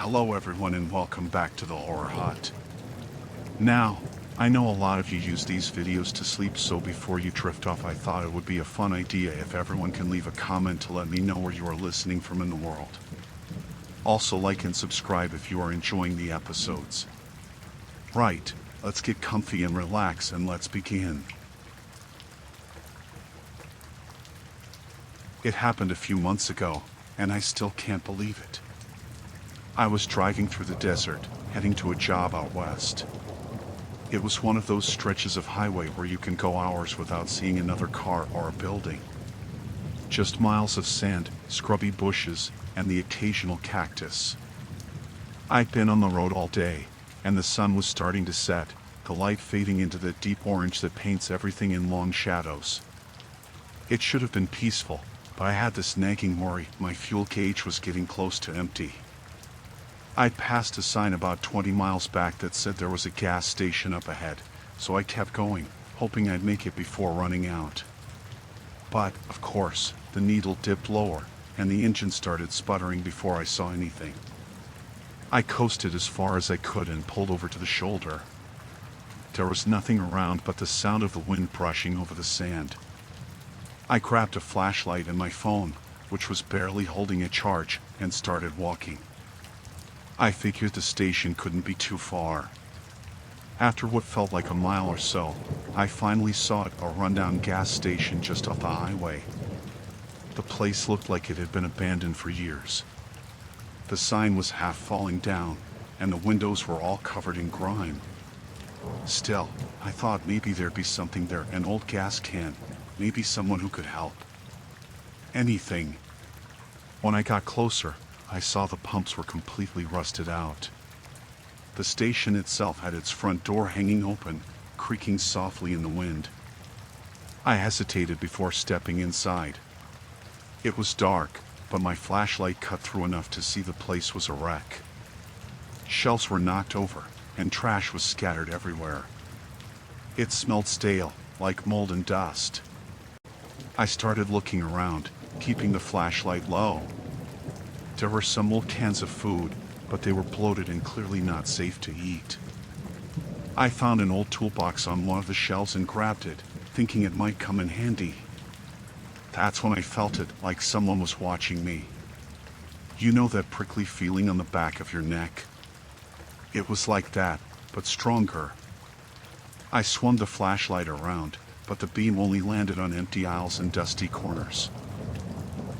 Hello everyone and welcome back to the Horror Hut. Now, I know a lot of you use these videos to sleep, so before you drift off I thought it would be a fun idea if everyone can leave a comment to let me know where you are listening from in the world. Also like and subscribe if you are enjoying the episodes. Right, let's get comfy and relax and let's begin. It happened a few months ago, and I still can't believe it. I was driving through the desert, heading to a job out west. It was one of those stretches of highway where you can go hours without seeing another car or a building. Just miles of sand, scrubby bushes, and the occasional cactus. I'd been on the road all day, and the sun was starting to set, the light fading into the deep orange that paints everything in long shadows. It should have been peaceful, but I had this nagging worry my fuel gauge was getting close to empty. I'd passed a sign about 20 miles back that said there was a gas station up ahead, so I kept going, hoping I'd make it before running out. But, of course, the needle dipped lower, and the engine started sputtering before I saw anything. I coasted as far as I could and pulled over to the shoulder. There was nothing around but the sound of the wind brushing over the sand. I grabbed a flashlight and my phone, which was barely holding a charge, and started walking. I figured the station couldn't be too far. After what felt like a mile or so, I finally saw it, a rundown gas station just off the highway. The place looked like it had been abandoned for years. The sign was half falling down, and the windows were all covered in grime. Still, I thought maybe there'd be something there, an old gas can, maybe someone who could help. Anything. When I got closer, I saw the pumps were completely rusted out. The station itself had its front door hanging open, creaking softly in the wind. I hesitated before stepping inside. It was dark, but my flashlight cut through enough to see the place was a wreck. Shelves were knocked over, and trash was scattered everywhere. It smelled stale, like mold and dust. I started looking around, keeping the flashlight low. There were some old cans of food, but they were bloated and clearly not safe to eat. I found an old toolbox on one of the shelves and grabbed it, thinking it might come in handy. That's when I felt it, like someone was watching me. You know that prickly feeling on the back of your neck? It was like that, but stronger. I swung the flashlight around, but the beam only landed on empty aisles and dusty corners.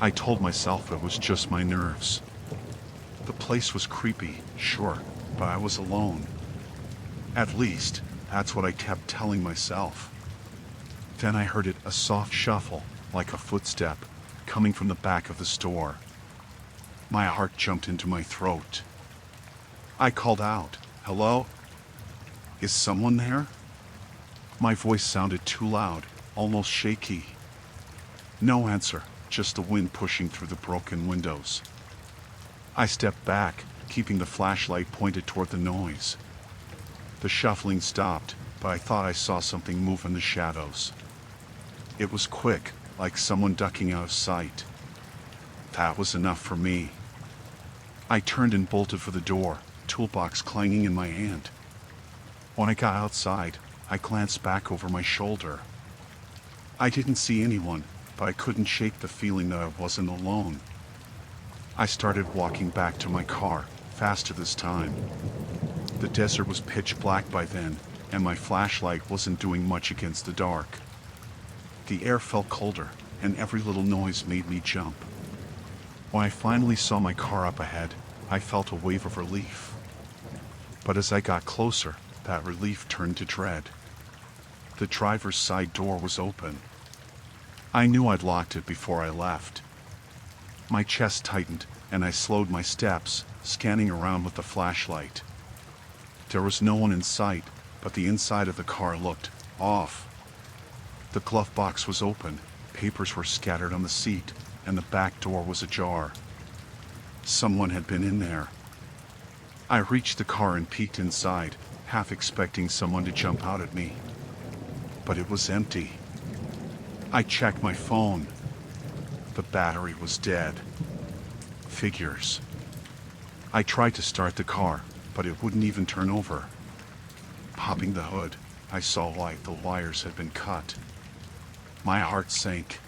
I told myself it was just my nerves. The place was creepy, sure, but I was alone. At least, that's what I kept telling myself. Then I heard it, a soft shuffle, like a footstep, coming from the back of the store. My heart jumped into my throat. I called out, "Hello? Is someone there?" My voice sounded too loud, almost shaky. No answer. Just the wind pushing through the broken windows. I stepped back, keeping the flashlight pointed toward the noise. The shuffling stopped, but I thought I saw something move in the shadows. It was quick, like someone ducking out of sight. That was enough for me. I turned and bolted for the door, toolbox clanging in my hand. When I got outside, I glanced back over my shoulder. I didn't see anyone, but I couldn't shake the feeling that I wasn't alone. I started walking back to my car, faster this time. The desert was pitch black by then, and my flashlight wasn't doing much against the dark. The air felt colder, and every little noise made me jump. When I finally saw my car up ahead, I felt a wave of relief. But as I got closer, that relief turned to dread. The driver's side door was open. I knew I'd locked it before I left. My chest tightened, and I slowed my steps, scanning around with the flashlight. There was no one in sight, but the inside of the car looked off. The glove box was open, papers were scattered on the seat, and the back door was ajar. Someone had been in there. I reached the car and peeked inside, half expecting someone to jump out at me. But it was empty. I checked my phone. The battery was dead. Figures. I tried to start the car, but it wouldn't even turn over. Popping the hood, I saw like the wires had been cut. My heart sank.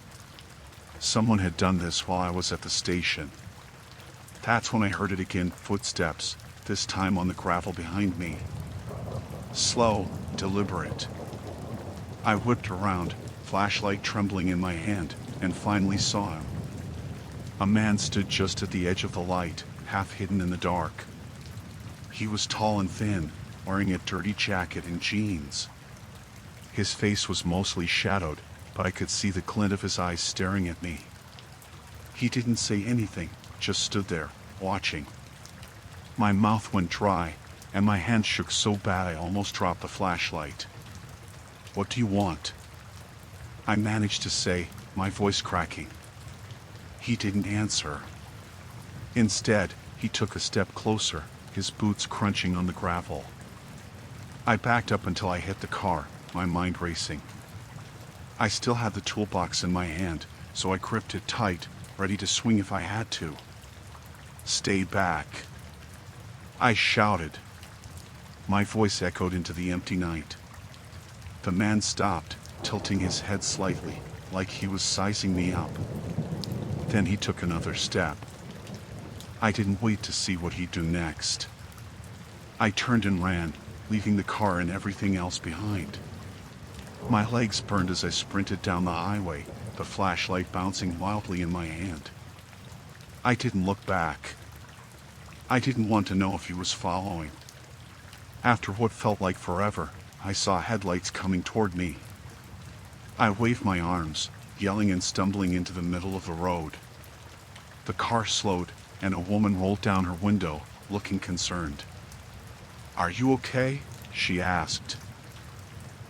Someone had done this while I was at the station. That's when I heard it again, footsteps, this time on the gravel behind me. Slow, deliberate. I whipped around, flashlight trembling in my hand, and finally saw him. A man stood just at the edge of the light, half hidden in the dark. He was tall and thin, wearing a dirty jacket and jeans. His face was mostly shadowed, but I could see the glint of his eyes staring at me. He didn't say anything, just stood there, watching. My mouth went dry, and my hand shook so bad I almost dropped the flashlight. "What do you want?" I managed to say, my voice cracking. He didn't answer. Instead, he took a step closer, his boots crunching on the gravel. I backed up until I hit the car, my mind racing. I still had the toolbox in my hand, so I gripped it tight, ready to swing if I had to. "Stay back," I shouted. My voice echoed into the empty night. The man stopped, tilting his head slightly, like he was sizing me up. Then he took another step. I didn't wait to see what he'd do next. I turned and ran, leaving the car and everything else behind. My legs burned as I sprinted down the highway, the flashlight bouncing wildly in my hand. I didn't look back. I didn't want to know if he was following. After what felt like forever, I saw headlights coming toward me. I waved my arms, yelling and stumbling into the middle of the road. The car slowed, and a woman rolled down her window, looking concerned. "Are you okay?" she asked.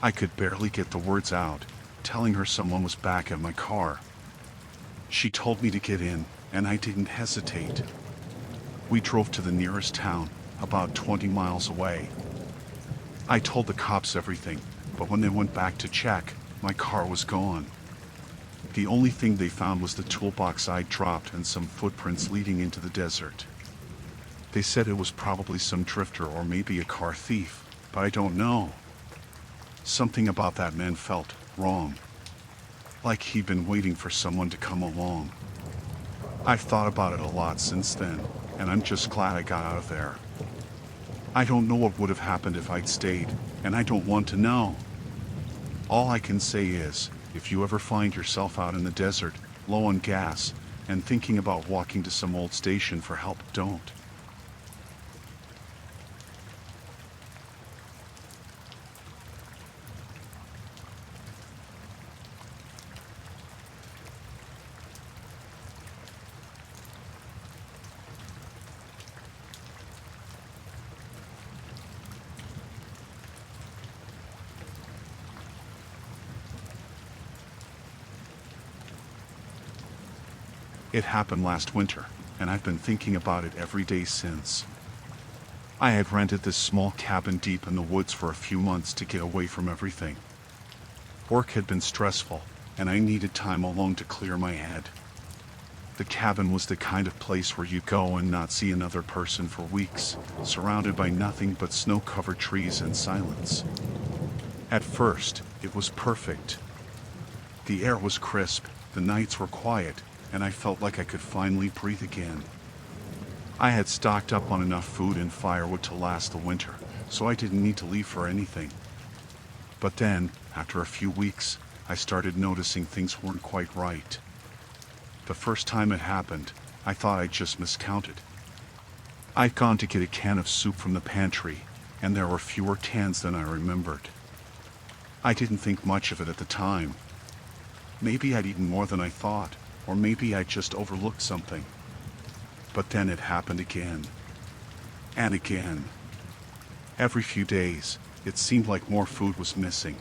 I could barely get the words out, telling her someone was back at my car. She told me to get in, and I didn't hesitate. We drove to the nearest town, about 20 miles away. I told the cops everything, but when they went back to check, my car was gone. The only thing they found was the toolbox I'd dropped and some footprints leading into the desert. They said it was probably some drifter or maybe a car thief, but I don't know. Something about that man felt wrong. Like he'd been waiting for someone to come along. I've thought about it a lot since then, and I'm just glad I got out of there. I don't know what would have happened if I'd stayed, and I don't want to know. All I can say is, if you ever find yourself out in the desert, low on gas, and thinking about walking to some old station for help, don't. It happened last winter, and I've been thinking about it every day since. I had rented this small cabin deep in the woods for a few months to get away from everything. Work had been stressful, and I needed time alone to clear my head. The cabin was the kind of place where you go and not see another person for weeks, surrounded by nothing but snow-covered trees and silence. At first, it was perfect. The air was crisp, the nights were quiet, and I felt like I could finally breathe again. I had stocked up on enough food and firewood to last the winter, so I didn't need to leave for anything. But then, after a few weeks, I started noticing things weren't quite right. The first time it happened, I thought I'd just miscounted. I'd gone to get a can of soup from the pantry, and there were fewer cans than I remembered. I didn't think much of it at the time. Maybe I'd eaten more than I thought, or maybe I just overlooked something. But then it happened again. And again. Every few days, it seemed like more food was missing.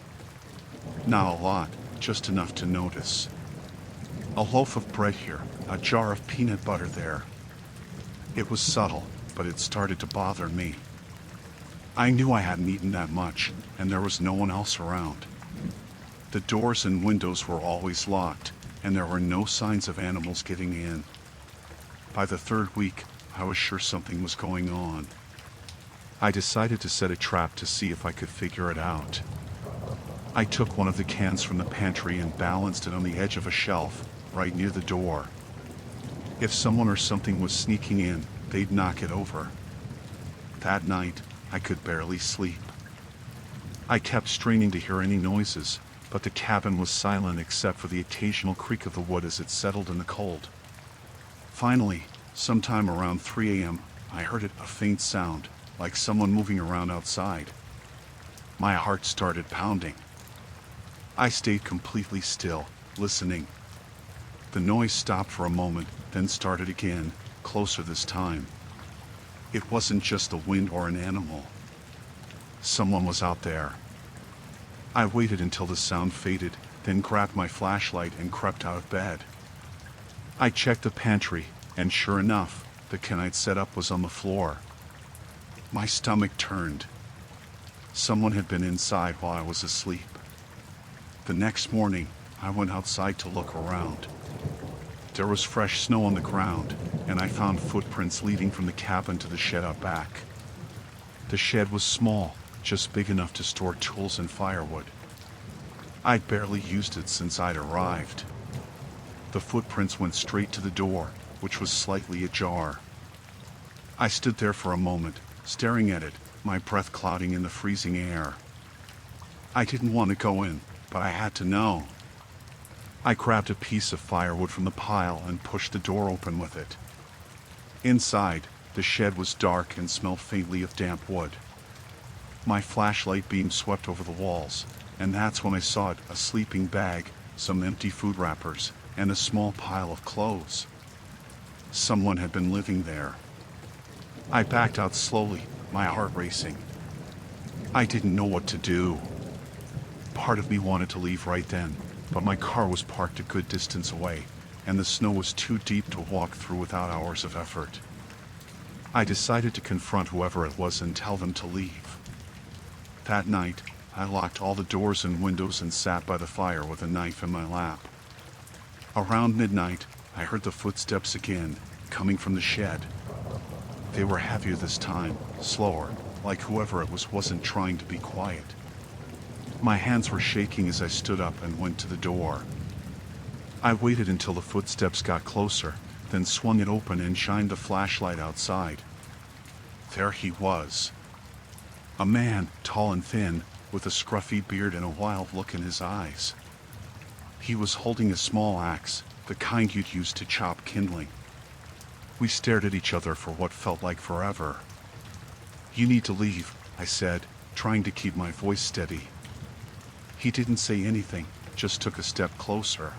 Not a lot, just enough to notice. A loaf of bread here, a jar of peanut butter there. It was subtle, but it started to bother me. I knew I hadn't eaten that much, and there was no one else around. The doors and windows were always locked, and there were no signs of animals getting in. By the third week, I was sure something was going on. I decided to set a trap to see if I could figure it out. I took one of the cans from the pantry and balanced it on the edge of a shelf, right near the door. If someone or something was sneaking in, they'd knock it over. That night, I could barely sleep. I kept straining to hear any noises, but the cabin was silent except for the occasional creak of the wood as it settled in the cold. Finally, sometime around 3 a.m., I heard a faint sound, like someone moving around outside. My heart started pounding. I stayed completely still, listening. The noise stopped for a moment, then started again, closer this time. It wasn't just the wind or an animal. Someone was out there. I waited until the sound faded, then grabbed my flashlight and crept out of bed. I checked the pantry, and sure enough, the can I'd set up was on the floor. My stomach turned. Someone had been inside while I was asleep. The next morning, I went outside to look around. There was fresh snow on the ground, and I found footprints leading from the cabin to the shed out back. The shed was small, just big enough to store tools and firewood. I'd barely used it since I'd arrived. The footprints went straight to the door, which was slightly ajar. I stood there for a moment, staring at it, my breath clouding in the freezing air. I didn't want to go in, but I had to know. I grabbed a piece of firewood from the pile and pushed the door open with it. Inside, the shed was dark and smelled faintly of damp wood. My flashlight beam swept over the walls, and that's when I saw it, a sleeping bag, some empty food wrappers, and a small pile of clothes. Someone had been living there. I backed out slowly, my heart racing. I didn't know what to do. Part of me wanted to leave right then, but my car was parked a good distance away, and the snow was too deep to walk through without hours of effort. I decided to confront whoever it was and tell them to leave. That night, I locked all the doors and windows and sat by the fire with a knife in my lap. Around midnight, I heard the footsteps again, coming from the shed. They were heavier this time, slower, like whoever it was wasn't trying to be quiet. My hands were shaking as I stood up and went to the door. I waited until the footsteps got closer, then swung it open and shined the flashlight outside. There he was. A man, tall and thin, with a scruffy beard and a wild look in his eyes. He was holding a small axe, the kind you'd use to chop kindling. We stared at each other for what felt like forever. "You need to leave," I said, trying to keep my voice steady. He didn't say anything, just took a step closer.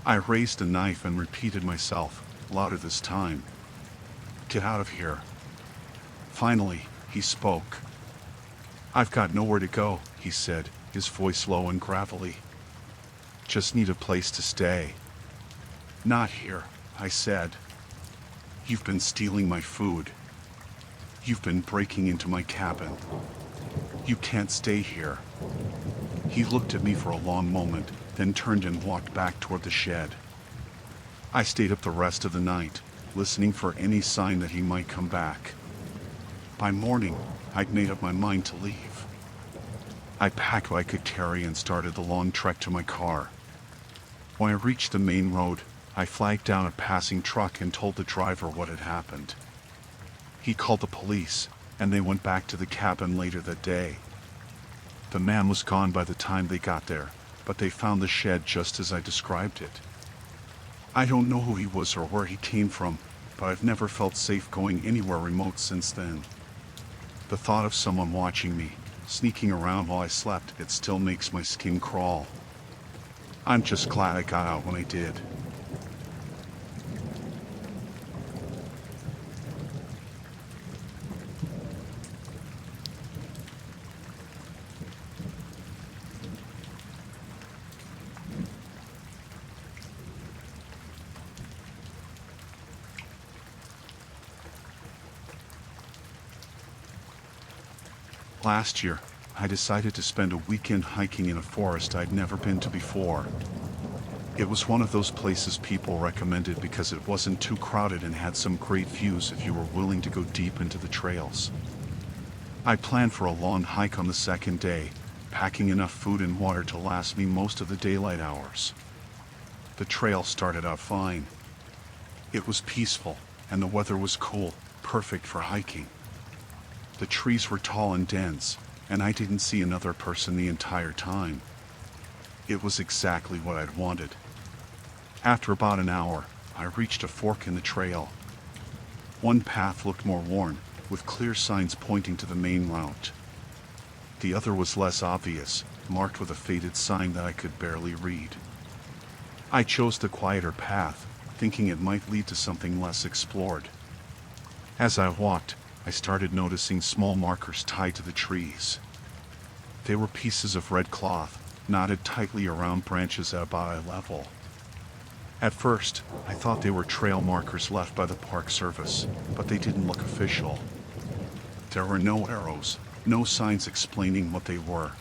I raised the knife and repeated myself, louder this time. "Get out of here." Finally, he spoke. "I've got nowhere to go," he said, his voice low and gravelly. "Just need a place to stay." "Not here," I said. "You've been stealing my food. You've been breaking into my cabin. You can't stay here." He looked at me for a long moment, then turned and walked back toward the shed. I stayed up the rest of the night, listening for any sign that he might come back. By morning, I'd made up my mind to leave. I packed what I could carry and started the long trek to my car. When I reached the main road, I flagged down a passing truck and told the driver what had happened. He called the police, and they went back to the cabin later that day. The man was gone by the time they got there, but they found the shed just as I described it. I don't know who he was or where he came from, but I've never felt safe going anywhere remote since then. The thought of someone watching me, sneaking around while I slept, it still makes my skin crawl. I'm just glad I got out when I did. Last year, I decided to spend a weekend hiking in a forest I'd never been to before. It was one of those places people recommended because it wasn't too crowded and had some great views if you were willing to go deep into the trails. I planned for a long hike on the second day, packing enough food and water to last me most of the daylight hours. The trail started out fine. It was peaceful, and the weather was cool, perfect for hiking. The trees were tall and dense, and I didn't see another person the entire time. It was exactly what I'd wanted. After about an hour, I reached a fork in the trail. One path looked more worn, with clear signs pointing to the main route. The other was less obvious, marked with a faded sign that I could barely read. I chose the quieter path, thinking it might lead to something less explored. As I walked, I started noticing small markers tied to the trees. They were pieces of red cloth, knotted tightly around branches at about eye level. At first, I thought they were trail markers left by the Park Service, but they didn't look official. There were no arrows, no signs explaining what they were.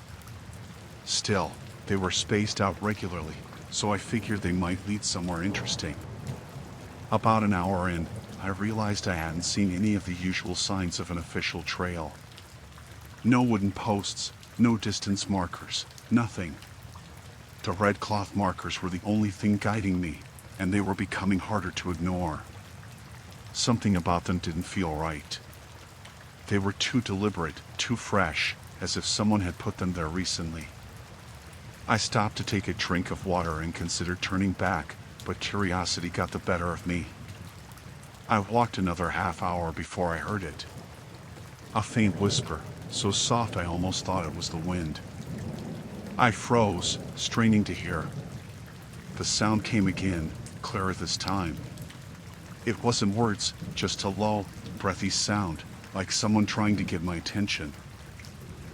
Still, they were spaced out regularly, so I figured they might lead somewhere interesting. About an hour in, I realized I hadn't seen any of the usual signs of an official trail. No wooden posts, no distance markers, nothing. The red cloth markers were the only thing guiding me, and they were becoming harder to ignore. Something about them didn't feel right. They were too deliberate, too fresh, as if someone had put them there recently. I stopped to take a drink of water and considered turning back, but curiosity got the better of me. I walked another half hour before I heard it. A faint whisper, so soft I almost thought it was the wind. I froze, straining to hear. The sound came again, clearer this time. It wasn't words, just a low, breathy sound, like someone trying to get my attention.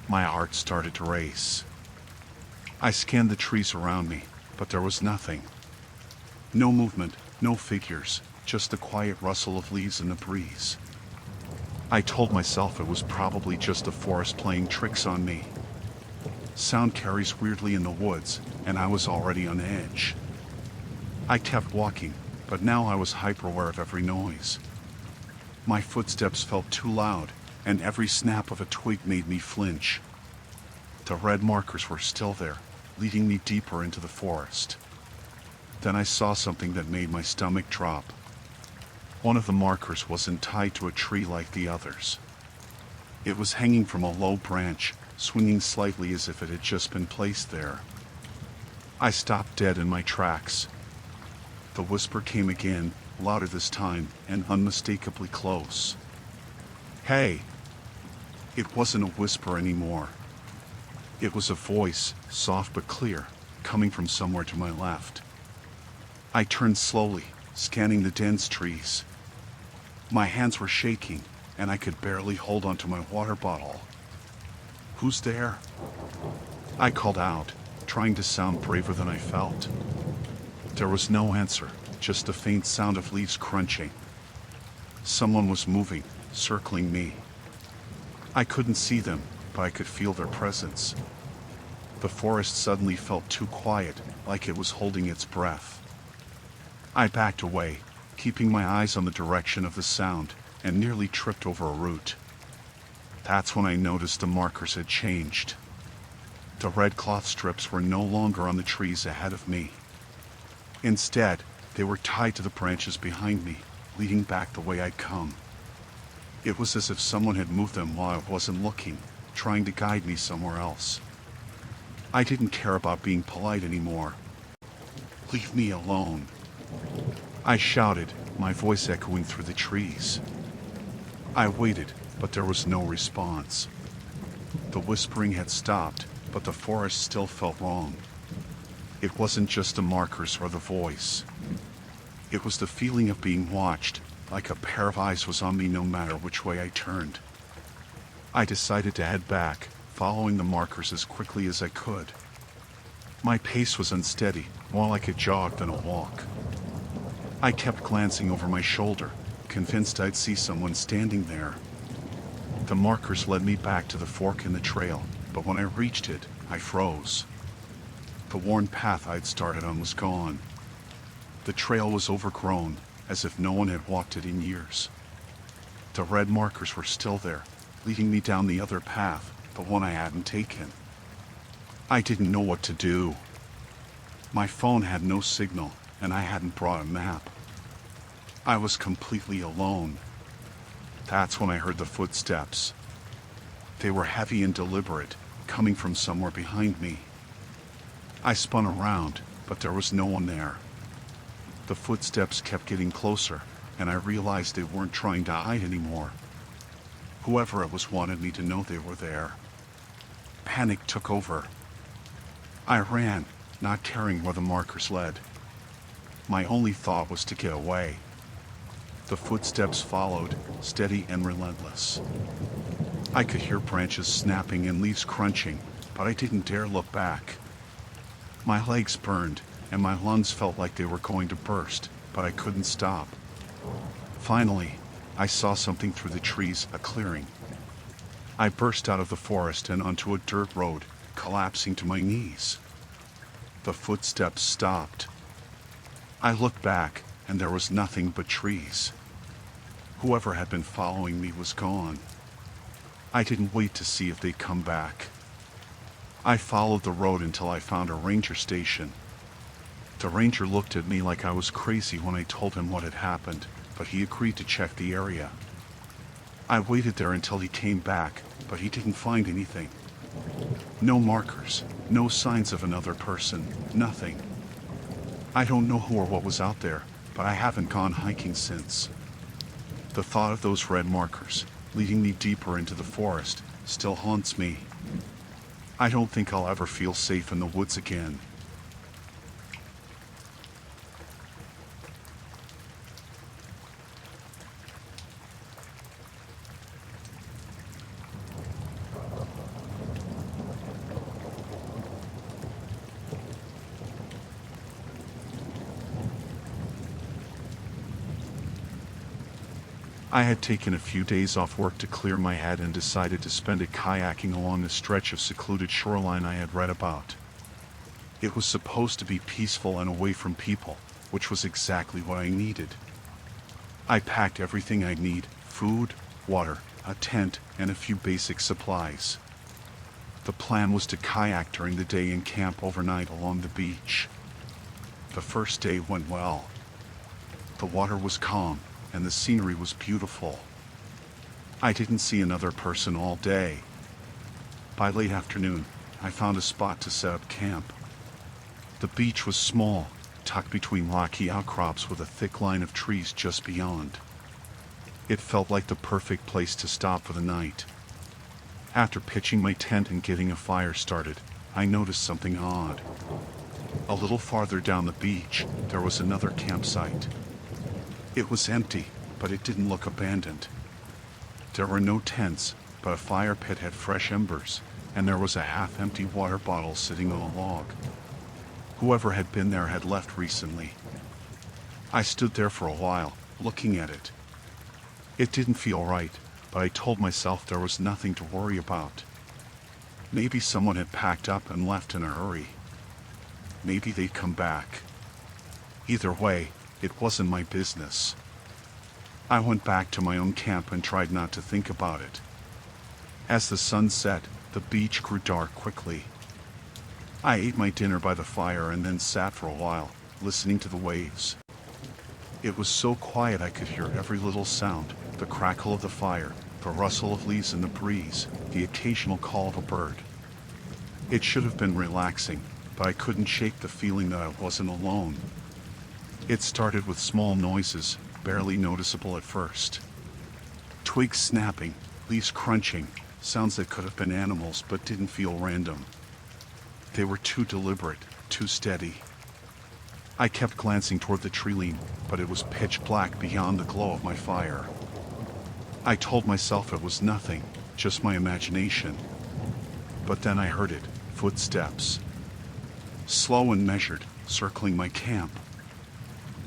My heart started to race. I scanned the trees around me, but there was nothing. No movement, no figures, just the quiet rustle of leaves in the breeze. I told myself it was probably just the forest playing tricks on me. Sound carries weirdly in the woods, and I was already on edge. I kept walking, but now I was hyper-aware of every noise. My footsteps felt too loud, and every snap of a twig made me flinch. The red markers were still there, leading me deeper into the forest. Then I saw something that made my stomach drop. One of the markers wasn't tied to a tree like the others. It was hanging from a low branch, swinging slightly as if it had just been placed there. I stopped dead in my tracks. The whisper came again, louder this time, and unmistakably close. "Hey!" It wasn't a whisper anymore. It was a voice, soft but clear, coming from somewhere to my left. I turned slowly, scanning the dense trees. My hands were shaking, and I could barely hold onto my water bottle. "Who's there?" I called out, trying to sound braver than I felt. There was no answer, just the faint sound of leaves crunching. Someone was moving, circling me. I couldn't see them, but I could feel their presence. The forest suddenly felt too quiet, like it was holding its breath. I backed away, keeping my eyes on the direction of the sound, and nearly tripped over a root. That's when I noticed the markers had changed. The red cloth strips were no longer on the trees ahead of me. Instead, they were tied to the branches behind me, leading back the way I'd come. It was as if someone had moved them while I wasn't looking, trying to guide me somewhere else. I didn't care about being polite anymore. "Leave me alone," I shouted, my voice echoing through the trees. I waited, but there was no response. The whispering had stopped, but the forest still felt wrong. It wasn't just the markers or the voice. It was the feeling of being watched, like a pair of eyes was on me no matter which way I turned. I decided to head back, following the markers as quickly as I could. My pace was unsteady, more like a jog than a walk. I kept glancing over my shoulder, convinced I'd see someone standing there. The markers led me back to the fork in the trail, but when I reached it, I froze. The worn path I'd started on was gone. The trail was overgrown, as if no one had walked it in years. The red markers were still there, leading me down the other path, the one I hadn't taken. I didn't know what to do. My phone had no signal, and I hadn't brought a map. I was completely alone. That's when I heard the footsteps. They were heavy and deliberate, coming from somewhere behind me. I spun around, but there was no one there. The footsteps kept getting closer, and I realized they weren't trying to hide anymore. Whoever it was wanted me to know they were there. Panic took over. I ran, not caring where the markers led. My only thought was to get away. The footsteps followed, steady and relentless. I could hear branches snapping and leaves crunching, but I didn't dare look back. My legs burned, and my lungs felt like they were going to burst, but I couldn't stop. Finally, I saw something through the trees, a clearing. I burst out of the forest and onto a dirt road, collapsing to my knees. The footsteps stopped. I looked back, and there was nothing but trees. Whoever had been following me was gone. I didn't wait to see if they'd come back. I followed the road until I found a ranger station. The ranger looked at me like I was crazy when I told him what had happened, but he agreed to check the area. I waited there until he came back, but he didn't find anything. No markers, no signs of another person, nothing. I don't know who or what was out there, but I haven't gone hiking since. The thought of those red markers, leading me deeper into the forest, still haunts me. I don't think I'll ever feel safe in the woods again. I had taken a few days off work to clear my head and decided to spend it kayaking along the stretch of secluded shoreline I had read about. It was supposed to be peaceful and away from people, which was exactly what I needed. I packed everything I'd need: food, water, a tent, and a few basic supplies. The plan was to kayak during the day and camp overnight along the beach. The first day went well. The water was calm, and the scenery was beautiful. I didn't see another person all day. By late afternoon, I found a spot to set up camp. The beach was small, tucked between rocky outcrops with a thick line of trees just beyond. It felt like the perfect place to stop for the night. After pitching my tent and getting a fire started, I noticed something odd. A little farther down the beach, there was another campsite. It was empty, but it didn't look abandoned. There were no tents, but a fire pit had fresh embers, and there was a half-empty water bottle sitting on a log. Whoever had been there had left recently. I stood there for a while, looking at it. It didn't feel right, but I told myself there was nothing to worry about. Maybe someone had packed up and left in a hurry. Maybe they'd come back. Either way, it wasn't my business. I went back to my own camp and tried not to think about it. As the sun set, the beach grew dark quickly. I ate my dinner by the fire and then sat for a while, listening to the waves. It was so quiet I could hear every little sound: the crackle of the fire, the rustle of leaves in the breeze, the occasional call of a bird. It should have been relaxing, but I couldn't shake the feeling that I wasn't alone. It started with small noises, barely noticeable at first. Twigs snapping, leaves crunching, sounds that could have been animals but didn't feel random. They were too deliberate, too steady. I kept glancing toward the tree line, but it was pitch black beyond the glow of my fire. I told myself it was nothing, just my imagination. But then I heard it, footsteps. Slow and measured, circling my camp.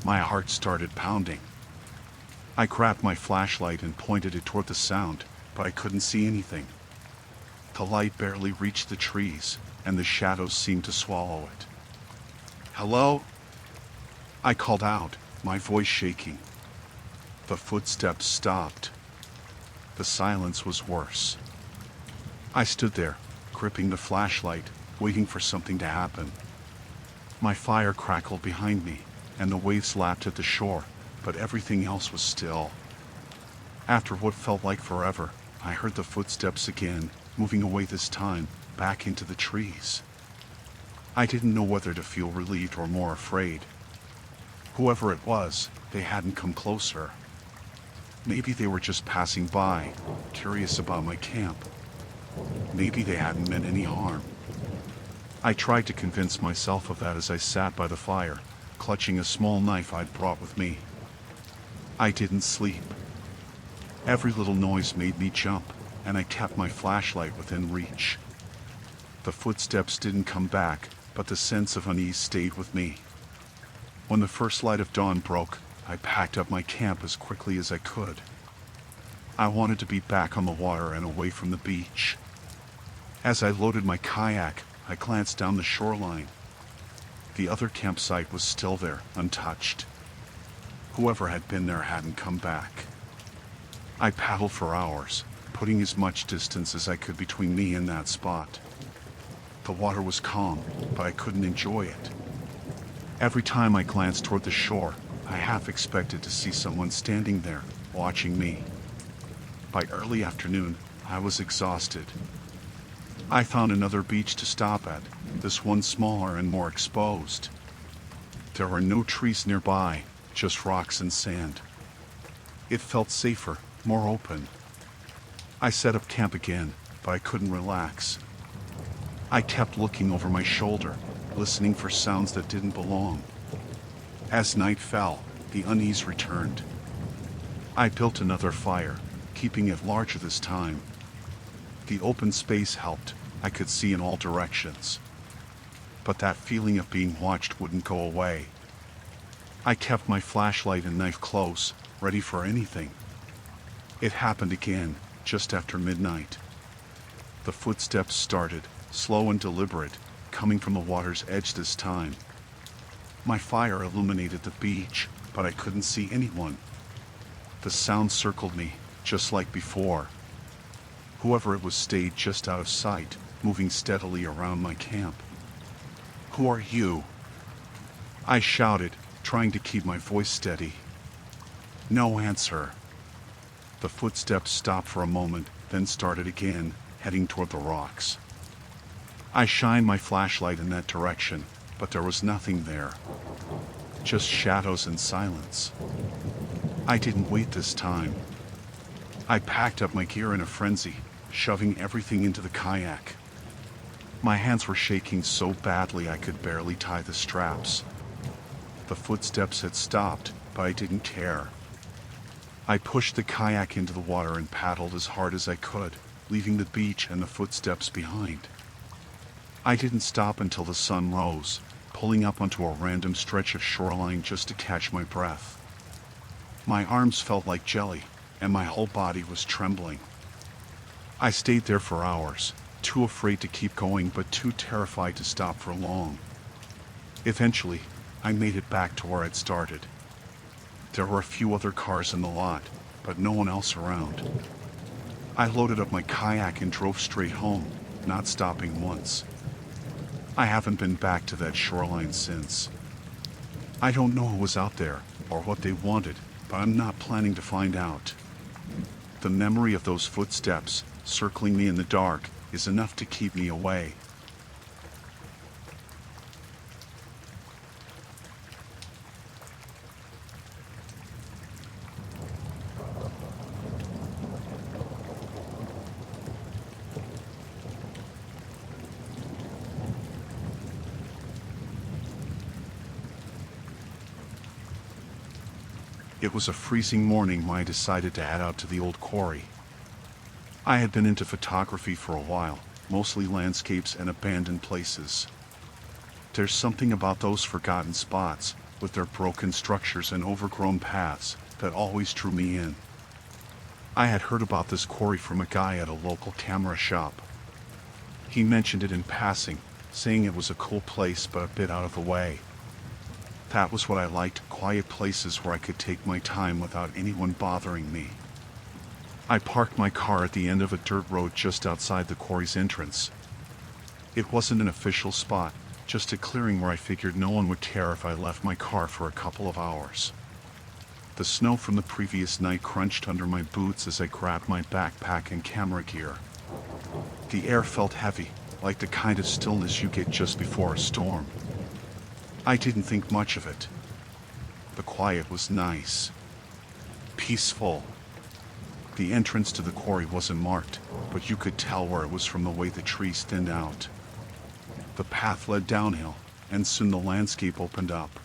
My heart started pounding. I grabbed my flashlight and pointed it toward the sound, but I couldn't see anything. The light barely reached the trees, and the shadows seemed to swallow it. Hello? I called out, my voice shaking. The footsteps stopped. The silence was worse. I stood there, gripping the flashlight, waiting for something to happen. My fire crackled behind me, and the waves lapped at the shore, but everything else was still. After what felt like forever, I heard the footsteps again, moving away this time, back into the trees. I didn't know whether to feel relieved or more afraid. Whoever it was, they hadn't come closer. Maybe they were just passing by, curious about my camp. Maybe they hadn't meant any harm. I tried to convince myself of that as I sat by the fire, clutching a small knife I'd brought with me. I didn't sleep. Every little noise made me jump, and I kept my flashlight within reach. The footsteps didn't come back, but the sense of unease stayed with me. When the first light of dawn broke, I packed up my camp as quickly as I could. I wanted to be back on the water and away from the beach. As I loaded my kayak, I glanced down the shoreline. The other campsite was still there, untouched. Whoever had been there hadn't come back. I paddled for hours, putting as much distance as I could between me and that spot. The water was calm, but I couldn't enjoy it. Every time I glanced toward the shore, I half expected to see someone standing there, watching me. By early afternoon, I was exhausted. I found another beach to stop at, this one smaller and more exposed. There were no trees nearby, just rocks and sand. It felt safer, more open. I set up camp again, but I couldn't relax. I kept looking over my shoulder, listening for sounds that didn't belong. As night fell, the unease returned. I built another fire, keeping it larger this time. The open space helped. I could see in all directions. But that feeling of being watched wouldn't go away. I kept my flashlight and knife close, ready for anything. It happened again, just after midnight. The footsteps started, slow and deliberate, coming from the water's edge this time. My fire illuminated the beach, but I couldn't see anyone. The sound circled me, just like before. Whoever it was stayed just out of sight, moving steadily around my camp. "Who are you?" I shouted, trying to keep my voice steady. No answer. The footsteps stopped for a moment, then started again, heading toward the rocks. I shined my flashlight in that direction, but there was nothing there. Just shadows and silence. I didn't wait this time. I packed up my gear in a frenzy, shoving everything into the kayak. My hands were shaking so badly I could barely tie the straps. The footsteps had stopped, but I didn't care. I pushed the kayak into the water and paddled as hard as I could, leaving the beach and the footsteps behind. I didn't stop until the sun rose, pulling up onto a random stretch of shoreline just to catch my breath. My arms felt like jelly, and my whole body was trembling. I stayed there for hours, too afraid to keep going but too terrified to stop for long. Eventually, I made it back to where I'd started. There were a few other cars in the lot, but no one else around. I loaded up my kayak and drove straight home, not stopping once. I haven't been back to that shoreline since. I don't know who was out there or what they wanted, but I'm not planning to find out. The memory of those footsteps, circling me in the dark, is enough to keep me away. It was a freezing morning when I decided to head out to the old quarry. I had been into photography for a while, mostly landscapes and abandoned places. There's something about those forgotten spots, with their broken structures and overgrown paths, that always drew me in. I had heard about this quarry from a guy at a local camera shop. He mentioned it in passing, saying it was a cool place but a bit out of the way. That was what I liked, quiet places where I could take my time without anyone bothering me. I parked my car at the end of a dirt road just outside the quarry's entrance. It wasn't an official spot, just a clearing where I figured no one would care if I left my car for a couple of hours. The snow from the previous night crunched under my boots as I grabbed my backpack and camera gear. The air felt heavy, like the kind of stillness you get just before a storm. I didn't think much of it. The quiet was nice. Peaceful. The entrance to the quarry wasn't marked, but you could tell where it was from the way the trees thinned out. The path led downhill, and soon the landscape opened up.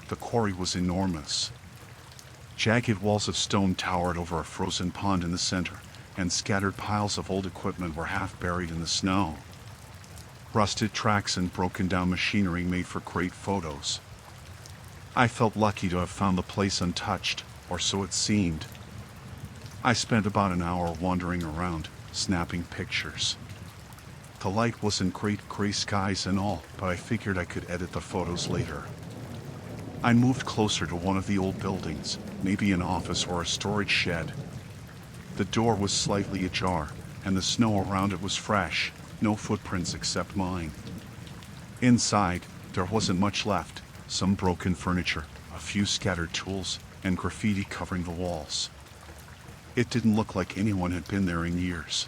The quarry was enormous. Jagged walls of stone towered over a frozen pond in the center, and scattered piles of old equipment were half buried in the snow. Rusted tracks and broken down machinery made for great photos. I felt lucky to have found the place untouched, or so it seemed. I spent about an hour wandering around, snapping pictures. The light wasn't great, gray skies and all, but I figured I could edit the photos later. I moved closer to one of the old buildings, maybe an office or a storage shed. The door was slightly ajar, and the snow around it was fresh, no footprints except mine. Inside, there wasn't much left, some broken furniture, a few scattered tools, and graffiti covering the walls. It didn't look like anyone had been there in years.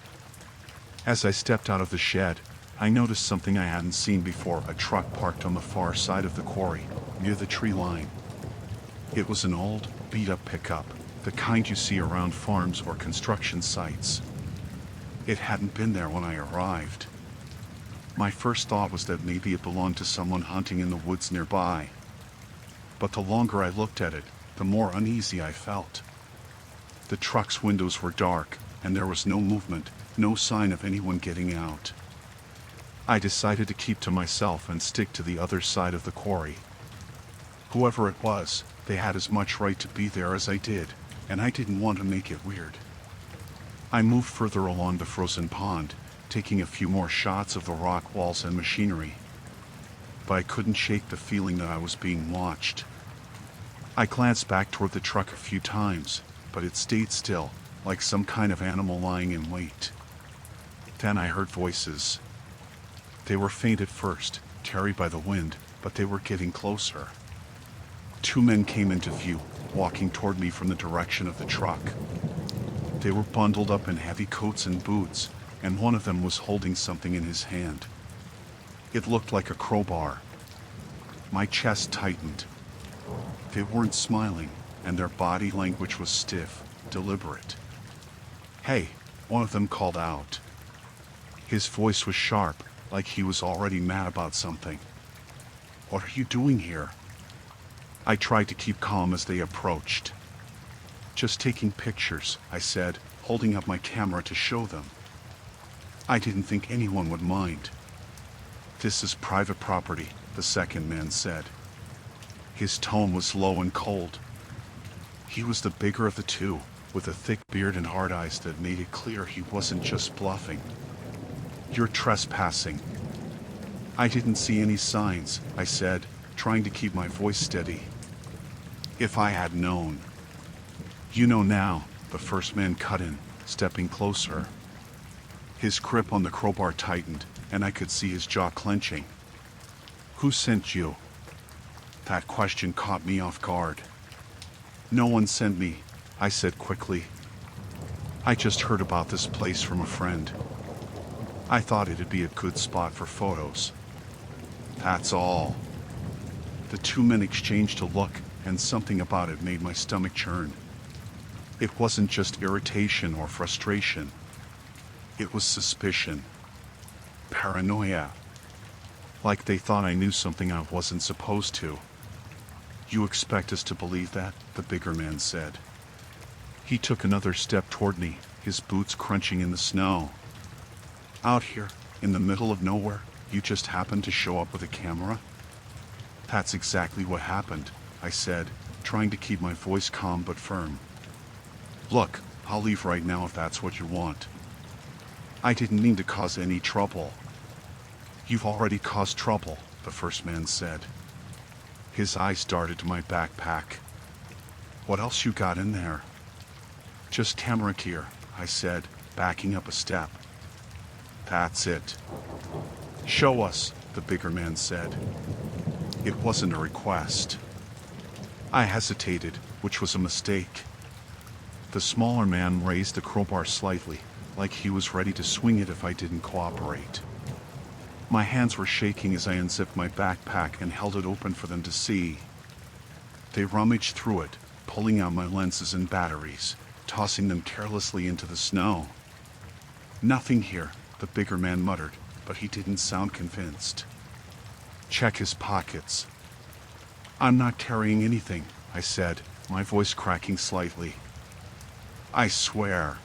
As I stepped out of the shed, I noticed something I hadn't seen before, a truck parked on the far side of the quarry, near the tree line. It was an old, beat-up pickup, the kind you see around farms or construction sites. It hadn't been there when I arrived. My first thought was that maybe it belonged to someone hunting in the woods nearby. But the longer I looked at it, the more uneasy I felt. The truck's windows were dark, and there was no movement, no sign of anyone getting out. I decided to keep to myself and stick to the other side of the quarry. Whoever it was, they had as much right to be there as I did, and I didn't want to make it weird. I moved further along the frozen pond, taking a few more shots of the rock walls and machinery. But I couldn't shake the feeling that I was being watched. I glanced back toward the truck a few times, but it stayed still, like some kind of animal lying in wait. Then I heard voices. They were faint at first, carried by the wind, but they were getting closer. Two men came into view, walking toward me from the direction of the truck. They were bundled up in heavy coats and boots, and one of them was holding something in his hand. It looked like a crowbar. My chest tightened. They weren't smiling, and their body language was stiff, deliberate. "Hey," one of them called out. His voice was sharp, like he was already mad about something. "What are you doing here?" I tried to keep calm as they approached. "Just taking pictures," I said, holding up my camera to show them. I didn't think anyone would mind. "This is private property," the second man said. His tone was low and cold. He was the bigger of the two, with a thick beard and hard eyes that made it clear he wasn't just bluffing. "You're trespassing." "I didn't see any signs," I said, trying to keep my voice steady. "If I had known." "You know now," the first man cut in, stepping closer. His grip on the crowbar tightened, and I could see his jaw clenching. "Who sent you?" That question caught me off guard. "No one sent me," I said quickly. "I just heard about this place from a friend. I thought it'd be a good spot for photos. That's all." The two men exchanged a look, and something about it made my stomach churn. It wasn't just irritation or frustration. It was suspicion. Paranoia. Like they thought I knew something I wasn't supposed to. "You expect us to believe that?" the bigger man said. He took another step toward me, his boots crunching in the snow. "Out here, in the middle of nowhere, you just happened to show up with a camera?" "That's exactly what happened," I said, trying to keep my voice calm but firm. "Look, I'll leave right now if that's what you want." I didn't mean to cause any trouble. "You've already caused trouble," the first man said. His eyes darted to my backpack. What else you got in there? Just camera gear, I said, backing up a step. That's it. Show us, the bigger man said. It wasn't a request. I hesitated, which was a mistake. The smaller man raised the crowbar slightly, like he was ready to swing it if I didn't cooperate. My hands were shaking as I unzipped my backpack and held it open for them to see. They rummaged through it, pulling out my lenses and batteries, tossing them carelessly into the snow. Nothing here, the bigger man muttered, but he didn't sound convinced. Check his pockets. I'm not carrying anything, I said, my voice cracking slightly. I swear.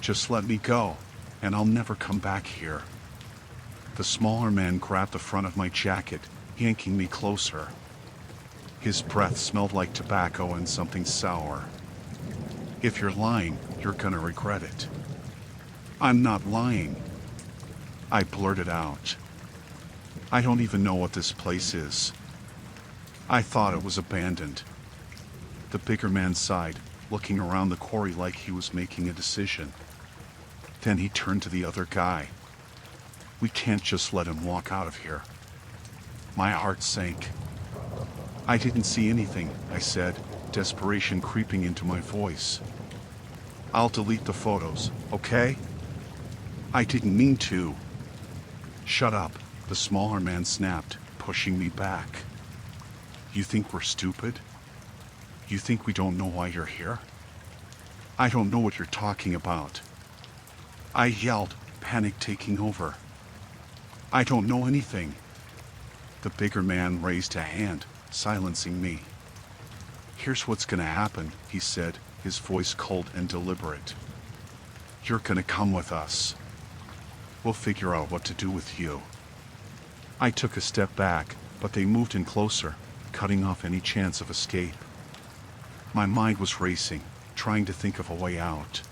Just let me go, and I'll never come back here. The smaller man grabbed the front of my jacket, yanking me closer. His breath smelled like tobacco and something sour. If you're lying, you're gonna regret it. I'm not lying. I blurted out. I don't even know what this place is. I thought it was abandoned. The bigger man sighed, looking around the quarry like he was making a decision. Then he turned to the other guy. We can't just let him walk out of here. My heart sank. I didn't see anything, I said, desperation creeping into my voice. I'll delete the photos, okay? I didn't mean to. Shut up, the smaller man snapped, pushing me back. You think we're stupid? You think we don't know why you're here? I don't know what you're talking about. I yelled, panic taking over. I don't know anything. The bigger man raised a hand, silencing me. Here's what's gonna happen, he said, his voice cold and deliberate. You're gonna come with us. We'll figure out what to do with you. I took a step back, but they moved in closer, cutting off any chance of escape. My mind was racing, trying to think of a way out.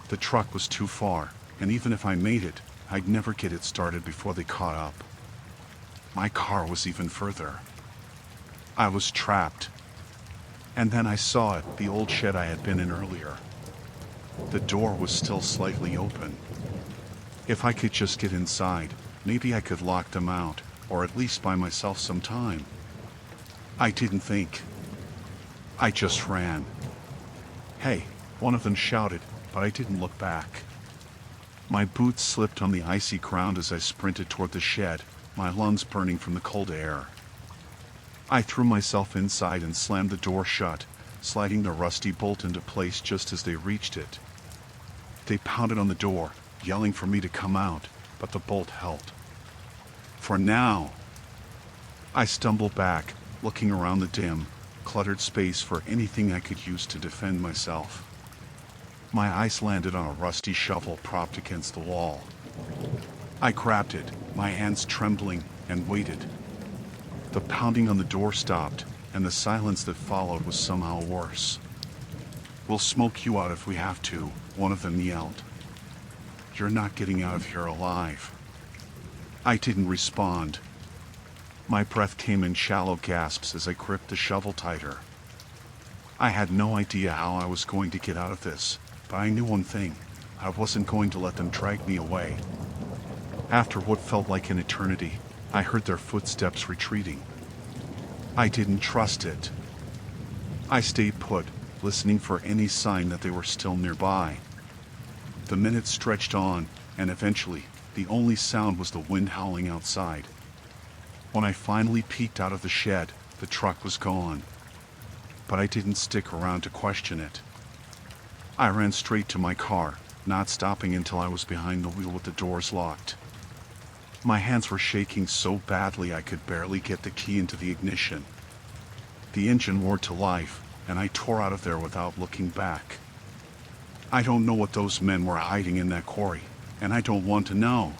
The truck was too far, and even if I made it, I'd never get it started before they caught up. My car was even further. I was trapped. And then I saw it, the old shed I had been in earlier. The door was still slightly open. If I could just get inside, maybe I could lock them out, or at least buy myself some time. I didn't think. I just ran. Hey, one of them shouted, but I didn't look back. My boots slipped on the icy ground as I sprinted toward the shed, my lungs burning from the cold air. I threw myself inside and slammed the door shut, sliding the rusty bolt into place just as they reached it. They pounded on the door, yelling for me to come out, but the bolt held. For now. I stumbled back, looking around the dim, cluttered space for anything I could use to defend myself. My eyes landed on a rusty shovel propped against the wall. I grabbed it, my hands trembling, and waited. The pounding on the door stopped, and the silence that followed was somehow worse. We'll smoke you out if we have to, one of them yelled. You're not getting out of here alive. I didn't respond. My breath came in shallow gasps as I gripped the shovel tighter. I had no idea how I was going to get out of this, but I knew one thing. I wasn't going to let them drag me away. After what felt like an eternity, I heard their footsteps retreating. I didn't trust it. I stayed put, listening for any sign that they were still nearby. The minutes stretched on, and eventually, the only sound was the wind howling outside. When I finally peeked out of the shed, the truck was gone. But I didn't stick around to question it. I ran straight to my car, not stopping until I was behind the wheel with the doors locked. My hands were shaking so badly I could barely get the key into the ignition. The engine roared to life, and I tore out of there without looking back. I don't know what those men were hiding in that quarry, and I don't want to know.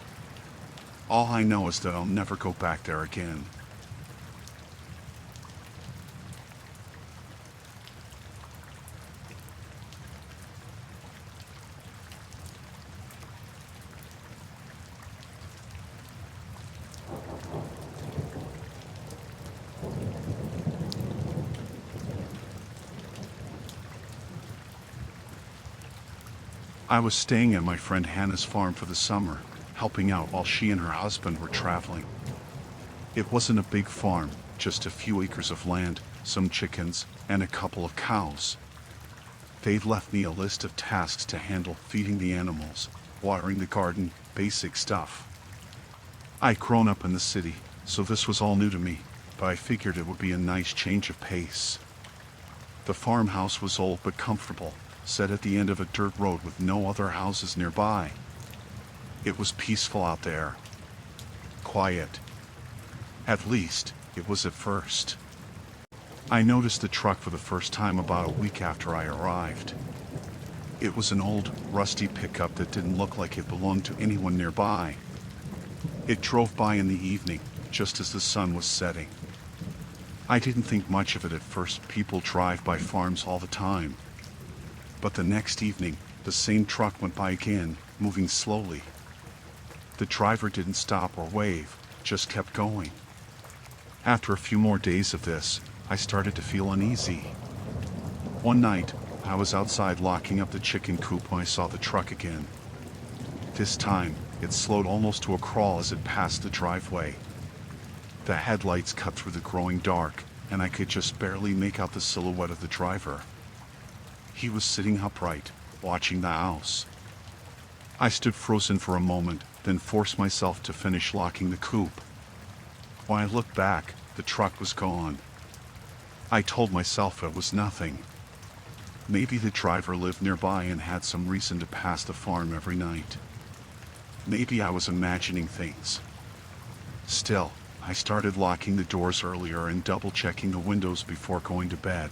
All I know is that I'll never go back there again. I was staying at my friend Hannah's farm for the summer, helping out while she and her husband were traveling. It wasn't a big farm, just a few acres of land, some chickens, and a couple of cows. They'd left me a list of tasks to handle: feeding the animals, watering the garden, basic stuff. I'd grown up in the city, so this was all new to me, but I figured it would be a nice change of pace. The farmhouse was old but comfortable, set at the end of a dirt road with no other houses nearby. It was peaceful out there. Quiet. At least, it was at first. I noticed the truck for the first time about a week after I arrived. It was an old, rusty pickup that didn't look like it belonged to anyone nearby. It drove by in the evening, just as the sun was setting. I didn't think much of it at first. People drive by farms all the time. But the next evening, the same truck went by again, moving slowly. The driver didn't stop or wave, just kept going. After a few more days of this, I started to feel uneasy. One night, I was outside locking up the chicken coop when I saw the truck again. This time, it slowed almost to a crawl as it passed the driveway. The headlights cut through the growing dark, and I could just barely make out the silhouette of the driver. He was sitting upright, watching the house. I stood frozen for a moment, then forced myself to finish locking the coop. When I looked back, the truck was gone. I told myself it was nothing. Maybe the driver lived nearby and had some reason to pass the farm every night. Maybe I was imagining things. Still, I started locking the doors earlier and double-checking the windows before going to bed.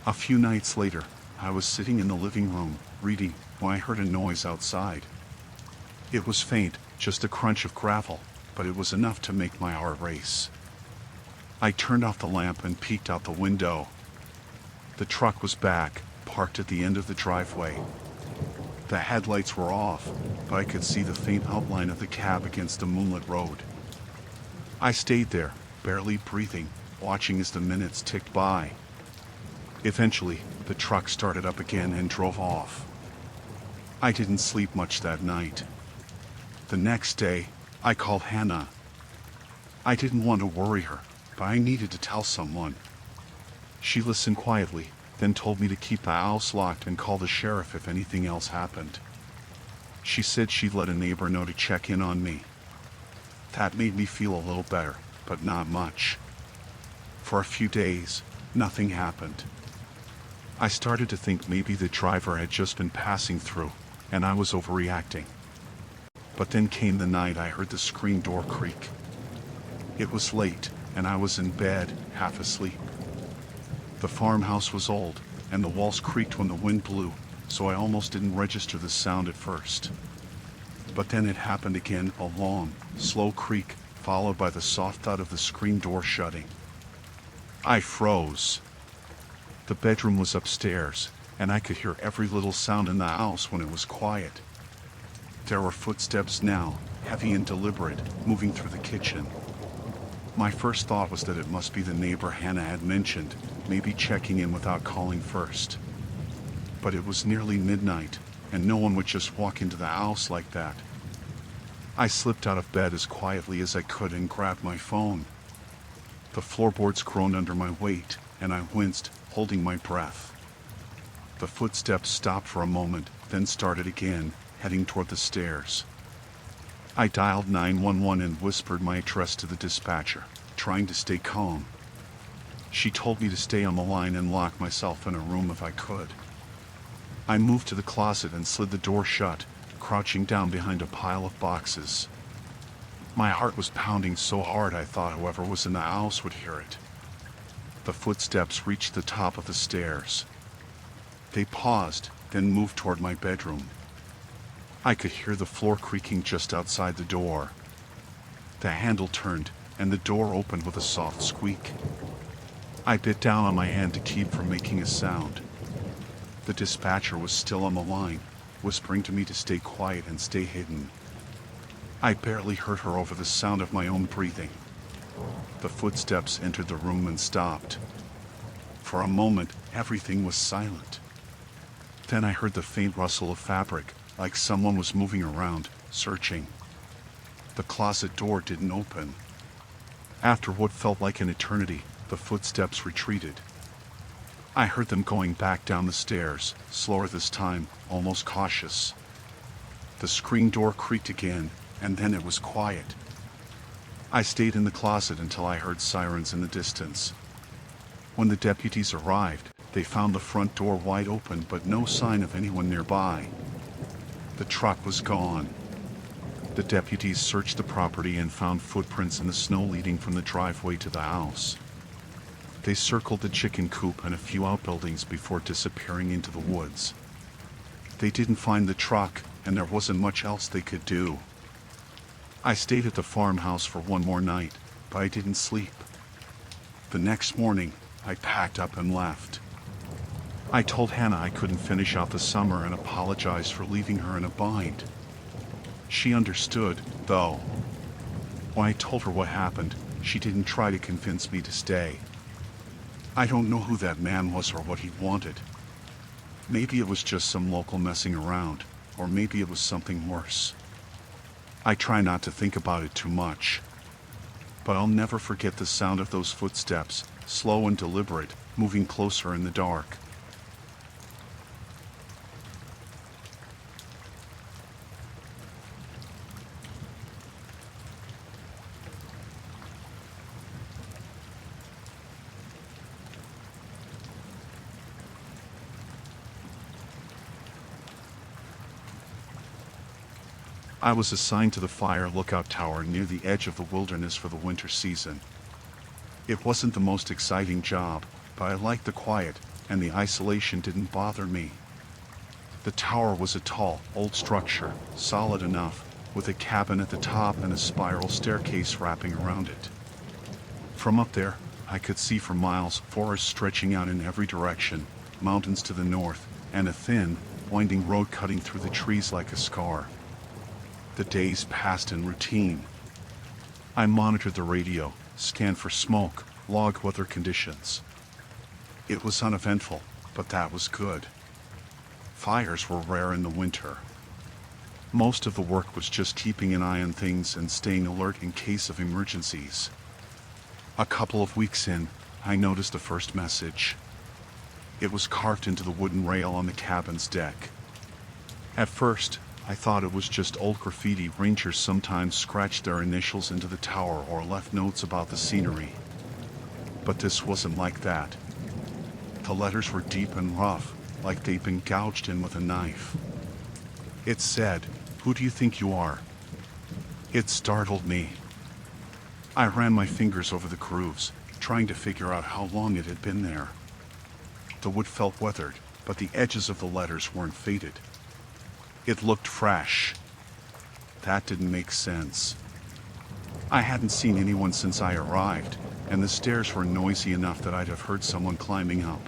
A few nights later, I was sitting in the living room, reading, when I heard a noise outside. It was faint, just a crunch of gravel, but it was enough to make my heart race. I turned off the lamp and peeked out the window. The truck was back, parked at the end of the driveway. The headlights were off, but I could see the faint outline of the cab against the moonlit road. I stayed there, barely breathing, watching as the minutes ticked by. Eventually, the truck started up again and drove off. I didn't sleep much that night. The next day, I called Hannah. I didn't want to worry her, but I needed to tell someone. She listened quietly, then told me to keep the house locked and call the sheriff if anything else happened. She said she'd let a neighbor know to check in on me. That made me feel a little better, but not much. For a few days, nothing happened. I started to think maybe the driver had just been passing through, and I was overreacting. But then came the night I heard the screen door creak. It was late, and I was in bed, half asleep. The farmhouse was old, and the walls creaked when the wind blew, so I almost didn't register the sound at first. But then it happened again, a long, slow creak, followed by the soft thud of the screen door shutting. I froze. The bedroom was upstairs, and I could hear every little sound in the house when it was quiet. There were footsteps now, heavy and deliberate, moving through the kitchen. My first thought was that it must be the neighbor Hannah had mentioned, maybe checking in without calling first. But it was nearly midnight, and no one would just walk into the house like that. I slipped out of bed as quietly as I could and grabbed my phone. The floorboards groaned under my weight, and I winced, holding my breath. The footsteps stopped for a moment, then started again, heading toward the stairs. I dialed 911 and whispered my address to the dispatcher, trying to stay calm. She told me to stay on the line and lock myself in a room if I could. I moved to the closet and slid the door shut, crouching down behind a pile of boxes. My heart was pounding so hard I thought whoever was in the house would hear it. The footsteps reached the top of the stairs. They paused, then moved toward my bedroom. I could hear the floor creaking just outside the door. The handle turned, and the door opened with a soft squeak. I bit down on my hand to keep from making a sound. The dispatcher was still on the line, whispering to me to stay quiet and stay hidden. I barely heard her over the sound of my own breathing. The footsteps entered the room and stopped. For a moment, everything was silent. Then I heard the faint rustle of fabric, like someone was moving around, searching. The closet door didn't open. After what felt like an eternity, the footsteps retreated. I heard them going back down the stairs, slower this time, almost cautious. The screen door creaked again, and then it was quiet. I stayed in the closet until I heard sirens in the distance. When the deputies arrived, they found the front door wide open but no sign of anyone nearby. The truck was gone. The deputies searched the property and found footprints in the snow leading from the driveway to the house. They circled the chicken coop and a few outbuildings before disappearing into the woods. They didn't find the truck, and there wasn't much else they could do. I stayed at the farmhouse for one more night, but I didn't sleep. The next morning, I packed up and left. I told Hannah I couldn't finish out the summer and apologized for leaving her in a bind. She understood, though. When I told her what happened, she didn't try to convince me to stay. I don't know who that man was or what he wanted. Maybe it was just some local messing around, or maybe it was something worse. I try not to think about it too much. But I'll never forget the sound of those footsteps, slow and deliberate, moving closer in the dark. I was assigned to the fire lookout tower near the edge of the wilderness for the winter season. It wasn't the most exciting job, but I liked the quiet, and the isolation didn't bother me. The tower was a tall, old structure, solid enough, with a cabin at the top and a spiral staircase wrapping around it. From up there, I could see for miles forests stretching out in every direction, mountains to the north, and a thin, winding road cutting through the trees like a scar. The days passed in routine. I monitored the radio, scanned for smoke, logged weather conditions. It was uneventful, but that was good. Fires were rare in the winter. Most of the work was just keeping an eye on things and staying alert in case of emergencies. A couple of weeks in, I noticed the first message. It was carved into the wooden rail on the cabin's deck. At first, I thought it was just old graffiti. Rangers sometimes scratched their initials into the tower or left notes about the scenery. But this wasn't like that. The letters were deep and rough, like they'd been gouged in with a knife. It said, "Who do you think you are?" It startled me. I ran my fingers over the grooves, trying to figure out how long it had been there. The wood felt weathered, but the edges of the letters weren't faded. It looked fresh. That didn't make sense. I hadn't seen anyone since I arrived, and the stairs were noisy enough that I'd have heard someone climbing up.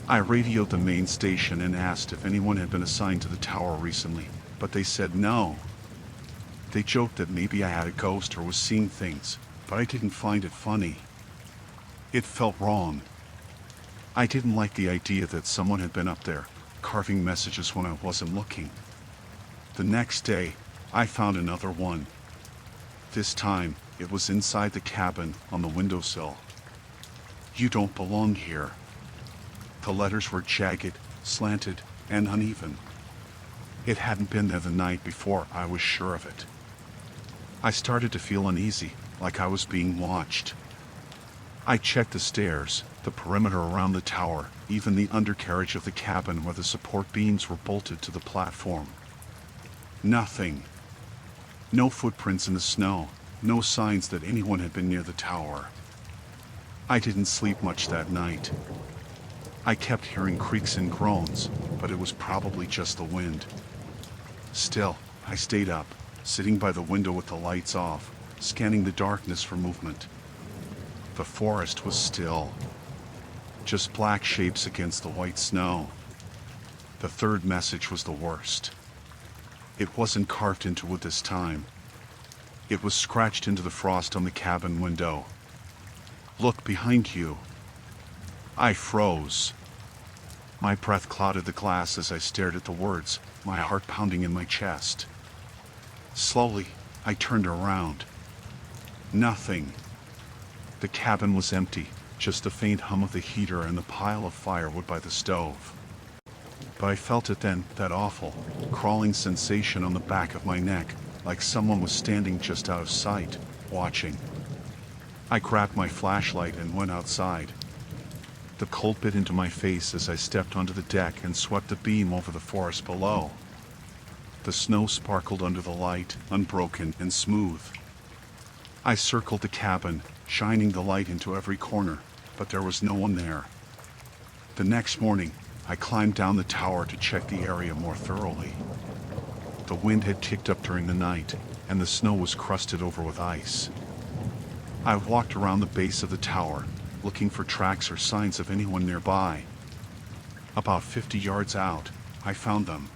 I radioed the main station and asked if anyone had been assigned to the tower recently, but they said no. They joked that maybe I had a ghost or was seeing things, but I didn't find it funny. It felt wrong. I didn't like the idea that someone had been up there, carving messages when I wasn't looking. The next day, I found another one. This time, it was inside the cabin on the windowsill. "You don't belong here." The letters were jagged, slanted, and uneven. It hadn't been there the night before, I was sure of it. I started to feel uneasy, like I was being watched. I checked the stairs, the perimeter around the tower, even the undercarriage of the cabin where the support beams were bolted to the platform. Nothing. No footprints in the snow, no signs that anyone had been near the tower. I didn't sleep much that night. I kept hearing creaks and groans, but it was probably just the wind. Still, I stayed up, sitting by the window with the lights off, scanning the darkness for movement. The forest was still. Just black shapes against the white snow. The third message was the worst. It wasn't carved into wood this time. It was scratched into the frost on the cabin window. "Look behind you." I froze. My breath clouded the glass as I stared at the words, my heart pounding in my chest. Slowly, I turned around. Nothing. The cabin was empty, just the faint hum of the heater and the pile of firewood by the stove. But I felt it then, that awful, crawling sensation on the back of my neck, like someone was standing just out of sight, watching. I grabbed my flashlight and went outside. The cold bit into my face as I stepped onto the deck and swept the beam over the forest below. The snow sparkled under the light, unbroken and smooth. I circled the cabin, shining the light into every corner, but there was no one there. The next morning, I climbed down the tower to check the area more thoroughly. The wind had kicked up during the night, and the snow was crusted over with ice. I walked around the base of the tower, looking for tracks or signs of anyone nearby. About 50 yards out, I found them.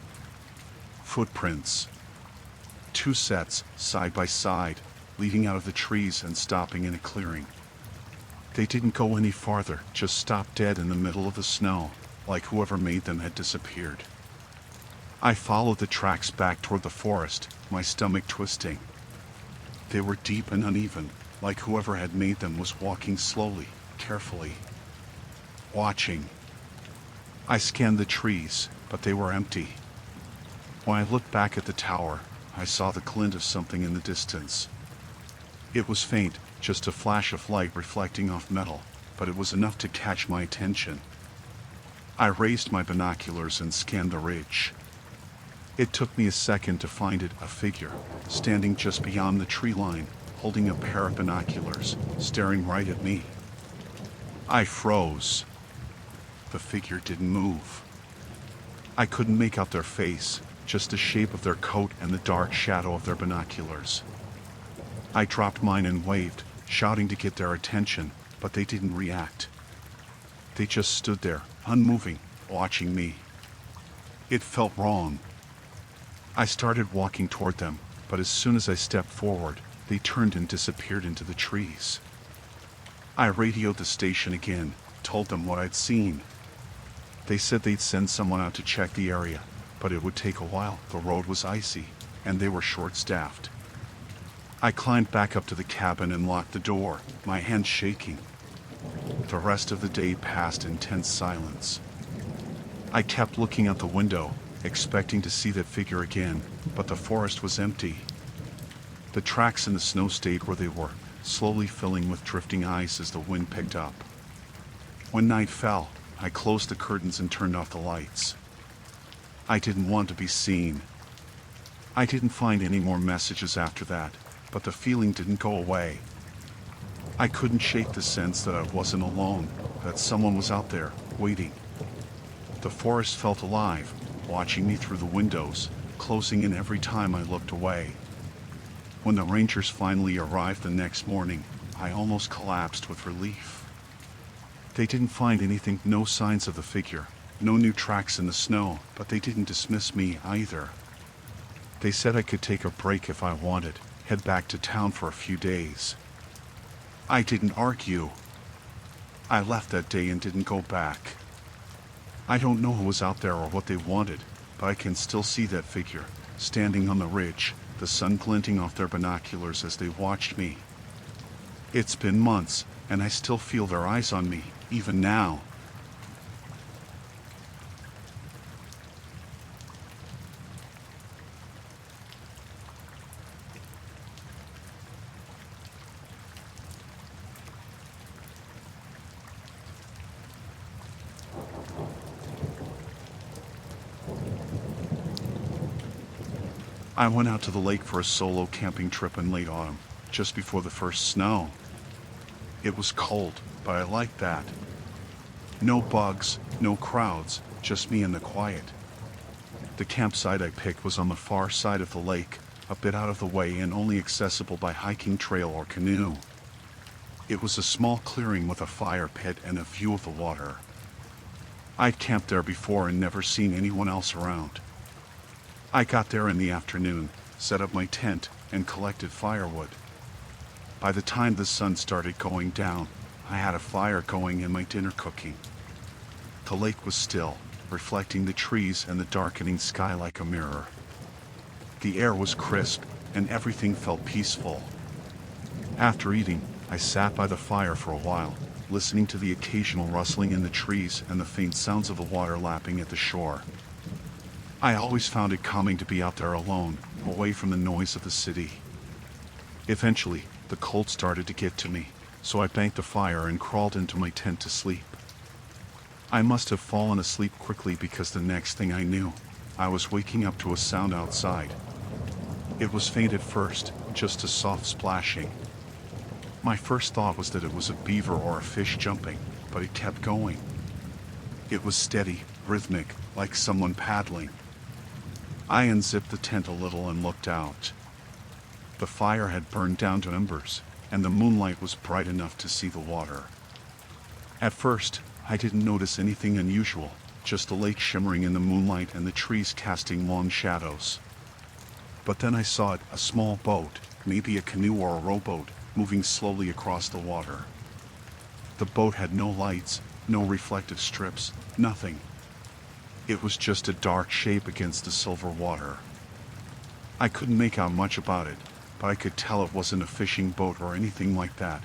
Footprints. 2 sets, side by side, leading out of the trees and stopping in a clearing. They didn't go any farther, just stopped dead in the middle of the snow, like whoever made them had disappeared. I followed the tracks back toward the forest, my stomach twisting. They were deep and uneven, like whoever had made them was walking slowly, carefully. Watching. I scanned the trees, but they were empty. When I looked back at the tower, I saw the glint of something in the distance. It was faint, just a flash of light reflecting off metal, but it was enough to catch my attention. I raised my binoculars and scanned the ridge. It took me a second to find it, a figure, standing just beyond the tree line, holding a pair of binoculars, staring right at me. I froze. The figure didn't move. I couldn't make out their face, just the shape of their coat and the dark shadow of their binoculars. I dropped mine and waved, shouting to get their attention, but they didn't react. They just stood there, unmoving, watching me. It felt wrong. I started walking toward them, but as soon as I stepped forward, they turned and disappeared into the trees. I radioed the station again, told them what I'd seen. They said they'd send someone out to check the area, but it would take a while. The road was icy, and they were short-staffed. I climbed back up to the cabin and locked the door, my hands shaking. The rest of the day passed in tense silence. I kept looking out the window, expecting to see that figure again, but the forest was empty. The tracks in the snow stayed where they were, slowly filling with drifting ice as the wind picked up. When night fell, I closed the curtains and turned off the lights. I didn't want to be seen. I didn't find any more messages after that, but the feeling didn't go away. I couldn't shake the sense that I wasn't alone, that someone was out there, waiting. The forest felt alive, watching me through the windows, closing in every time I looked away. When the rangers finally arrived the next morning, I almost collapsed with relief. They didn't find anything, no signs of the figure, no new tracks in the snow, but they didn't dismiss me either. They said I could take a break if I wanted, head back to town for a few days. I didn't argue. I left that day and didn't go back. I don't know who was out there or what they wanted, but I can still see that figure, standing on the ridge, the sun glinting off their binoculars as they watched me. It's been months, and I still feel their eyes on me, even now. I went out to the lake for a solo camping trip in late autumn, just before the first snow. It was cold, but I liked that. No bugs, no crowds, just me and the quiet. The campsite I picked was on the far side of the lake, a bit out of the way and only accessible by hiking trail or canoe. It was a small clearing with a fire pit and a view of the water. I'd camped there before and never seen anyone else around. I got there in the afternoon, set up my tent, and collected firewood. By the time the sun started going down, I had a fire going and my dinner cooking. The lake was still, reflecting the trees and the darkening sky like a mirror. The air was crisp, and everything felt peaceful. After eating, I sat by the fire for a while, listening to the occasional rustling in the trees and the faint sounds of the water lapping at the shore. I always found it calming to be out there alone, away from the noise of the city. Eventually, the cold started to get to me, so I banked the fire and crawled into my tent to sleep. I must have fallen asleep quickly because the next thing I knew, I was waking up to a sound outside. It was faint at first, just a soft splashing. My first thought was that it was a beaver or a fish jumping, but it kept going. It was steady, rhythmic, like someone paddling. I unzipped the tent a little and looked out. The fire had burned down to embers, and the moonlight was bright enough to see the water. At first, I didn't notice anything unusual, just the lake shimmering in the moonlight and the trees casting long shadows. But then I saw it, a small boat, maybe a canoe or a rowboat, moving slowly across the water. The boat had no lights, no reflective strips, nothing. It was just a dark shape against the silver water. I couldn't make out much about it, but I could tell it wasn't a fishing boat or anything like that.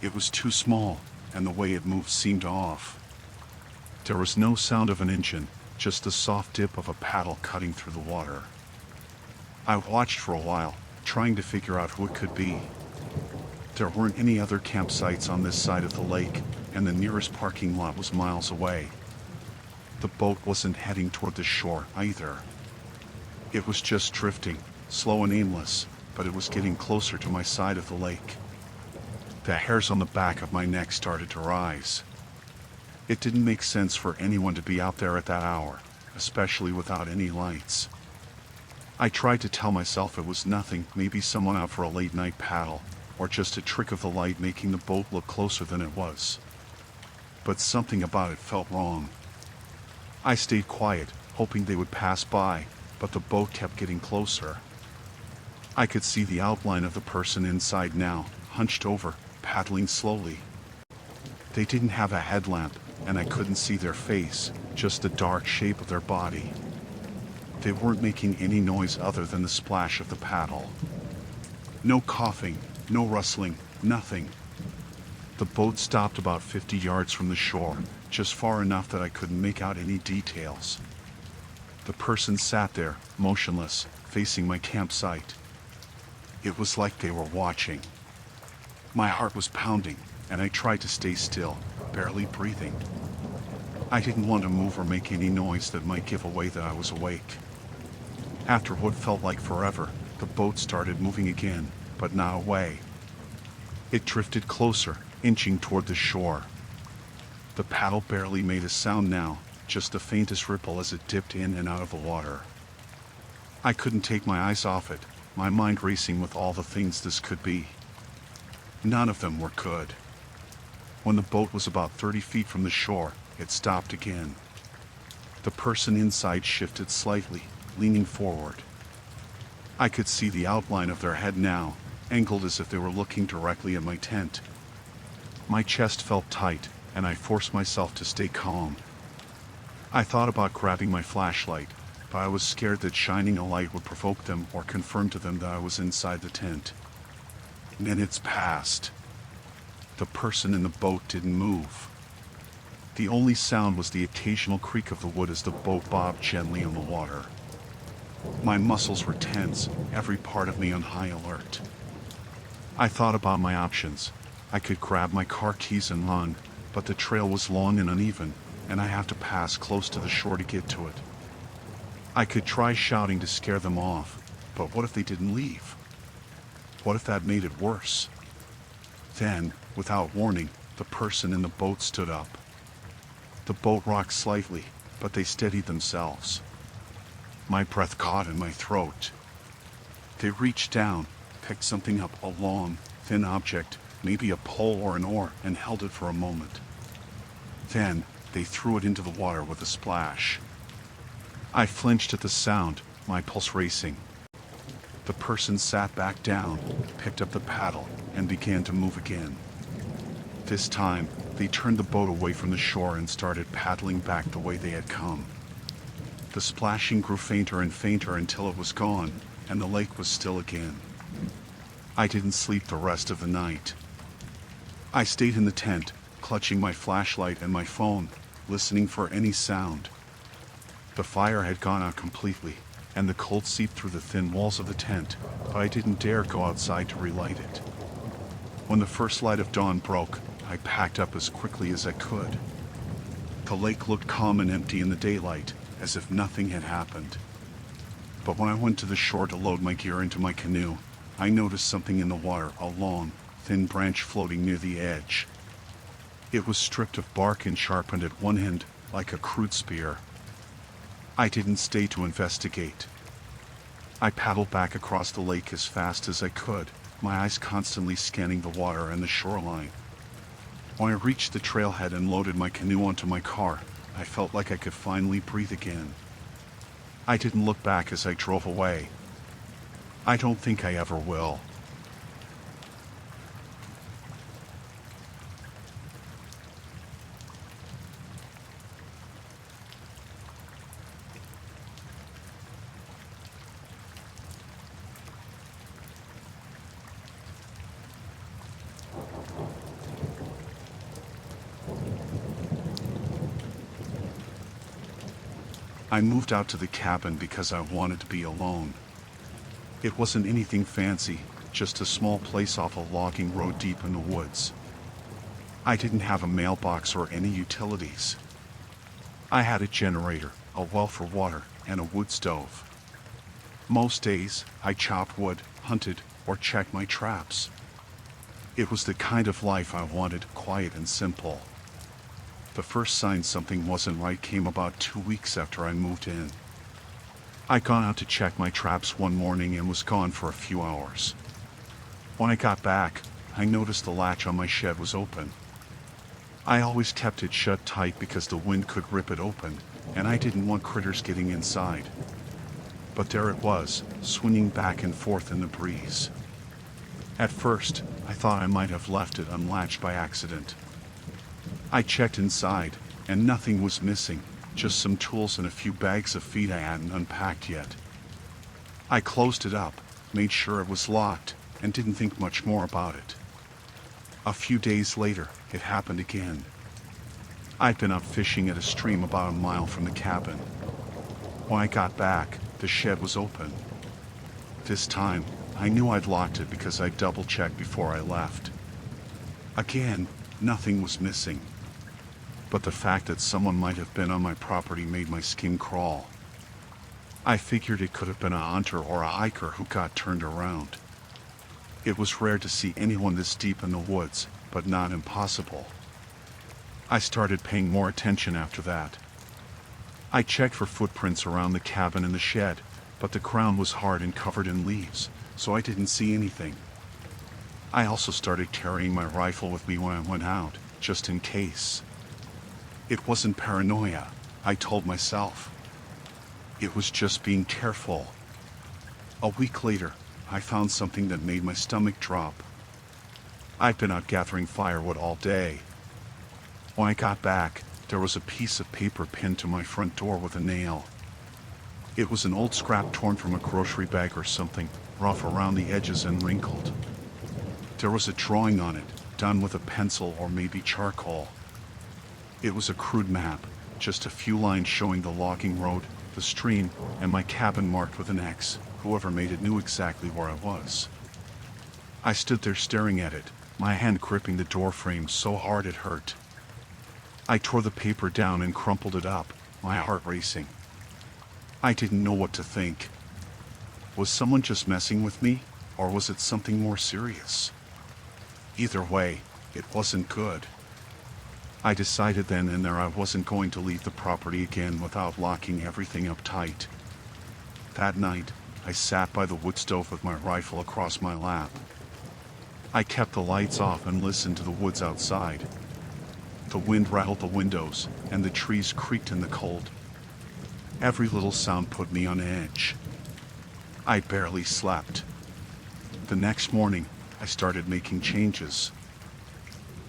It was too small, and the way it moved seemed off. There was no sound of an engine, just the soft dip of a paddle cutting through the water. I watched for a while, trying to figure out who it could be. There weren't any other campsites on this side of the lake, and the nearest parking lot was miles away. The boat wasn't heading toward the shore either. It was just drifting, slow and aimless, but it was getting closer to my side of the lake. The hairs on the back of my neck started to rise. It didn't make sense for anyone to be out there at that hour, especially without any lights. I tried to tell myself it was nothing, maybe someone out for a late night paddle, or just a trick of the light making the boat look closer than it was. But something about it felt wrong. I stayed quiet, hoping they would pass by, but the boat kept getting closer. I could see the outline of the person inside now, hunched over, paddling slowly. They didn't have a headlamp, and I couldn't see their face, just the dark shape of their body. They weren't making any noise other than the splash of the paddle. No coughing, no rustling, nothing. The boat stopped about 50 yards from the shore, just far enough that I couldn't make out any details. The person sat there, motionless, facing my campsite. It was like they were watching. My heart was pounding, and I tried to stay still, barely breathing. I didn't want to move or make any noise that might give away that I was awake. After what felt like forever, the boat started moving again, but not away. It drifted closer, inching toward the shore. The paddle barely made a sound now, just the faintest ripple as it dipped in and out of the water. I couldn't take my eyes off it, my mind racing with all the things this could be. None of them were good. When the boat was about 30 feet from the shore, it stopped again. The person inside shifted slightly, leaning forward. I could see the outline of their head now, angled as if they were looking directly at my tent. My chest felt tight, and I forced myself to stay calm. I thought about grabbing my flashlight, but I was scared that shining a light would provoke them or confirm to them that I was inside the tent. Minutes passed. The person in the boat didn't move. The only sound was the occasional creak of the wood as the boat bobbed gently on the water. My muscles were tense, every part of me on high alert. I thought about my options. I could grab my car keys and run, but the trail was long and uneven, and I had to pass close to the shore to get to it. I could try shouting to scare them off, but what if they didn't leave? What if that made it worse? Then, without warning, the person in the boat stood up. The boat rocked slightly, but they steadied themselves. My breath caught in my throat. They reached down, picked something up, a long, thin object, maybe a pole or an oar, and held it for a moment. Then, they threw it into the water with a splash. I flinched at the sound, my pulse racing. The person sat back down, picked up the paddle, and began to move again. This time, They turned the boat away from the shore and started paddling back the way they had come. The splashing grew fainter and fainter until it was gone, and the lake was still again. I didn't sleep the rest of the night. I stayed in the tent, clutching my flashlight and my phone, listening for any sound. The fire had gone out completely, and the cold seeped through the thin walls of the tent, but I didn't dare go outside to relight it. When the first light of dawn broke, I packed up as quickly as I could. The lake looked calm and empty in the daylight, as if nothing had happened. But when I went to the shore to load my gear into my canoe, I noticed something in the water, a long, thin branch floating near the edge. It was stripped of bark and sharpened at one end, like a crude spear. I didn't stay to investigate. I paddled back across the lake as fast as I could, my eyes constantly scanning the water and the shoreline. When I reached the trailhead and loaded my canoe onto my car, I felt like I could finally breathe again. I didn't look back as I drove away. I don't think I ever will. I moved out to the cabin because I wanted to be alone. It wasn't anything fancy, just a small place off a logging road deep in the woods. I didn't have a mailbox or any utilities. I had a generator, a well for water, and a wood stove. Most days, I chopped wood, hunted, or checked my traps. It was the kind of life I wanted, quiet and simple. The first sign something wasn't right came about 2 weeks after I moved in. I'd gone out to check my traps one morning and was gone for a few hours. When I got back, I noticed the latch on my shed was open. I always kept it shut tight because the wind could rip it open, and I didn't want critters getting inside. But there it was, swinging back and forth in the breeze. At first, I thought I might have left it unlatched by accident. I checked inside, and nothing was missing, just some tools and a few bags of feed I hadn't unpacked yet. I closed it up, made sure it was locked, and didn't think much more about it. A few days later, it happened again. I'd been up fishing at a stream about a mile from the cabin. When I got back, the shed was open. This time, I knew I'd locked it because I'd double-checked before I left. Again, nothing was missing. But the fact that someone might have been on my property made my skin crawl. I figured it could have been a hunter or a hiker who got turned around. It was rare to see anyone this deep in the woods, but not impossible. I started paying more attention after that. I checked for footprints around the cabin and the shed, but the ground was hard and covered in leaves, so I didn't see anything. I also started carrying my rifle with me when I went out, just in case. It wasn't paranoia, I told myself. It was just being careful. A week later, I found something that made my stomach drop. I'd been out gathering firewood all day. When I got back, there was a piece of paper pinned to my front door with a nail. It was an old scrap torn from a grocery bag or something, rough around the edges and wrinkled. There was a drawing on it, done with a pencil or maybe charcoal. It was a crude map, just a few lines showing the logging road, the stream, and my cabin marked with an X. Whoever made it knew exactly where I was. I stood there staring at it, my hand gripping the door frame so hard it hurt. I tore the paper down and crumpled it up, my heart racing. I didn't know what to think. Was someone just messing with me, or was it something more serious? Either way, it wasn't good. I decided then and there I wasn't going to leave the property again without locking everything up tight. That night, I sat by the wood stove with my rifle across my lap. I kept the lights off and listened to the woods outside. The wind rattled the windows, and the trees creaked in the cold. Every little sound put me on edge. I barely slept. The next morning, I started making changes.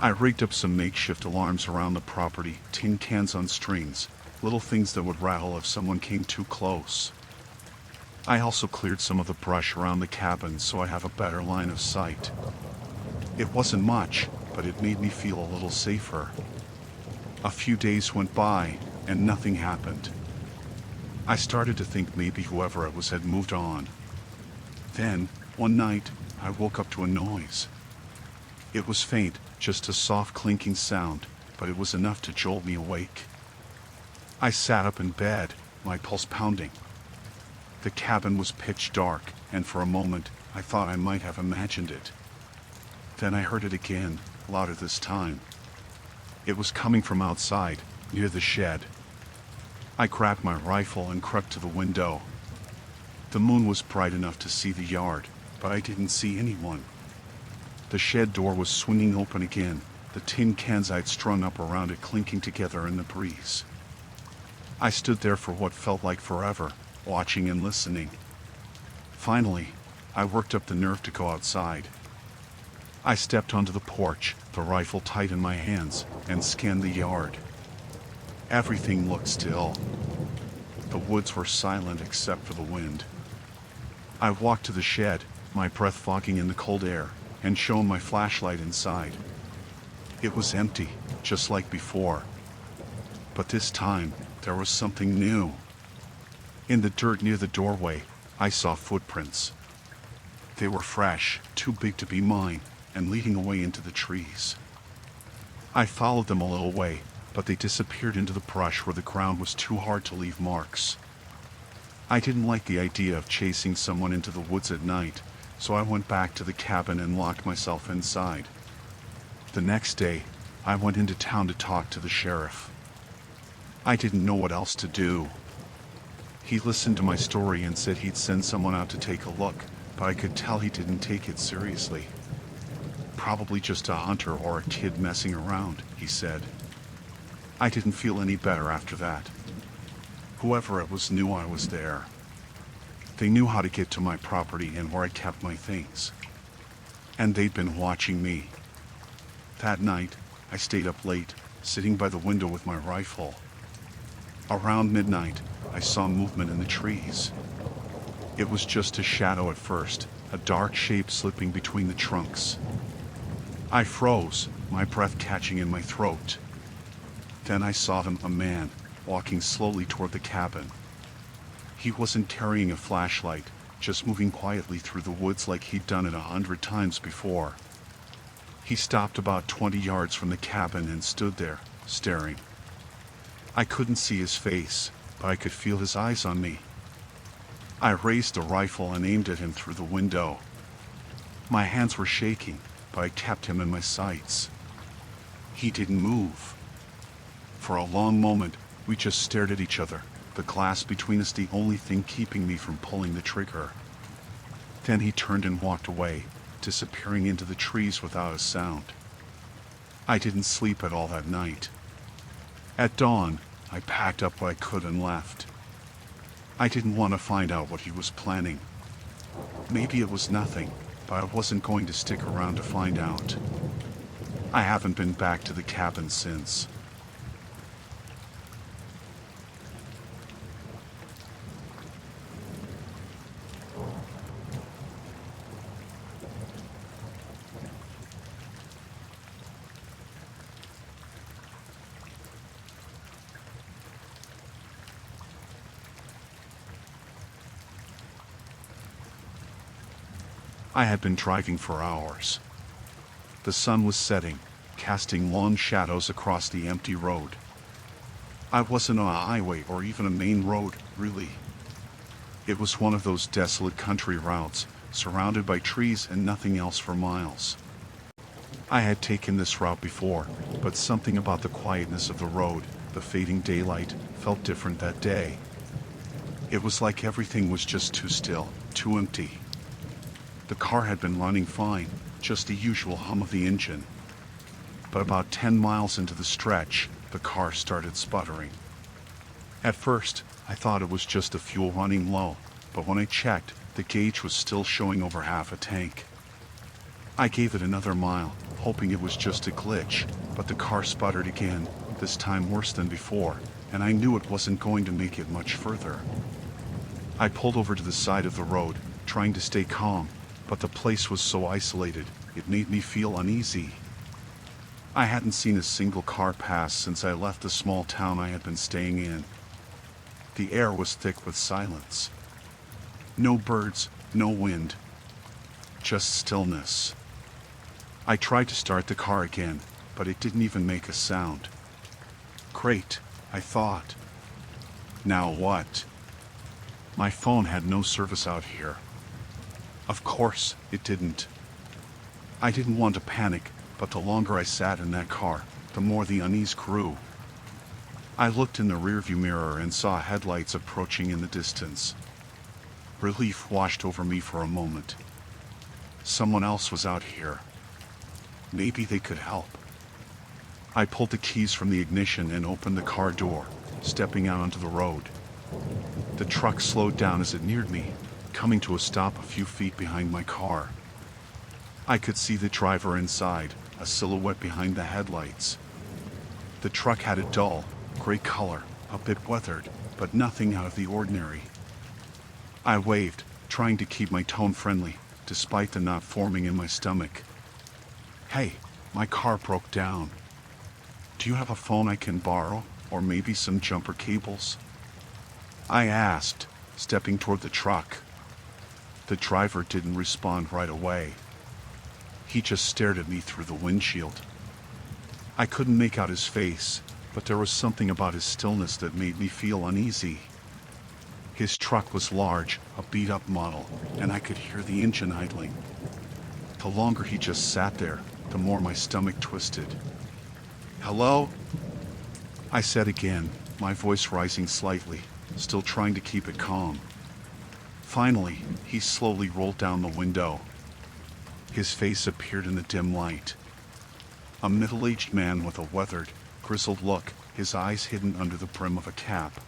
I rigged up some makeshift alarms around the property, tin cans on strings, little things that would rattle if someone came too close. I also cleared some of the brush around the cabin so I have a better line of sight. It wasn't much, but it made me feel a little safer. A few days went by, and nothing happened. I started to think maybe whoever it was had moved on. Then, one night, I woke up to a noise. It was faint, just a soft clinking sound, but it was enough to jolt me awake. I sat up in bed, my pulse pounding. The cabin was pitch dark, and for a moment, I thought I might have imagined it. Then I heard it again, louder this time. It was coming from outside, near the shed. I grabbed my rifle and crept to the window. The moon was bright enough to see the yard, but I didn't see anyone. The shed door was swinging open again, the tin cans I'd strung up around it clinking together in the breeze. I stood there for what felt like forever, watching and listening. Finally, I worked up the nerve to go outside. I stepped onto the porch, the rifle tight in my hands, and scanned the yard. Everything looked still. The woods were silent except for the wind. I walked to the shed, my breath fogging in the cold air, and shone my flashlight inside. It was empty, just like before. But this time, there was something new. In the dirt near the doorway, I saw footprints. They were fresh, too big to be mine, and leading away into the trees. I followed them a little way, but they disappeared into the brush where the ground was too hard to leave marks. I didn't like the idea of chasing someone into the woods at night, so I went back to the cabin and locked myself inside. The next day, I went into town to talk to the sheriff. I didn't know what else to do. He listened to my story and said he'd send someone out to take a look, but I could tell he didn't take it seriously. Probably just a hunter or a kid messing around, he said. I didn't feel any better after that. Whoever it was knew I was there. They knew how to get to my property and where I kept my things. And they'd been watching me. That night, I stayed up late, sitting by the window with my rifle. Around midnight, I saw movement in the trees. It was just a shadow at first, a dark shape slipping between the trunks. I froze, my breath catching in my throat. Then I saw him, a man, walking slowly toward the cabin. He wasn't carrying a flashlight, just moving quietly through the woods like he'd done it 100 times before. He stopped about 20 yards from the cabin and stood there, staring. I couldn't see his face, but I could feel his eyes on me. I raised the rifle and aimed at him through the window. My hands were shaking, but I kept him in my sights. He didn't move. For a long moment, we just stared at each other, the glass between us the only thing keeping me from pulling the trigger. Then he turned and walked away, disappearing into the trees without a sound. I didn't sleep at all that night. At dawn, I packed up what I could and left. I didn't want to find out what he was planning. Maybe it was nothing, but I wasn't going to stick around to find out. I haven't been back to the cabin since. I had been driving for hours. The sun was setting, casting long shadows across the empty road. I wasn't on a highway or even a main road, really. It was one of those desolate country routes, surrounded by trees and nothing else for miles. I had taken this route before, but something about the quietness of the road, the fading daylight, felt different that day. It was like everything was just too still, too empty. The car had been running fine, just the usual hum of the engine. But about 10 miles into the stretch, the car started sputtering. At first, I thought it was just the fuel running low, but when I checked, the gauge was still showing over half a tank. I gave it another mile, hoping it was just a glitch, but the car sputtered again, this time worse than before, and I knew it wasn't going to make it much further. I pulled over to the side of the road, trying to stay calm, but the place was so isolated, it made me feel uneasy. I hadn't seen a single car pass since I left the small town I had been staying in. The air was thick with silence. No birds, no wind. Just stillness. I tried to start the car again, but it didn't even make a sound. Great, I thought. Now what? My phone had no service out here. Of course, it didn't. I didn't want to panic, but the longer I sat in that car, the more the unease grew. I looked in the rearview mirror and saw headlights approaching in the distance. Relief washed over me for a moment. Someone else was out here. Maybe they could help. I pulled the keys from the ignition and opened the car door, stepping out onto the road. The truck slowed down as it neared me, coming to a stop a few feet behind my car. I could see the driver inside, a silhouette behind the headlights. The truck had a dull, gray color, a bit weathered, but nothing out of the ordinary. I waved, trying to keep my tone friendly, despite the knot forming in my stomach. "Hey, my car broke down. Do you have a phone I can borrow, or maybe some jumper cables?" I asked, stepping toward the truck. The driver didn't respond right away. He just stared at me through the windshield. I couldn't make out his face, but there was something about his stillness that made me feel uneasy. His truck was large, a beat-up model, and I could hear the engine idling. The longer he just sat there, the more my stomach twisted. "Hello?" I said again, my voice rising slightly, still trying to keep it calm. Finally, he slowly rolled down the window. His face appeared in the dim light. A middle-aged man with a weathered, grizzled look, his eyes hidden under the brim of a cap.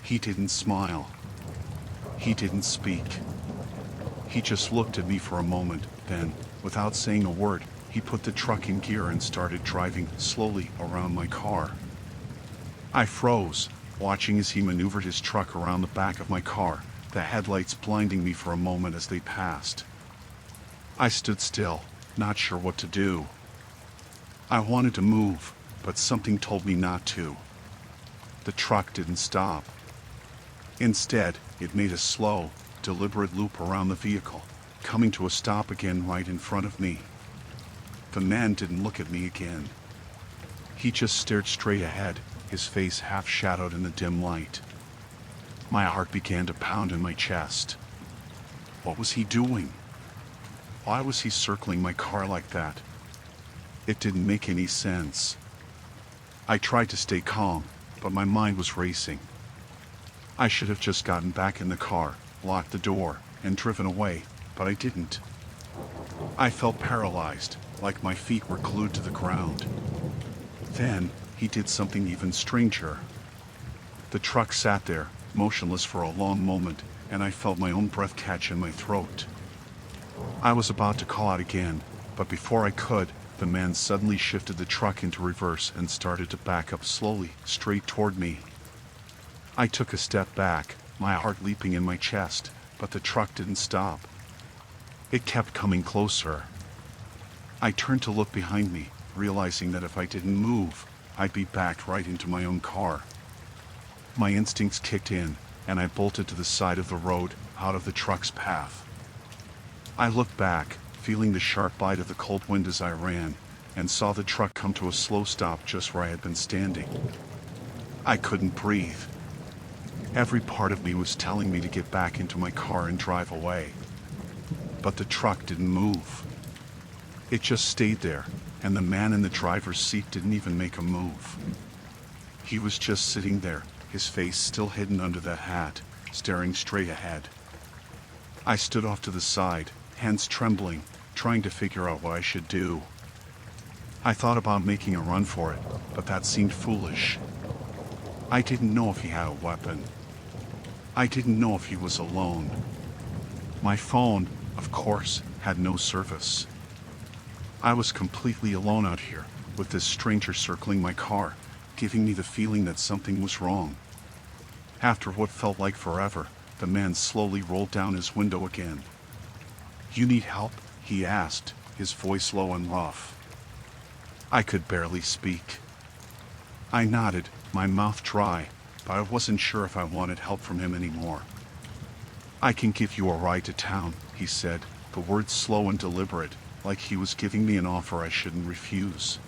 He didn't smile. He didn't speak. He just looked at me for a moment, then, without saying a word, he put the truck in gear and started driving slowly around my car. I froze, watching as he maneuvered his truck around the back of my car, the headlights blinding me for a moment as they passed. I stood still, not sure what to do. I wanted to move, but something told me not to. The truck didn't stop. Instead, it made a slow, deliberate loop around the vehicle, coming to a stop again right in front of me. The man didn't look at me again. He just stared straight ahead, his face half shadowed in the dim light. My heart began to pound in my chest. What was he doing? Why was he circling my car like that? It didn't make any sense. I tried to stay calm, but my mind was racing. I should have just gotten back in the car, locked the door, and driven away, but I didn't. I felt paralyzed, like my feet were glued to the ground. Then, he did something even stranger. The truck sat there, motionless for a long moment, and I felt my own breath catch in my throat. I was about to call out again, but before I could, the man suddenly shifted the truck into reverse and started to back up slowly, straight toward me. I took a step back, my heart leaping in my chest, but the truck didn't stop. It kept coming closer. I turned to look behind me, realizing that if I didn't move, I'd be backed right into my own car. My instincts kicked in, and I bolted to the side of the road, out of the truck's path. I looked back, feeling the sharp bite of the cold wind as I ran, and saw the truck come to a slow stop just where I had been standing. I couldn't breathe. Every part of me was telling me to get back into my car and drive away. But the truck didn't move. It just stayed there, and the man in the driver's seat didn't even make a move. He was just sitting there, his face still hidden under that hat, staring straight ahead. I stood off to the side, hands trembling, trying to figure out what I should do. I thought about making a run for it, but that seemed foolish. I didn't know if he had a weapon. I didn't know if he was alone. My phone, of course, had no service. I was completely alone out here, with this stranger circling my car, giving me the feeling that something was wrong. After what felt like forever, the man slowly rolled down his window again. "You need help?" he asked, his voice low and rough. I could barely speak. I nodded, my mouth dry, but I wasn't sure if I wanted help from him anymore. "I can give you a ride to town," he said, the words slow and deliberate, like he was giving me an offer I shouldn't refuse.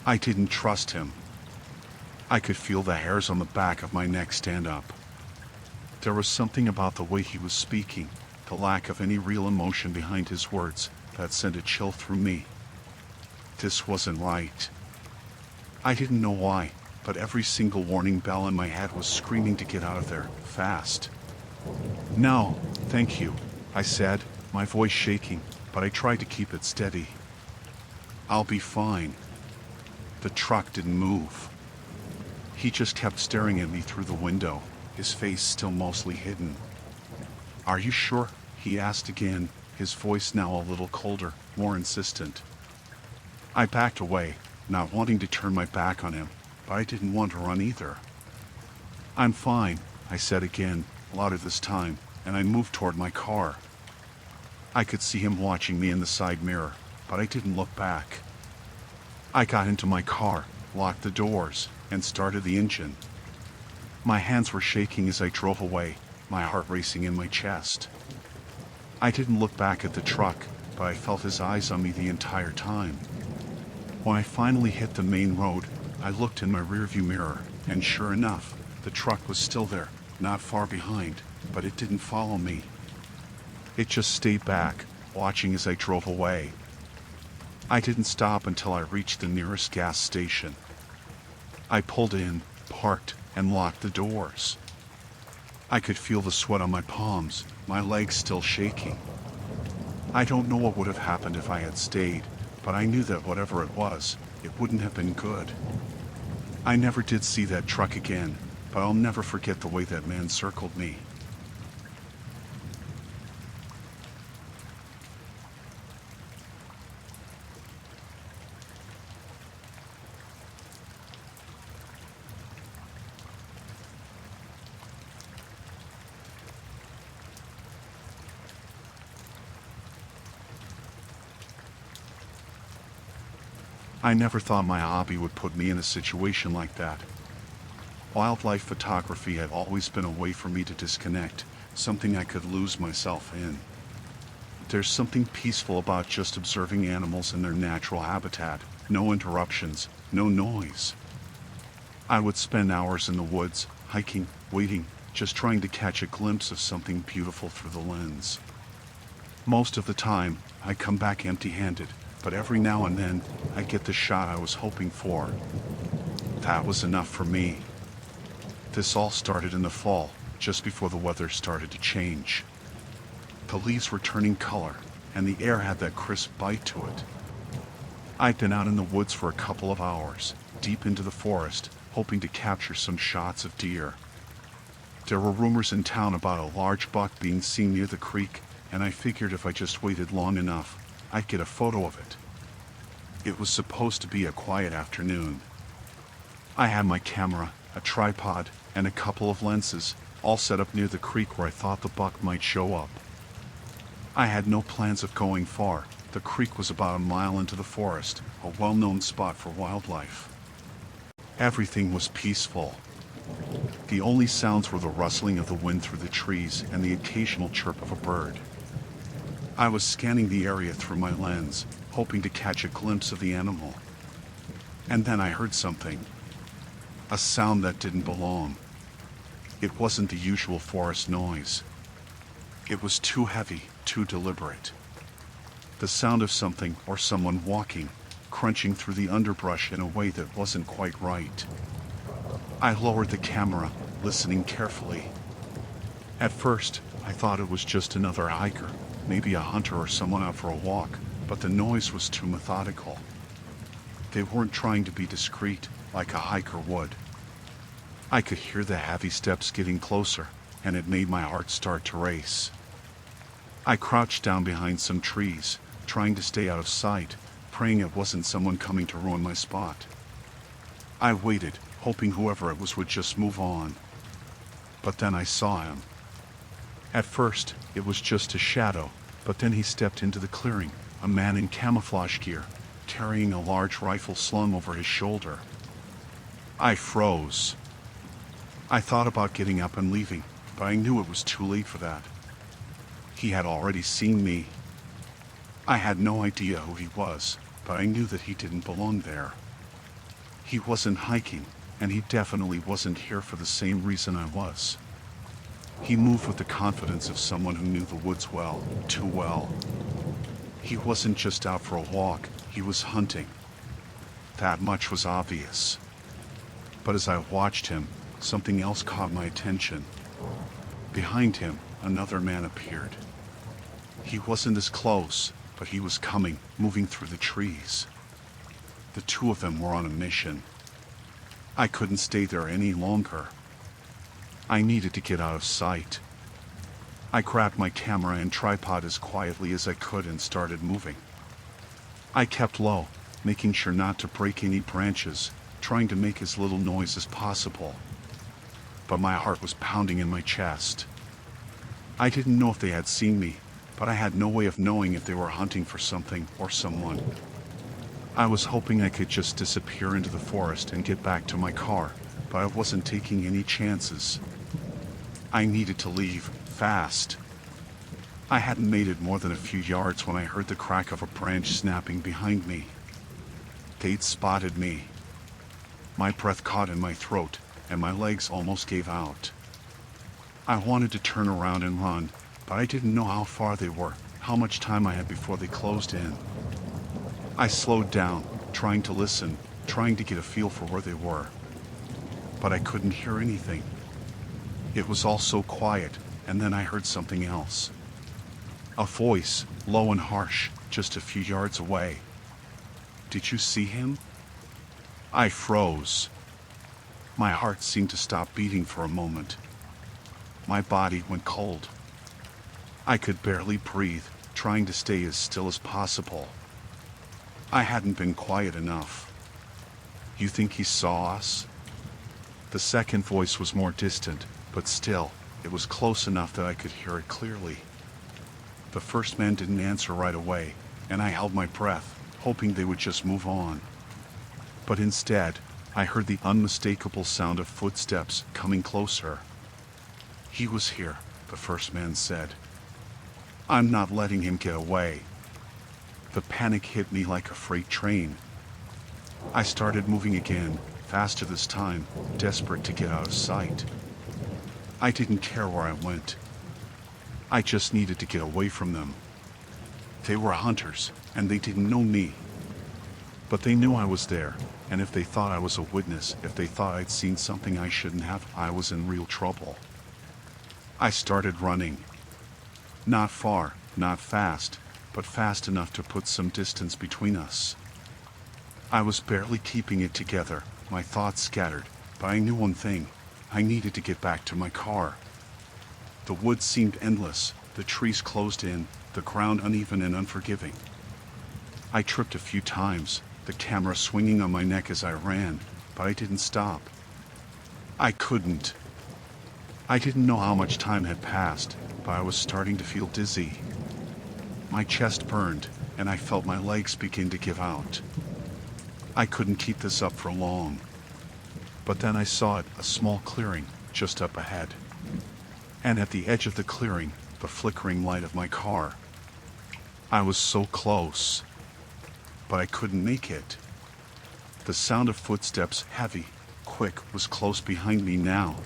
I didn't trust him. I could feel the hairs on the back of my neck stand up. There was something about the way he was speaking, the lack of any real emotion behind his words, that sent a chill through me. This wasn't right. I didn't know why, but every single warning bell in my head was screaming to get out of there, fast. "No, thank you," I said, my voice shaking, but I tried to keep it steady. "I'll be fine." The truck didn't move. He just kept staring at me through the window, his face still mostly hidden. "Are you sure?" he asked again, his voice now a little colder, more insistent. I backed away, not wanting to turn my back on him, but I didn't want to run either. "I'm fine," I said again, louder this time, and I moved toward my car. I could see him watching me in the side mirror, but I didn't look back. I got into my car, locked the doors, and started the engine. My hands were shaking as I drove away, my heart racing in my chest. I didn't look back at the truck, but I felt his eyes on me the entire time. When I finally hit the main road, I looked in my rearview mirror, and sure enough, the truck was still there, not far behind, but it didn't follow me. It just stayed back, watching as I drove away. I didn't stop until I reached the nearest gas station. I pulled in, parked, and locked the doors. I could feel the sweat on my palms, my legs still shaking. I don't know what would have happened if I had stayed, but I knew that whatever it was, it wouldn't have been good. I never did see that truck again, but I'll never forget the way that man circled me. I never thought my hobby would put me in a situation like that. Wildlife photography had always been a way for me to disconnect, something I could lose myself in. There's something peaceful about just observing animals in their natural habitat, no interruptions, no noise. I would spend hours in the woods, hiking, waiting, just trying to catch a glimpse of something beautiful through the lens. Most of the time, I come back empty-handed, but every now and then, I get the shot I was hoping for. That was enough for me. This all started in the fall, just before the weather started to change. The leaves were turning color, and the air had that crisp bite to it. I'd been out in the woods for a couple of hours, deep into the forest, hoping to capture some shots of deer. There were rumors in town about a large buck being seen near the creek, and I figured if I just waited long enough, I'd get a photo of it. It was supposed to be a quiet afternoon. I had my camera, a tripod, and a couple of lenses, all set up near the creek where I thought the buck might show up. I had no plans of going far. The creek was about a mile into the forest, a well-known spot for wildlife. Everything was peaceful. The only sounds were the rustling of the wind through the trees and the occasional chirp of a bird. I was scanning the area through my lens, hoping to catch a glimpse of the animal. And then I heard something. A sound that didn't belong. It wasn't the usual forest noise. It was too heavy, too deliberate. The sound of something or someone walking, crunching through the underbrush in a way that wasn't quite right. I lowered the camera, listening carefully. At first, I thought it was just another hiker, maybe a hunter or someone out for a walk, but the noise was too methodical. They weren't trying to be discreet, like a hiker would. I could hear the heavy steps getting closer, and it made my heart start to race. I crouched down behind some trees, trying to stay out of sight, praying it wasn't someone coming to ruin my spot. I waited, hoping whoever it was would just move on. But then I saw him. At first, it was just a shadow, but then he stepped into the clearing, a man in camouflage gear, carrying a large rifle slung over his shoulder. I froze. I thought about getting up and leaving, but I knew it was too late for that. He had already seen me. I had no idea who he was, but I knew that he didn't belong there. He wasn't hiking, and he definitely wasn't here for the same reason I was. He moved with the confidence of someone who knew the woods well, too well. He wasn't just out for a walk, he was hunting. That much was obvious. But as I watched him, something else caught my attention. Behind him, another man appeared. He wasn't as close, but he was coming, moving through the trees. The two of them were on a mission. I couldn't stay there any longer. I needed to get out of sight. I grabbed my camera and tripod as quietly as I could and started moving. I kept low, making sure not to break any branches, trying to make as little noise as possible. But my heart was pounding in my chest. I didn't know if they had seen me, but I had no way of knowing if they were hunting for something or someone. I was hoping I could just disappear into the forest and get back to my car, but I wasn't taking any chances. I needed to leave, fast. I hadn't made it more than a few yards when I heard the crack of a branch snapping behind me. They'd spotted me. My breath caught in my throat, and my legs almost gave out. I wanted to turn around and run, but I didn't know how far they were, how much time I had before they closed in. I slowed down, trying to listen, trying to get a feel for where they were. But I couldn't hear anything. It was all so quiet, and then I heard something else. A voice, low and harsh, just a few yards away. "Did you see him?" I froze. My heart seemed to stop beating for a moment. My body went cold. I could barely breathe, trying to stay as still as possible. I hadn't been quiet enough. "You think he saw us?" The second voice was more distant, but still, it was close enough that I could hear it clearly. The first man didn't answer right away, and I held my breath, hoping they would just move on. But instead, I heard the unmistakable sound of footsteps coming closer. "He was here," the first man said. "I'm not letting him get away." The panic hit me like a freight train. I started moving again, faster this time, desperate to get out of sight. I didn't care where I went. I just needed to get away from them. They were hunters, and they didn't know me. But they knew I was there, and if they thought I was a witness, if they thought I'd seen something I shouldn't have, I was in real trouble. I started running. Not far, not fast, but fast enough to put some distance between us. I was barely keeping it together, my thoughts scattered, but I knew one thing. I needed to get back to my car. The woods seemed endless, the trees closed in, the ground uneven and unforgiving. I tripped a few times, the camera swinging on my neck as I ran, but I didn't stop. I couldn't. I didn't know how much time had passed, but I was starting to feel dizzy. My chest burned, and I felt my legs begin to give out. I couldn't keep this up for long. But then I saw it, a small clearing, just up ahead. And at the edge of the clearing, the flickering light of my car. I was so close, but I couldn't make it. The sound of footsteps, heavy, quick, was close behind me now.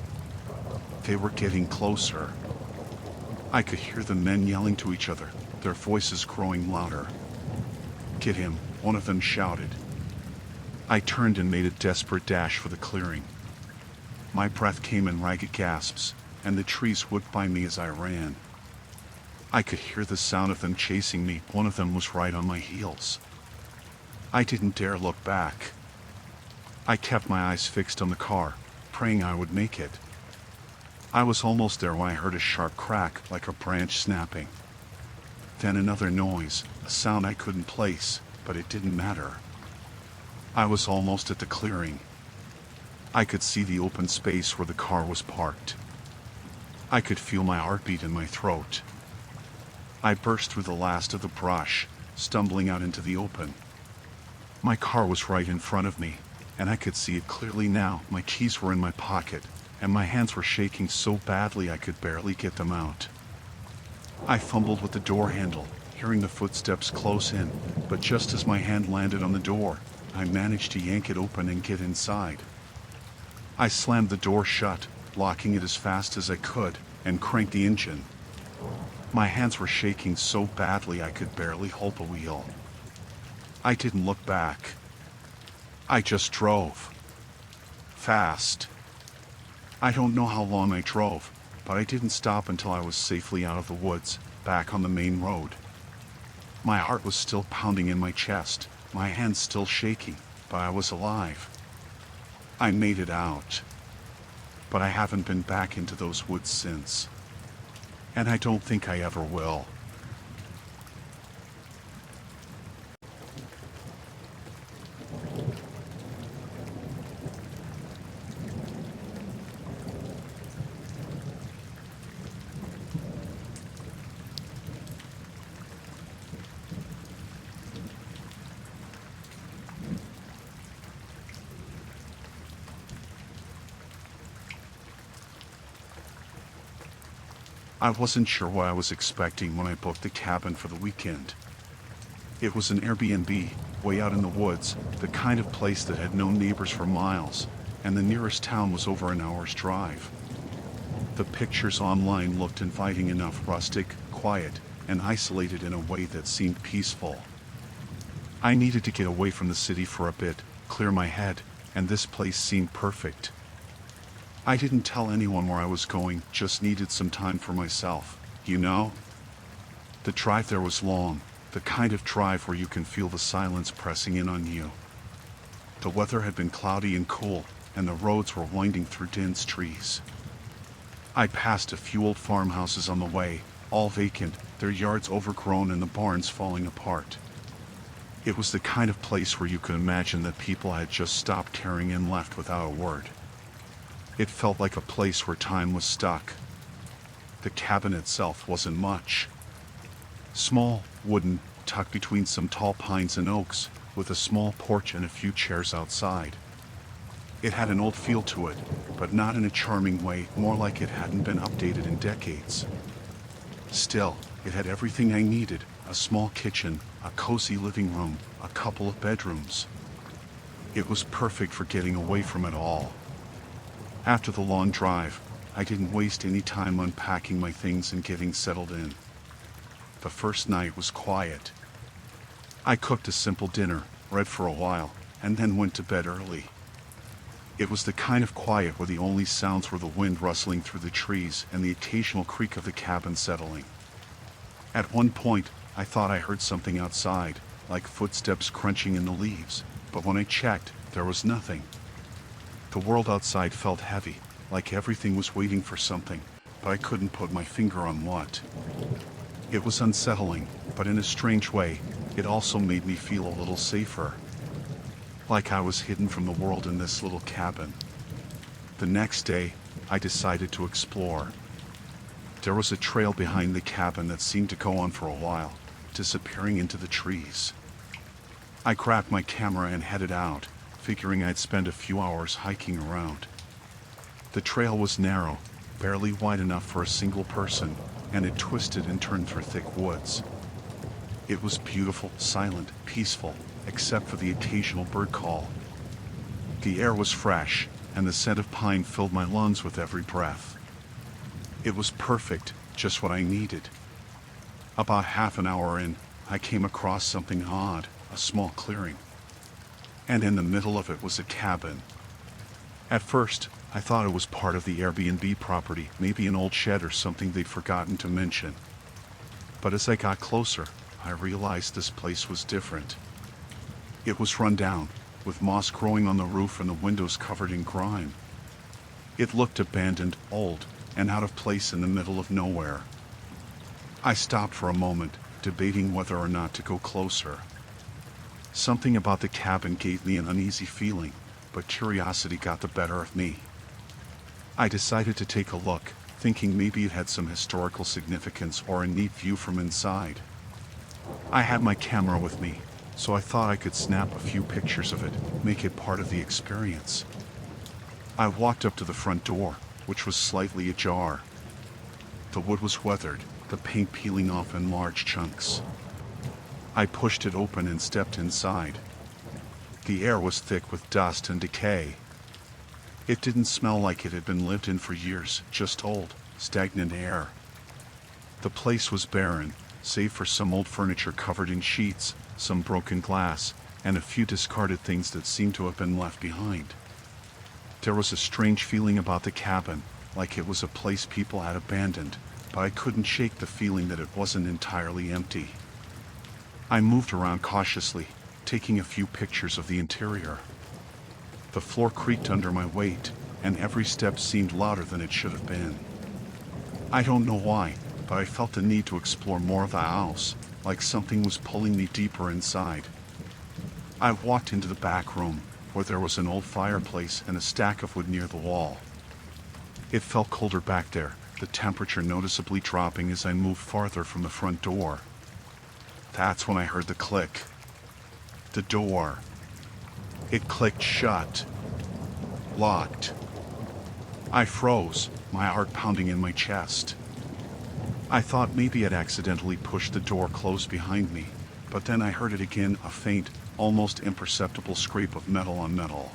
They were getting closer. I could hear the men yelling to each other, their voices growing louder. "Get him," one of them shouted. I turned and made a desperate dash for the clearing. My breath came in ragged gasps, and the trees whipped by me as I ran. I could hear the sound of them chasing me. One of them was right on my heels. I didn't dare look back. I kept my eyes fixed on the car, praying I would make it. I was almost there when I heard a sharp crack, like a branch snapping. Then another noise, a sound I couldn't place, but it didn't matter. I was almost at the clearing. I could see the open space where the car was parked. I could feel my heartbeat in my throat. I burst through the last of the brush, stumbling out into the open. My car was right in front of me, and I could see it clearly now. My keys were in my pocket, and my hands were shaking so badly I could barely get them out. I fumbled with the door handle, hearing the footsteps close in, but just as my hand landed on the door, I managed to yank it open and get inside. I slammed the door shut, locking it as fast as I could, and cranked the engine. My hands were shaking so badly I could barely hold the wheel. I didn't look back. I just drove. Fast. I don't know how long I drove, but I didn't stop until I was safely out of the woods, back on the main road. My heart was still pounding in my chest, my hands still shaking, but I was alive. I made it out. But I haven't been back into those woods since. And I don't think I ever will. I wasn't sure what I was expecting when I booked the cabin for the weekend. It was an Airbnb, way out in the woods, the kind of place that had no neighbors for miles, and the nearest town was over an hour's drive. The pictures online looked inviting enough, rustic, quiet, and isolated in a way that seemed peaceful. I needed to get away from the city for a bit, clear my head, and this place seemed perfect. I didn't tell anyone where I was going, just needed some time for myself, you know? The drive there was long, the kind of drive where you can feel the silence pressing in on you. The weather had been cloudy and cool, and the roads were winding through dense trees. I passed a few old farmhouses on the way, all vacant, their yards overgrown and the barns falling apart. It was the kind of place where you could imagine that people had just stopped caring and left without a word. It felt like a place where time was stuck. The cabin itself wasn't much. Small, wooden, tucked between some tall pines and oaks, with a small porch and a few chairs outside. It had an old feel to it, but not in a charming way, more like it hadn't been updated in decades. Still, it had everything I needed, a small kitchen, a cozy living room, a couple of bedrooms. It was perfect for getting away from it all. After the long drive, I didn't waste any time unpacking my things and getting settled in. The first night was quiet. I cooked a simple dinner, read for a while, and then went to bed early. It was the kind of quiet where the only sounds were the wind rustling through the trees and the occasional creak of the cabin settling. At one point, I thought I heard something outside, like footsteps crunching in the leaves, but when I checked, there was nothing. The world outside felt heavy, like everything was waiting for something, but I couldn't put my finger on what. It was unsettling, but in a strange way, it also made me feel a little safer. Like I was hidden from the world in this little cabin. The next day, I decided to explore. There was a trail behind the cabin that seemed to go on for a while, disappearing into the trees. I grabbed my camera and headed out, figuring I'd spend a few hours hiking around. The trail was narrow, barely wide enough for a single person, and it twisted and turned through thick woods. It was beautiful, silent, peaceful, except for the occasional bird call. The air was fresh, and the scent of pine filled my lungs with every breath. It was perfect, just what I needed. About half an hour in, I came across something odd, a small clearing. And in the middle of it was a cabin. At first, I thought it was part of the Airbnb property, maybe an old shed or something they'd forgotten to mention. But as I got closer, I realized this place was different. It was run down, with moss growing on the roof and the windows covered in grime. It looked abandoned, old, and out of place in the middle of nowhere. I stopped for a moment, debating whether or not to go closer. Something about the cabin gave me an uneasy feeling, but curiosity got the better of me. I decided to take a look, thinking maybe it had some historical significance or a neat view from inside. I had my camera with me, so I thought I could snap a few pictures of it, make it part of the experience. I walked up to the front door, which was slightly ajar. The wood was weathered, the paint peeling off in large chunks. I pushed it open and stepped inside. The air was thick with dust and decay. It didn't smell like it had been lived in for years, just old, stagnant air. The place was barren, save for some old furniture covered in sheets, some broken glass, and a few discarded things that seemed to have been left behind. There was a strange feeling about the cabin, like it was a place people had abandoned, but I couldn't shake the feeling that it wasn't entirely empty. I moved around cautiously, taking a few pictures of the interior. The floor creaked under my weight, and every step seemed louder than it should have been. I don't know why, but I felt the need to explore more of the house, like something was pulling me deeper inside. I walked into the back room, where there was an old fireplace and a stack of wood near the wall. It felt colder back there, the temperature noticeably dropping as I moved farther from the front door. That's when I heard the click. The door. It clicked shut. Locked. I froze, my heart pounding in my chest. I thought maybe I'd accidentally pushed the door closed behind me, but then I heard it again, a faint, almost imperceptible scrape of metal on metal.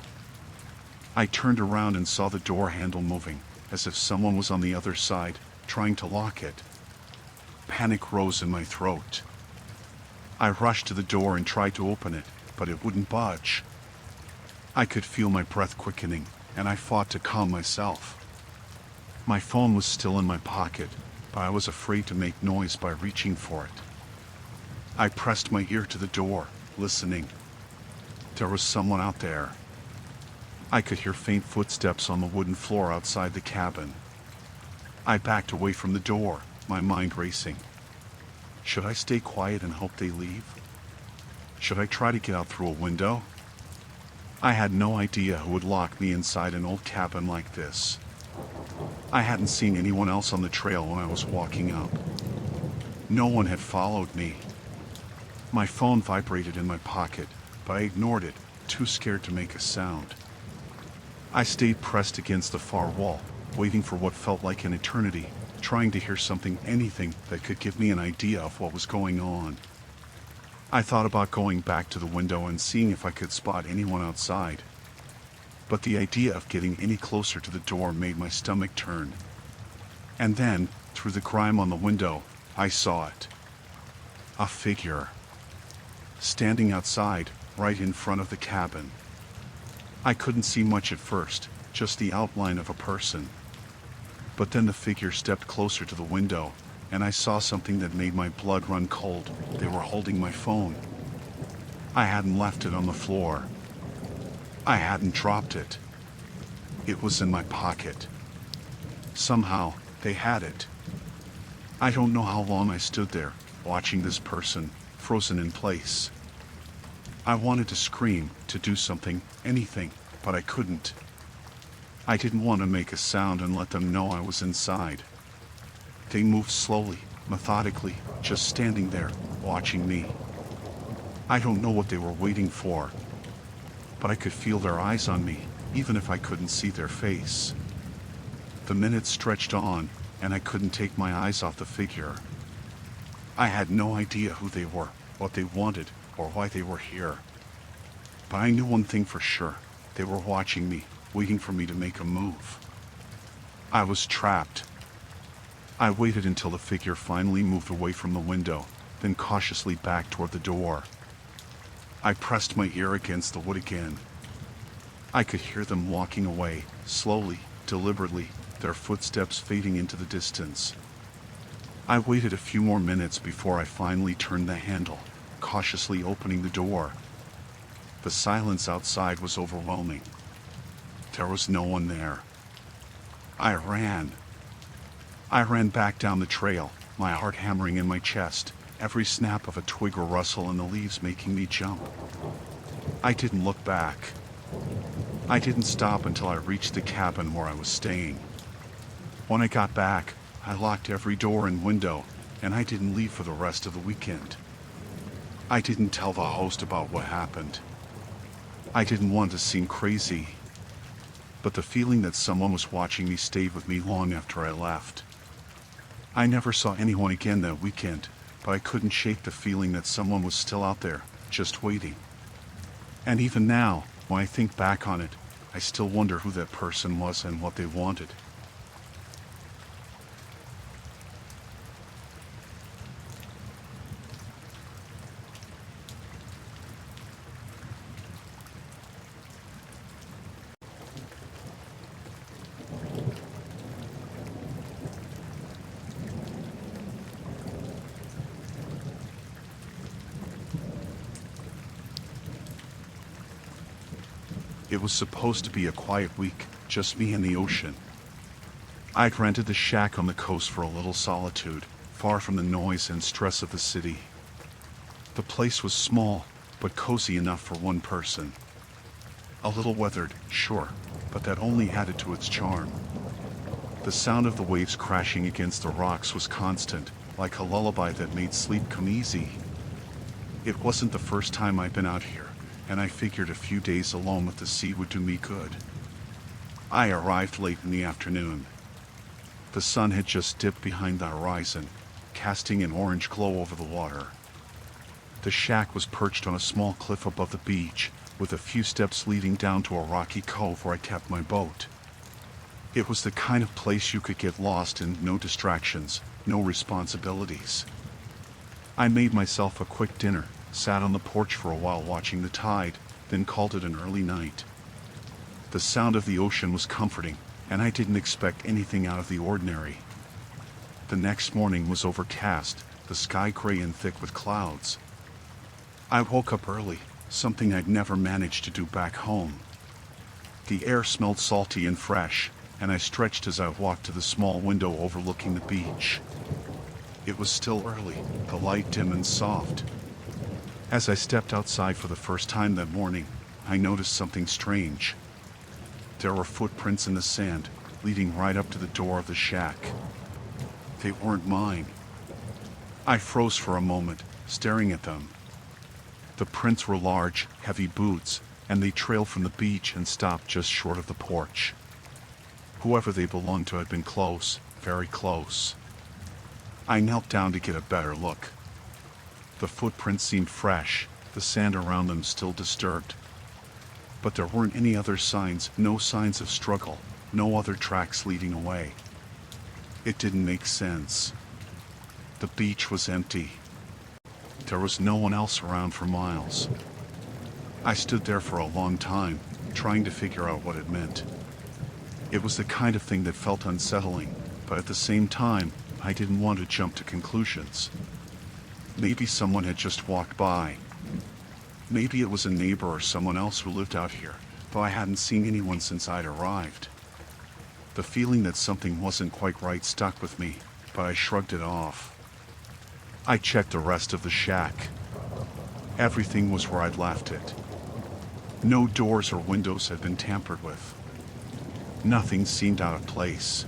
I turned around and saw the door handle moving, as if someone was on the other side, trying to lock it. Panic rose in my throat. I rushed to the door and tried to open it, but it wouldn't budge. I could feel my breath quickening, and I fought to calm myself. My phone was still in my pocket, but I was afraid to make noise by reaching for it. I pressed my ear to the door, listening. There was someone out there. I could hear faint footsteps on the wooden floor outside the cabin. I backed away from the door, my mind racing. Should I stay quiet and hope they leave? Should I try to get out through a window? I had no idea who would lock me inside an old cabin like this. I hadn't seen anyone else on the trail when I was walking up. No one had followed me. My phone vibrated in my pocket, but I ignored it, too scared to make a sound. I stayed pressed against the far wall, waiting for what felt like an eternity, trying to hear something, anything that could give me an idea of what was going on. I thought about going back to the window and seeing if I could spot anyone outside. But the idea of getting any closer to the door made my stomach turn. And then, through the grime on the window, I saw it. A figure. Standing outside, right in front of the cabin. I couldn't see much at first, just the outline of a person. But then the figure stepped closer to the window, and I saw something that made my blood run cold. They were holding my phone. I hadn't left it on the floor. I hadn't dropped it. It was in my pocket. Somehow, they had it. I don't know how long I stood there, watching this person, frozen in place. I wanted to scream, to do something, anything, but I couldn't. I didn't want to make a sound and let them know I was inside. They moved slowly, methodically, just standing there, watching me. I don't know what they were waiting for, but I could feel their eyes on me, even if I couldn't see their face. The minutes stretched on, and I couldn't take my eyes off the figure. I had no idea who they were, what they wanted, or why they were here. But I knew one thing for sure. They were watching me, waiting for me to make a move. I was trapped. I waited until the figure finally moved away from the window, then cautiously back toward the door. I pressed my ear against the wood again. I could hear them walking away, slowly, deliberately, their footsteps fading into the distance. I waited a few more minutes before I finally turned the handle, cautiously opening the door. The silence outside was overwhelming. There was no one there. I ran. I ran back down the trail, my heart hammering in my chest, every snap of a twig or rustle in the leaves making me jump. I didn't look back. I didn't stop until I reached the cabin where I was staying. When I got back, I locked every door and window, and I didn't leave for the rest of the weekend. I didn't tell the host about what happened. I didn't want to seem crazy, but the feeling that someone was watching me stayed with me long after I left. I never saw anyone again that weekend, but I couldn't shake the feeling that someone was still out there, just waiting. And even now, when I think back on it, I still wonder who that person was and what they wanted. It was supposed to be a quiet week, just me and the ocean. I'd rented the shack on the coast for a little solitude, far from the noise and stress of the city. The place was small, but cozy enough for one person. A little weathered, sure, but that only added to its charm. The sound of the waves crashing against the rocks was constant, like a lullaby that made sleep come easy. It wasn't the first time I'd been out here, and I figured a few days alone with the sea would do me good. I arrived late in the afternoon. The sun had just dipped behind the horizon, casting an orange glow over the water. The shack was perched on a small cliff above the beach, with a few steps leading down to a rocky cove where I kept my boat. It was the kind of place you could get lost in, no distractions, no responsibilities. I made myself a quick dinner, sat on the porch for a while watching the tide, then called it an early night. The sound of the ocean was comforting, and I didn't expect anything out of the ordinary. The next morning was overcast, the sky gray and thick with clouds. I woke up early, something I'd never managed to do back home. The air smelled salty and fresh, and I stretched as I walked to the small window overlooking the beach. It was still early, the light dim and soft. As I stepped outside for the first time that morning, I noticed something strange. There were footprints in the sand, leading right up to the door of the shack. They weren't mine. I froze for a moment, staring at them. The prints were large, heavy boots, and they trailed from the beach and stopped just short of the porch. Whoever they belonged to had been close, very close. I knelt down to get a better look. The footprints seemed fresh, the sand around them still disturbed. But there weren't any other signs, no signs of struggle, no other tracks leading away. It didn't make sense. The beach was empty. There was no one else around for miles. I stood there for a long time, trying to figure out what it meant. It was the kind of thing that felt unsettling, but at the same time, I didn't want to jump to conclusions. Maybe someone had just walked by. Maybe it was a neighbor or someone else who lived out here, though I hadn't seen anyone since I'd arrived. The feeling that something wasn't quite right stuck with me, but I shrugged it off. I checked the rest of the shack. Everything was where I'd left it. No doors or windows had been tampered with. Nothing seemed out of place.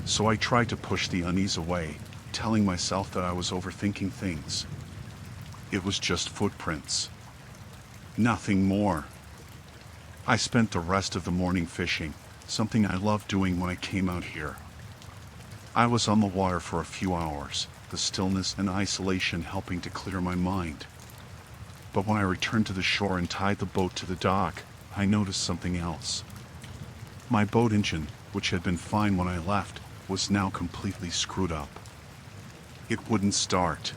So I tried to push the unease away, telling myself that I was overthinking things. It was just footprints. Nothing more. I spent the rest of the morning fishing, something I loved doing when I came out here. I was on the water for a few hours, the stillness and isolation helping to clear my mind. But when I returned to the shore and tied the boat to the dock, I noticed something else. My boat engine, which had been fine when I left, was now completely screwed up. It wouldn't start.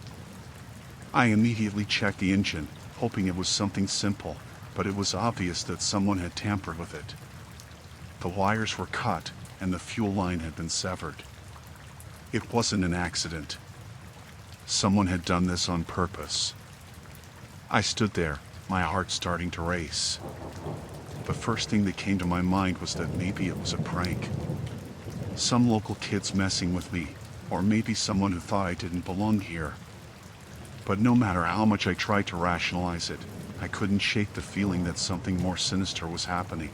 I immediately checked the engine, hoping it was something simple, but it was obvious that someone had tampered with it. The wires were cut, and the fuel line had been severed. It wasn't an accident. Someone had done this on purpose. I stood there, my heart starting to race. The first thing that came to my mind was that maybe it was a prank. Some local kids messing with me, or maybe someone who thought I didn't belong here. But no matter how much I tried to rationalize it, I couldn't shake the feeling that something more sinister was happening.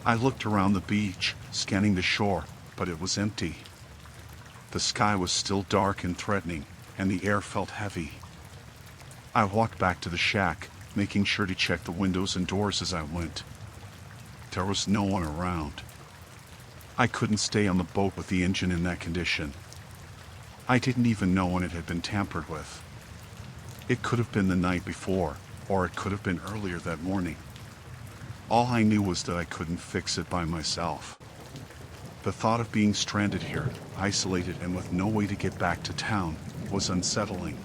I looked around the beach, scanning the shore, but it was empty. The sky was still dark and threatening, and the air felt heavy. I walked back to the shack, making sure to check the windows and doors as I went. There was no one around. I couldn't stay on the boat with the engine in that condition. I didn't even know when it had been tampered with. It could have been the night before, or it could have been earlier that morning. All I knew was that I couldn't fix it by myself. The thought of being stranded here, isolated and with no way to get back to town, was unsettling.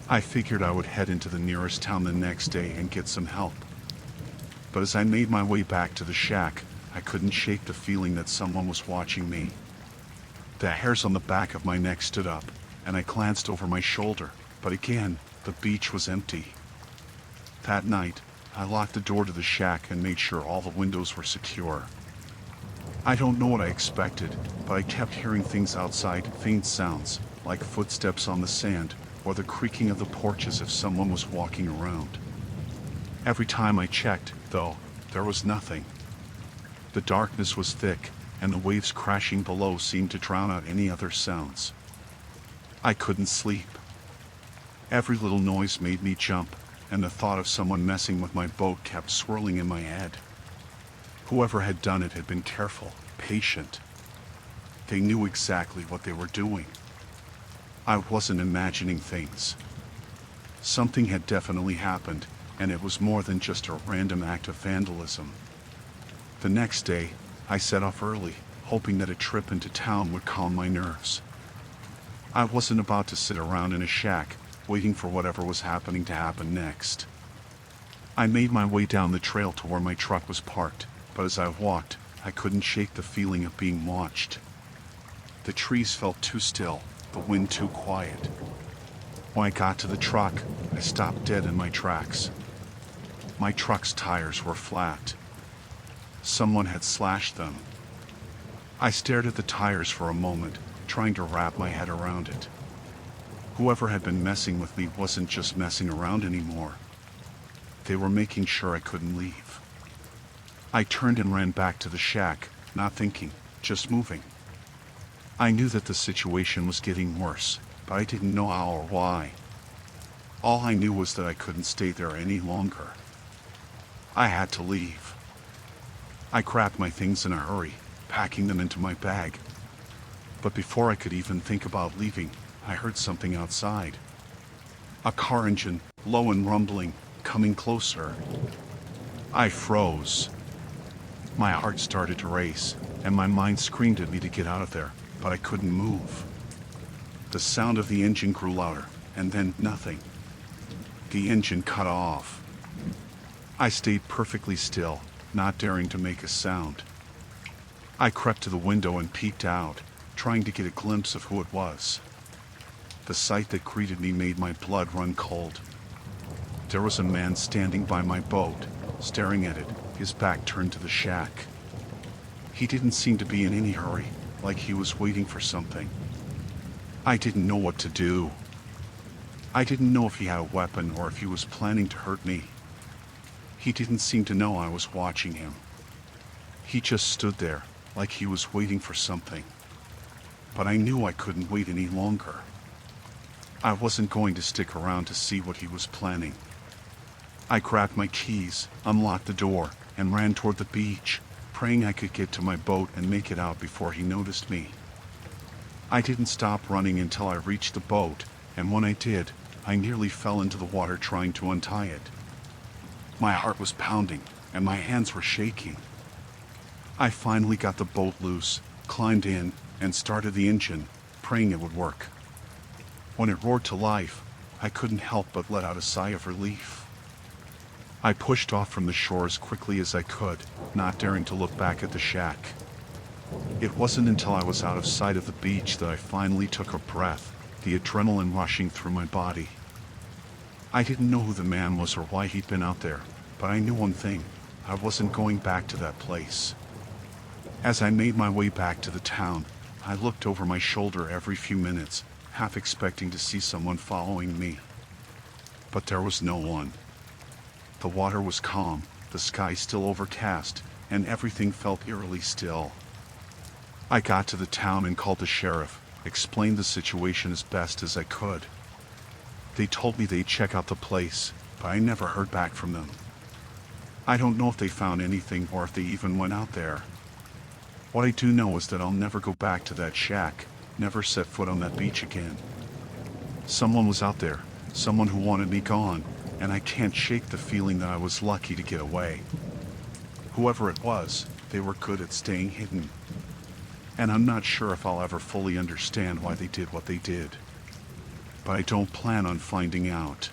I figured I would head into the nearest town the next day and get some help. But as I made my way back to the shack, I couldn't shake the feeling that someone was watching me. The hairs on the back of my neck stood up, and I glanced over my shoulder, but again, the beach was empty. That night, I locked the door to the shack and made sure all the windows were secure. I don't know what I expected, but I kept hearing things outside, faint sounds, like footsteps on the sand, or the creaking of the porch as if someone was walking around. Every time I checked, though, there was nothing. The darkness was thick, and the waves crashing below seemed to drown out any other sounds. I couldn't sleep. Every little noise made me jump, and the thought of someone messing with my boat kept swirling in my head. Whoever had done it had been careful, patient. They knew exactly what they were doing. I wasn't imagining things. Something had definitely happened, and it was more than just a random act of vandalism. The next day, I set off early, hoping that a trip into town would calm my nerves. I wasn't about to sit around in a shack, waiting for whatever was happening to happen next. I made my way down the trail to where my truck was parked, but as I walked, I couldn't shake the feeling of being watched. The trees felt too still, the wind too quiet. When I got to the truck, I stopped dead in my tracks. My truck's tires were flat. Someone had slashed them. I stared at the tires for a moment, trying to wrap my head around it. Whoever had been messing with me wasn't just messing around anymore. They were making sure I couldn't leave. I turned and ran back to the shack, not thinking, just moving. I knew that the situation was getting worse, but I didn't know how or why. All I knew was that I couldn't stay there any longer. I had to leave. I grabbed my things in a hurry, packing them into my bag. But before I could even think about leaving, I heard something outside. A car engine, low and rumbling, coming closer. I froze. My heart started to race, and my mind screamed at me to get out of there, but I couldn't move. The sound of the engine grew louder, and then nothing. The engine cut off. I stayed perfectly still, not daring to make a sound. I crept to the window and peeked out, trying to get a glimpse of who it was. The sight that greeted me made my blood run cold. There was a man standing by my boat, staring at it, his back turned to the shack. He didn't seem to be in any hurry, like he was waiting for something. I didn't know what to do. I didn't know if he had a weapon or if he was planning to hurt me. He didn't seem to know I was watching him. He just stood there, like he was waiting for something. But I knew I couldn't wait any longer. I wasn't going to stick around to see what he was planning. I grabbed my keys, unlocked the door, and ran toward the beach, praying I could get to my boat and make it out before he noticed me. I didn't stop running until I reached the boat, and when I did, I nearly fell into the water trying to untie it. My heart was pounding, and my hands were shaking. I finally got the boat loose, climbed in, and started the engine, praying it would work. When it roared to life, I couldn't help but let out a sigh of relief. I pushed off from the shore as quickly as I could, not daring to look back at the shack. It wasn't until I was out of sight of the beach that I finally took a breath, the adrenaline rushing through my body. I didn't know who the man was or why he'd been out there, but I knew one thing: I wasn't going back to that place. As I made my way back to the town, I looked over my shoulder every few minutes, half expecting to see someone following me. But there was no one. The water was calm, the sky still overcast, and everything felt eerily still. I got to the town and called the sheriff, explained the situation as best as I could. They told me they'd check out the place, but I never heard back from them. I don't know if they found anything or if they even went out there. What I do know is that I'll never go back to that shack, never set foot on that beach again. Someone was out there, someone who wanted me gone, and I can't shake the feeling that I was lucky to get away. Whoever it was, they were good at staying hidden. And I'm not sure if I'll ever fully understand why they did what they did. But I don't plan on finding out.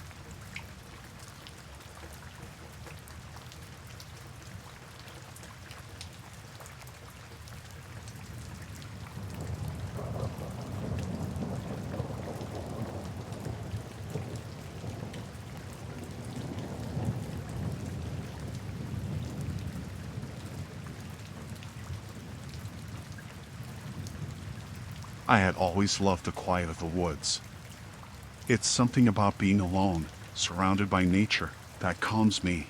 I had always loved the quiet of the woods. It's something about being alone, surrounded by nature, that calms me.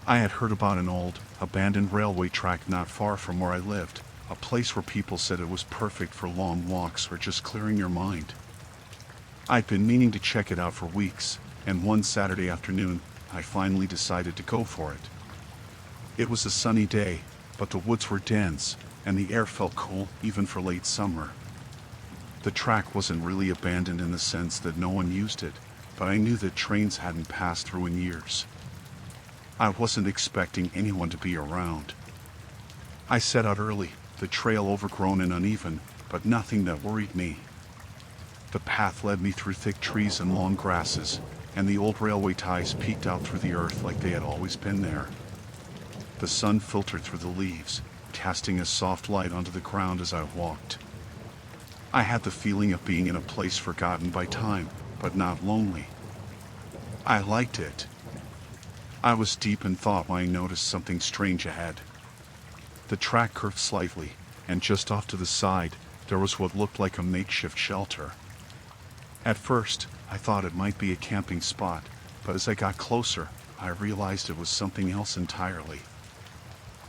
I had heard about an old, abandoned railway track not far from where I lived, a place where people said it was perfect for long walks or just clearing your mind. I'd been meaning to check it out for weeks, and one Saturday afternoon, I finally decided to go for it. It was a sunny day, but the woods were dense, and the air felt cool even for late summer. The track wasn't really abandoned in the sense that no one used it, but I knew that trains hadn't passed through in years. I wasn't expecting anyone to be around. I set out early, the trail overgrown and uneven, but nothing that worried me. The path led me through thick trees and long grasses, and the old railway ties peeked out through the earth like they had always been there. The sun filtered through the leaves, casting a soft light onto the ground as I walked. I had the feeling of being in a place forgotten by time, but not lonely. I liked it. I was deep in thought when I noticed something strange ahead. The track curved slightly, and just off to the side, there was what looked like a makeshift shelter. At first, I thought it might be a camping spot, but as I got closer, I realized it was something else entirely.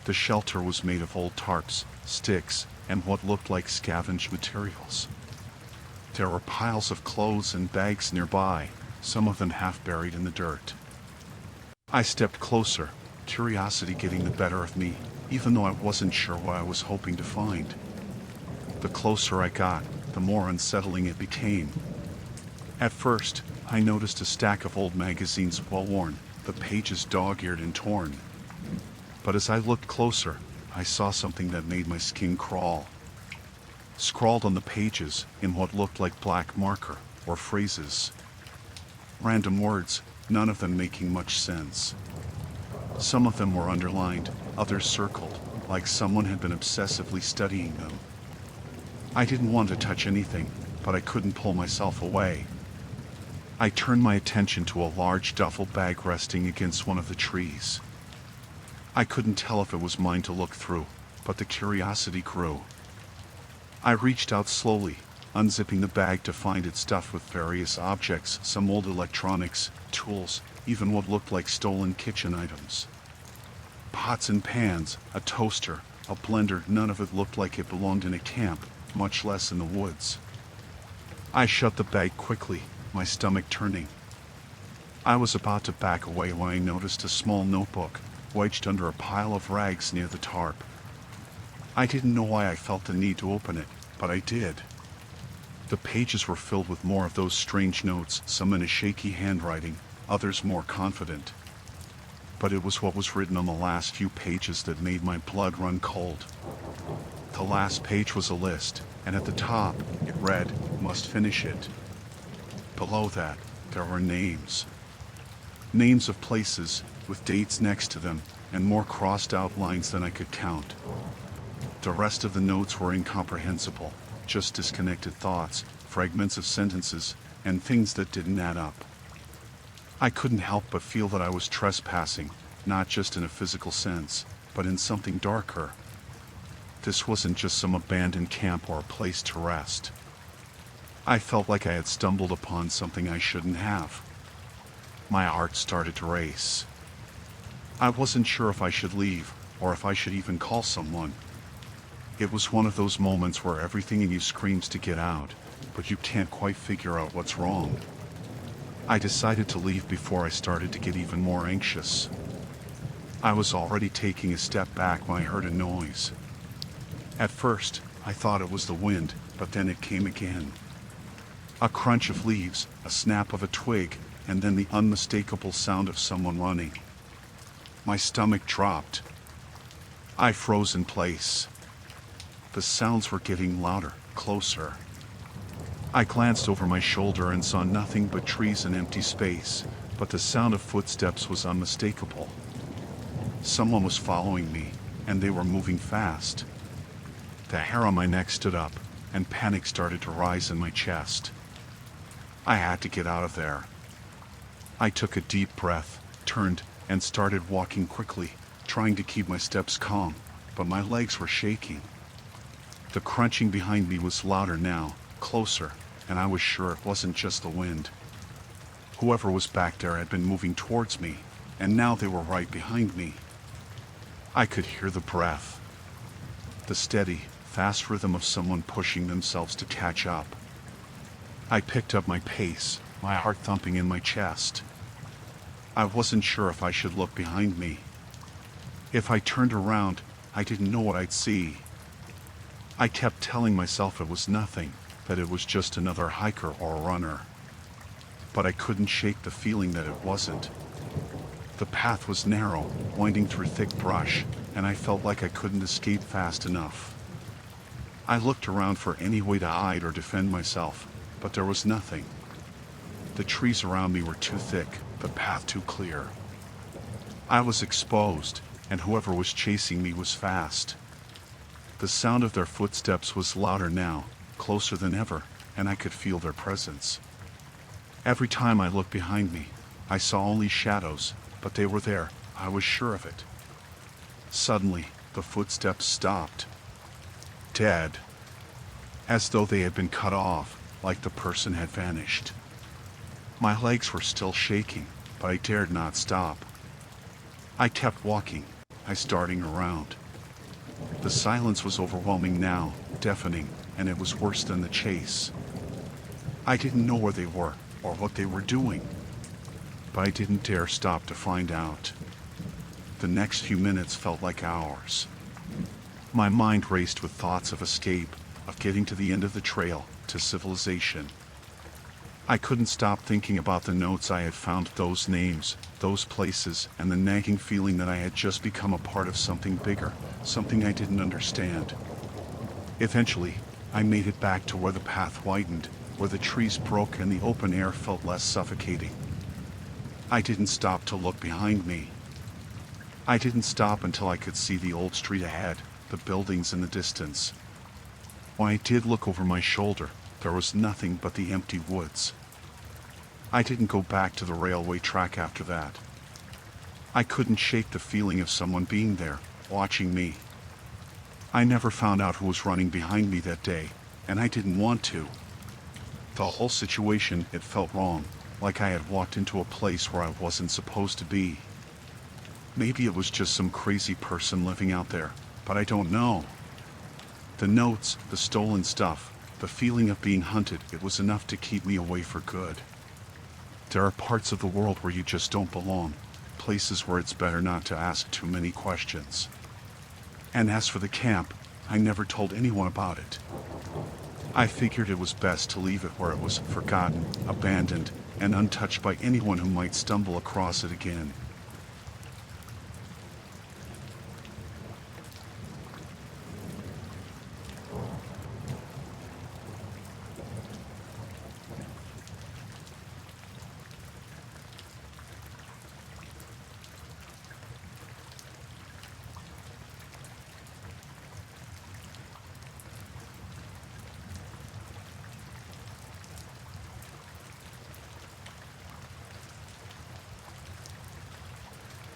The shelter was made of old tarps, sticks, and what looked like scavenged materials. There were piles of clothes and bags nearby, some of them half buried in the dirt. I stepped closer, curiosity getting the better of me, even though I wasn't sure what I was hoping to find. The closer I got, the more unsettling it became. At first, I noticed a stack of old magazines well-worn, the pages dog-eared and torn. But as I looked closer, I saw something that made my skin crawl. Scrawled on the pages, in what looked like black marker, were phrases. Random words, none of them making much sense. Some of them were underlined, others circled, like someone had been obsessively studying them. I didn't want to touch anything, but I couldn't pull myself away. I turned my attention to a large duffel bag resting against one of the trees. I couldn't tell if it was mine to look through, but the curiosity grew. I reached out slowly, unzipping the bag to find it stuffed with various objects, some old electronics, tools, even what looked like stolen kitchen items. Pots and pans, a toaster, a blender, none of it looked like it belonged in a camp, much less in the woods. I shut the bag quickly, my stomach turning. I was about to back away when I noticed a small notebook, wedged under a pile of rags near the tarp. I didn't know why I felt the need to open it, but I did. The pages were filled with more of those strange notes, some in a shaky handwriting, others more confident. But it was what was written on the last few pages that made my blood run cold. The last page was a list, and at the top, it read, "Must finish it." Below that, there were names. Names of places, with dates next to them, and more crossed out lines than I could count. The rest of the notes were incomprehensible, just disconnected thoughts, fragments of sentences, and things that didn't add up. I couldn't help but feel that I was trespassing, not just in a physical sense, but in something darker. This wasn't just some abandoned camp or a place to rest. I felt like I had stumbled upon something I shouldn't have. My heart started to race. I wasn't sure if I should leave, or if I should even call someone. It was one of those moments where everything in you screams to get out, but you can't quite figure out what's wrong. I decided to leave before I started to get even more anxious. I was already taking a step back when I heard a noise. At first, I thought it was the wind, but then it came again. A crunch of leaves, a snap of a twig, and then the unmistakable sound of someone running. My stomach dropped. I froze in place. The sounds were getting louder, closer. I glanced over my shoulder and saw nothing but trees and empty space, but the sound of footsteps was unmistakable. Someone was following me, and they were moving fast. The hair on my neck stood up, and panic started to rise in my chest. I had to get out of there. I took a deep breath, turned, and started walking quickly, trying to keep my steps calm, but my legs were shaking. The crunching behind me was louder now, closer, and I was sure it wasn't just the wind. Whoever was back there had been moving towards me, and now they were right behind me. I could hear the breath, the steady, fast rhythm of someone pushing themselves to catch up. I picked up my pace, my heart thumping in my chest. I wasn't sure if I should look behind me. If I turned around, I didn't know what I'd see. I kept telling myself it was nothing, that it was just another hiker or a runner. But I couldn't shake the feeling that it wasn't. The path was narrow, winding through thick brush, and I felt like I couldn't escape fast enough. I looked around for any way to hide or defend myself, but there was nothing. The trees around me were too thick, the path too clear. I was exposed, and whoever was chasing me was fast. The sound of their footsteps was louder now, closer than ever, and I could feel their presence. Every time I looked behind me, I saw only shadows, but they were there, I was sure of it. Suddenly, the footsteps stopped. Dead. As though they had been cut off, like the person had vanished. My legs were still shaking, but I dared not stop. I kept walking, starting around. The silence was overwhelming now, deafening, and it was worse than the chase. I didn't know where they were, or what they were doing, but I didn't dare stop to find out. The next few minutes felt like hours. My mind raced with thoughts of escape, of getting to the end of the trail, to civilization. I couldn't stop thinking about the notes I had found, those names, those places, and the nagging feeling that I had just become a part of something bigger, something I didn't understand. Eventually, I made it back to where the path widened, where the trees broke and the open air felt less suffocating. I didn't stop to look behind me. I didn't stop until I could see the old street ahead, the buildings in the distance. When I did look over my shoulder, there was nothing but the empty woods. I didn't go back to the railway track after that. I couldn't shake the feeling of someone being there, watching me. I never found out who was running behind me that day, and I didn't want to. The whole situation, it felt wrong, like I had walked into a place where I wasn't supposed to be. Maybe it was just some crazy person living out there, but I don't know. The notes, the stolen stuff, the feeling of being hunted, it was enough to keep me away for good. There are parts of the world where you just don't belong, places where it's better not to ask too many questions. And as for the camp, I never told anyone about it. I figured it was best to leave it where it was forgotten, abandoned, and untouched by anyone who might stumble across it again.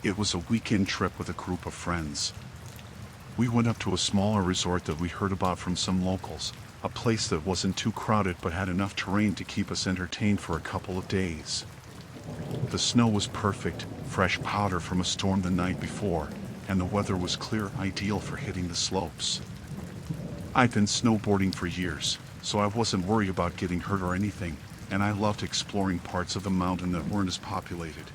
It was a weekend trip with a group of friends. We went up to a smaller resort that we heard about from some locals, a place that wasn't too crowded but had enough terrain to keep us entertained for a couple of days. The snow was perfect, fresh powder from a storm the night before, and the weather was clear, ideal for hitting the slopes. I'd been snowboarding for years, so I wasn't worried about getting hurt or anything, and I loved exploring parts of the mountain that weren't as populated.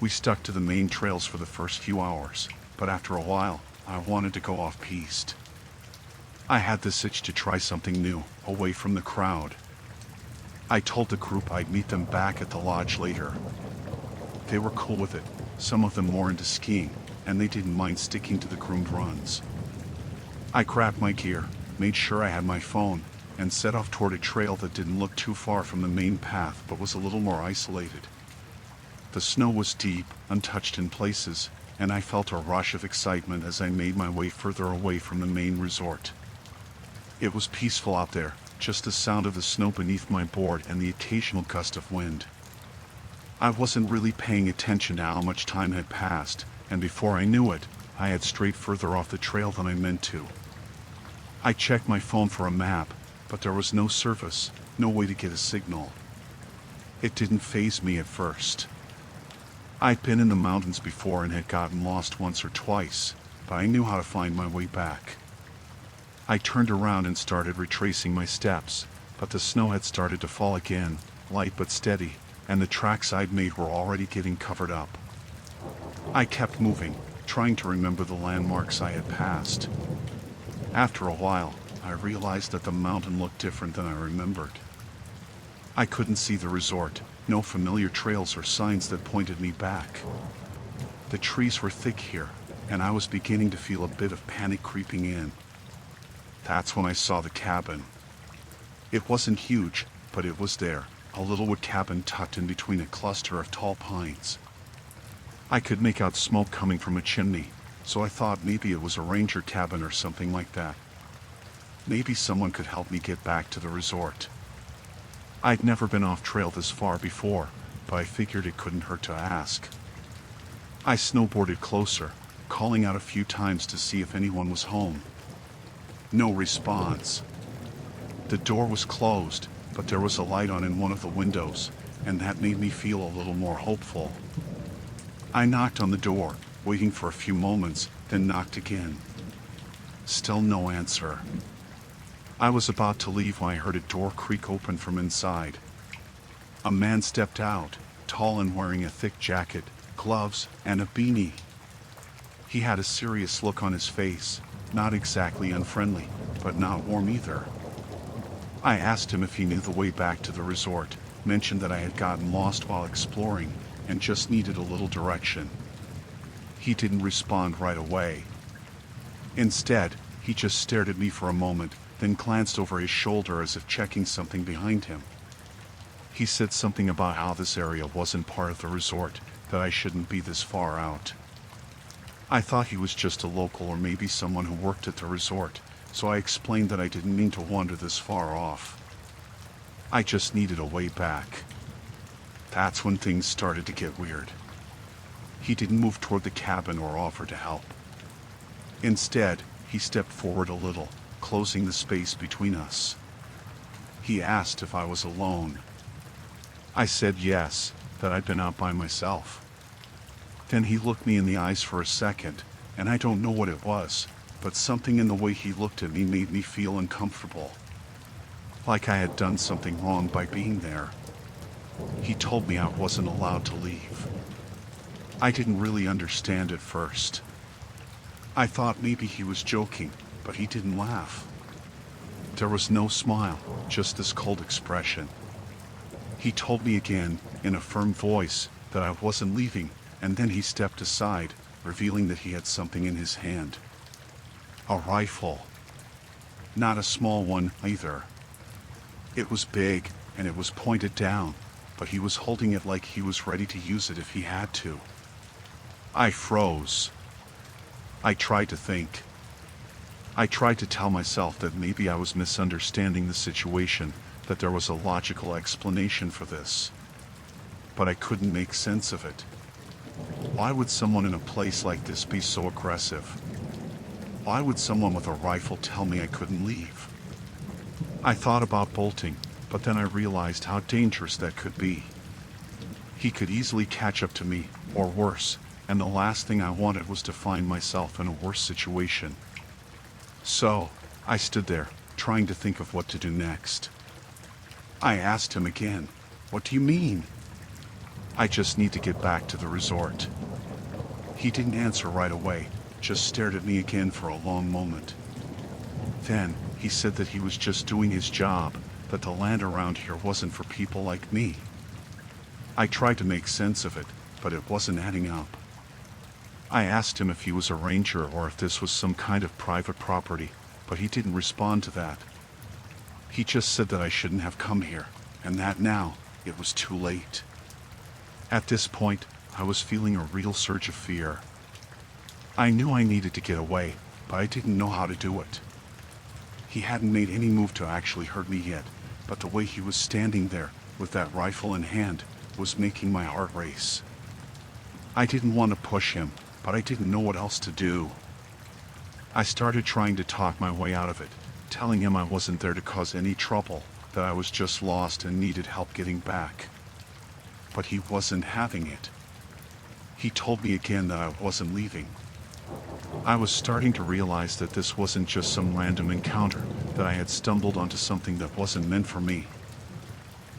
We stuck to the main trails for the first few hours, but after a while, I wanted to go off-piste. I had this itch to try something new, away from the crowd. I told the group I'd meet them back at the lodge later. They were cool with it, some of them more into skiing, and they didn't mind sticking to the groomed runs. I grabbed my gear, made sure I had my phone, and set off toward a trail that didn't look too far from the main path but was a little more isolated. The snow was deep, untouched in places, and I felt a rush of excitement as I made my way further away from the main resort. It was peaceful out there, just the sound of the snow beneath my board and the occasional gust of wind. I wasn't really paying attention to how much time had passed, and before I knew it, I had strayed further off the trail than I meant to. I checked my phone for a map, but there was no service, no way to get a signal. It didn't faze me at first. I'd been in the mountains before and had gotten lost once or twice, but I knew how to find my way back. I turned around and started retracing my steps, but the snow had started to fall again, light but steady, and the tracks I'd made were already getting covered up. I kept moving, trying to remember the landmarks I had passed. After a while, I realized that the mountain looked different than I remembered. I couldn't see the resort, no familiar trails or signs that pointed me back. The trees were thick here, and I was beginning to feel a bit of panic creeping in. That's when I saw the cabin. It wasn't huge, but it was there, a little wood cabin tucked in between a cluster of tall pines. I could make out smoke coming from a chimney, so I thought maybe it was a ranger cabin or something like that. Maybe someone could help me get back to the resort. I'd never been off trail this far before, but I figured it couldn't hurt to ask. I snowboarded closer, calling out a few times to see if anyone was home. No response. The door was closed, but there was a light on in one of the windows, and that made me feel a little more hopeful. I knocked on the door, waiting for a few moments, then knocked again. Still no answer. I was about to leave when I heard a door creak open from inside. A man stepped out, tall and wearing a thick jacket, gloves, and a beanie. He had a serious look on his face, not exactly unfriendly, but not warm either. I asked him if he knew the way back to the resort, mentioned that I had gotten lost while exploring, and just needed a little direction. He didn't respond right away. Instead, he just stared at me for a moment, then glanced over his shoulder as if checking something behind him. He said something about how this area wasn't part of the resort, that I shouldn't be this far out. I thought he was just a local or maybe someone who worked at the resort, so I explained that I didn't mean to wander this far off. I just needed a way back. That's when things started to get weird. He didn't move toward the cabin or offer to help. Instead, he stepped forward a little, closing the space between us. He asked if I was alone. I said yes, that I'd been out by myself. Then he looked me in the eyes for a second, and I don't know what it was, but something in the way he looked at me made me feel uncomfortable. Like I had done something wrong by being there. He told me I wasn't allowed to leave. I didn't really understand at first. I thought maybe he was joking, but he didn't laugh. There was no smile, just this cold expression. He told me again, in a firm voice, that I wasn't leaving, and then he stepped aside, revealing that he had something in his hand. A rifle. Not a small one, either. It was big, and it was pointed down, but he was holding it like he was ready to use it if he had to. I froze. I tried to think. I tried to tell myself that maybe I was misunderstanding the situation, that there was a logical explanation for this. But I couldn't make sense of it. Why would someone in a place like this be so aggressive? Why would someone with a rifle tell me I couldn't leave? I thought about bolting, but then I realized how dangerous that could be. He could easily catch up to me, or worse, and the last thing I wanted was to find myself in a worse situation. So, I stood there, trying to think of what to do next. I asked him again, "What do you mean?" "I just need to get back to the resort." He didn't answer right away, just stared at me again for a long moment. Then, he said that he was just doing his job, that the land around here wasn't for people like me. I tried to make sense of it, but it wasn't adding up. I asked him if he was a ranger or if this was some kind of private property, but he didn't respond to that. He just said that I shouldn't have come here, and that now, it was too late. At this point, I was feeling a real surge of fear. I knew I needed to get away, but I didn't know how to do it. He hadn't made any move to actually hurt me yet, but the way he was standing there, with that rifle in hand, was making my heart race. I didn't want to push him, but I didn't know what else to do. I started trying to talk my way out of it, telling him I wasn't there to cause any trouble, that I was just lost and needed help getting back. But he wasn't having it. He told me again that I wasn't leaving. I was starting to realize that this wasn't just some random encounter, that I had stumbled onto something that wasn't meant for me.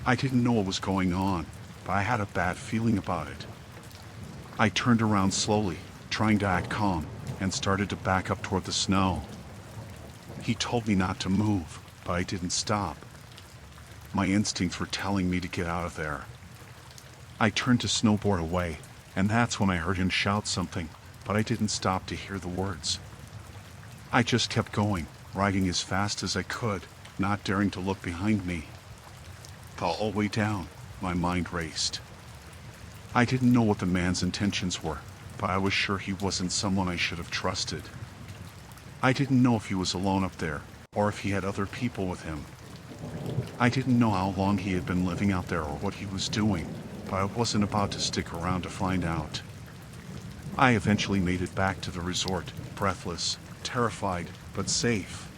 I didn't know what was going on, but I had a bad feeling about it. I turned around slowly, trying to act calm, and started to back up toward the snow. He told me not to move, but I didn't stop. My instincts were telling me to get out of there. I turned to snowboard away, and that's when I heard him shout something, but I didn't stop to hear the words. I just kept going, riding as fast as I could, not daring to look behind me. The whole way down, my mind raced. I didn't know what the man's intentions were, but I was sure he wasn't someone I should have trusted. I didn't know if he was alone up there, or if he had other people with him. I didn't know how long he had been living out there or what he was doing, but I wasn't about to stick around to find out. I eventually made it back to the resort, breathless, terrified, but safe.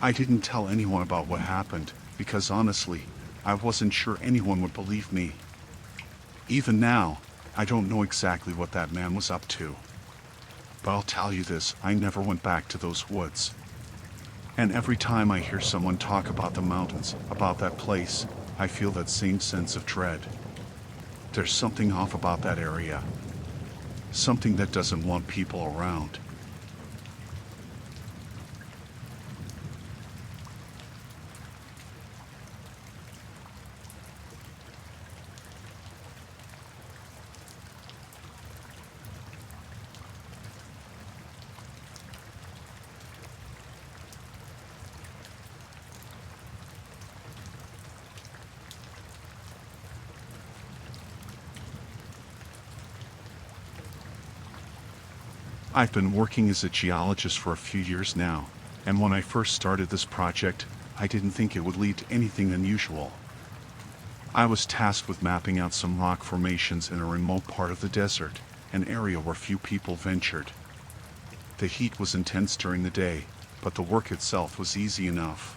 I didn't tell anyone about what happened, because honestly, I wasn't sure anyone would believe me. Even now, I don't know exactly what that man was up to. But I'll tell you this, I never went back to those woods. And every time I hear someone talk about the mountains, about that place, I feel that same sense of dread. There's something off about that area. Something that doesn't want people around. I've been working as a geologist for a few years now, and when I first started this project, I didn't think it would lead to anything unusual. I was tasked with mapping out some rock formations in a remote part of the desert, an area where few people ventured. The heat was intense during the day, but the work itself was easy enough.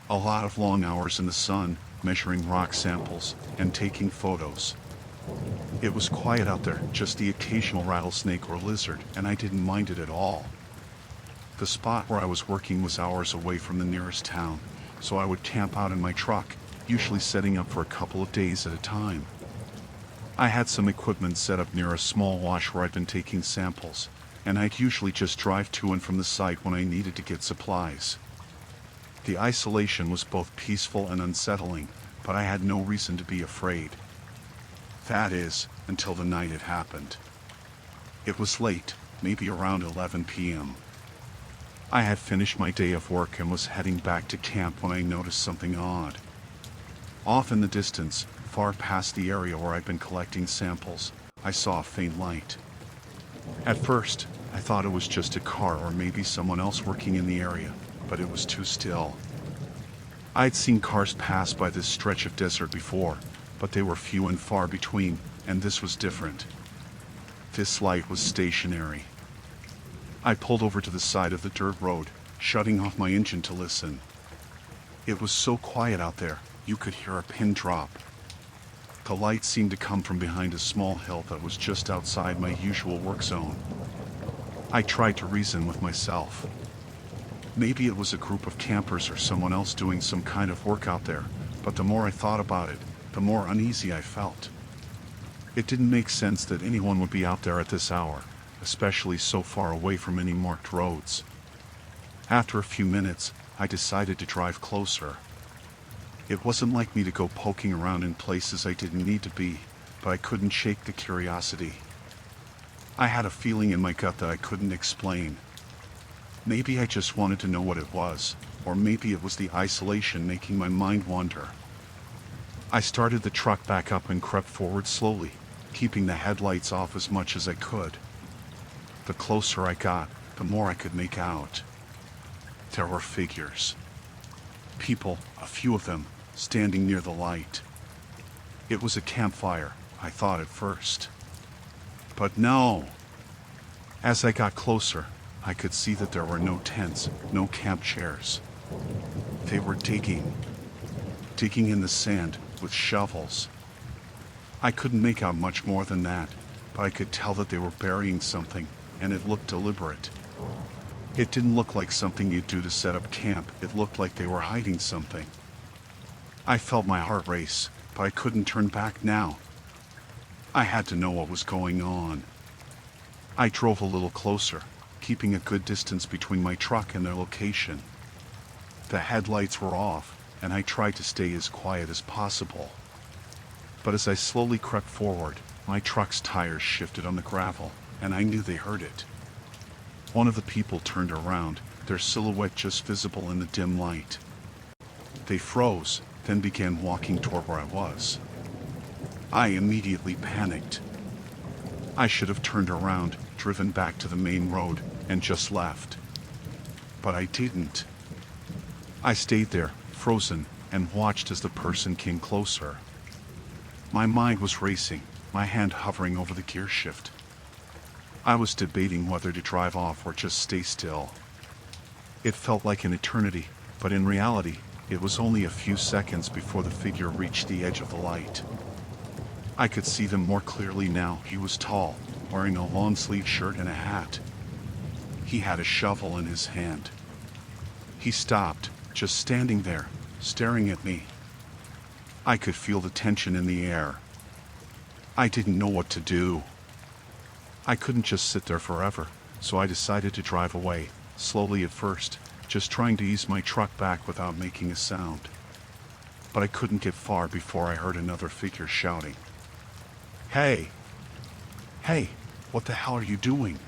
A lot of long hours in the sun, measuring rock samples, and taking photos. It was quiet out there, just the occasional rattlesnake or lizard, and I didn't mind it at all. The spot where I was working was hours away from the nearest town, so I would camp out in my truck, usually setting up for a couple of days at a time. I had some equipment set up near a small wash where I'd been taking samples, and I'd usually just drive to and from the site when I needed to get supplies. The isolation was both peaceful and unsettling, but I had no reason to be afraid. That is, until the night it happened. It was late, maybe around 11 p.m. I had finished my day of work and was heading back to camp when I noticed something odd. Off in the distance, far past the area where I'd been collecting samples, I saw a faint light. At first, I thought it was just a car or maybe someone else working in the area, but it was too still. I'd seen cars pass by this stretch of desert before, but they were few and far between, and this was different. This light was stationary. I pulled over to the side of the dirt road, shutting off my engine to listen. It was so quiet out there, you could hear a pin drop. The light seemed to come from behind a small hill that was just outside my usual work zone. I tried to reason with myself. Maybe it was a group of campers or someone else doing some kind of work out there, but the more I thought about it, the more uneasy I felt. It didn't make sense that anyone would be out there at this hour, especially so far away from any marked roads. After a few minutes, I decided to drive closer. It wasn't like me to go poking around in places I didn't need to be, but I couldn't shake the curiosity. I had a feeling in my gut that I couldn't explain. Maybe I just wanted to know what it was, or maybe it was the isolation making my mind wander. I started the truck back up and crept forward slowly, keeping the headlights off as much as I could. The closer I got, the more I could make out. There were figures. People, a few of them, standing near the light. It was a campfire, I thought at first. But no! As I got closer, I could see that there were no tents, no camp chairs. They were digging in the sand with shovels. I couldn't make out much more than that, but I could tell that they were burying something, and it looked deliberate. It didn't look like something you'd do to set up camp, it looked like they were hiding something. I felt my heart race, but I couldn't turn back now. I had to know what was going on. I drove a little closer, keeping a good distance between my truck and their location. The headlights were off, and I tried to stay as quiet as possible. But as I slowly crept forward, my truck's tires shifted on the gravel, and I knew they heard it. One of the people turned around, their silhouette just visible in the dim light. They froze, then began walking toward where I was. I immediately panicked. I should have turned around, driven back to the main road, and just left. But I didn't. I stayed there, frozen, and watched as the person came closer. My mind was racing, my hand hovering over the gear shift. I was debating whether to drive off or just stay still. It felt like an eternity, but in reality, it was only a few seconds before the figure reached the edge of the light. I could see them more clearly now. He was tall, wearing a long-sleeved shirt and a hat. He had a shovel in his hand. He stopped, just standing there, staring at me. I could feel the tension in the air. I didn't know what to do. I couldn't just sit there forever, so I decided to drive away, slowly at first, just trying to ease my truck back without making a sound. But I couldn't get far before I heard another figure shouting. "Hey! Hey! What the hell are you doing?"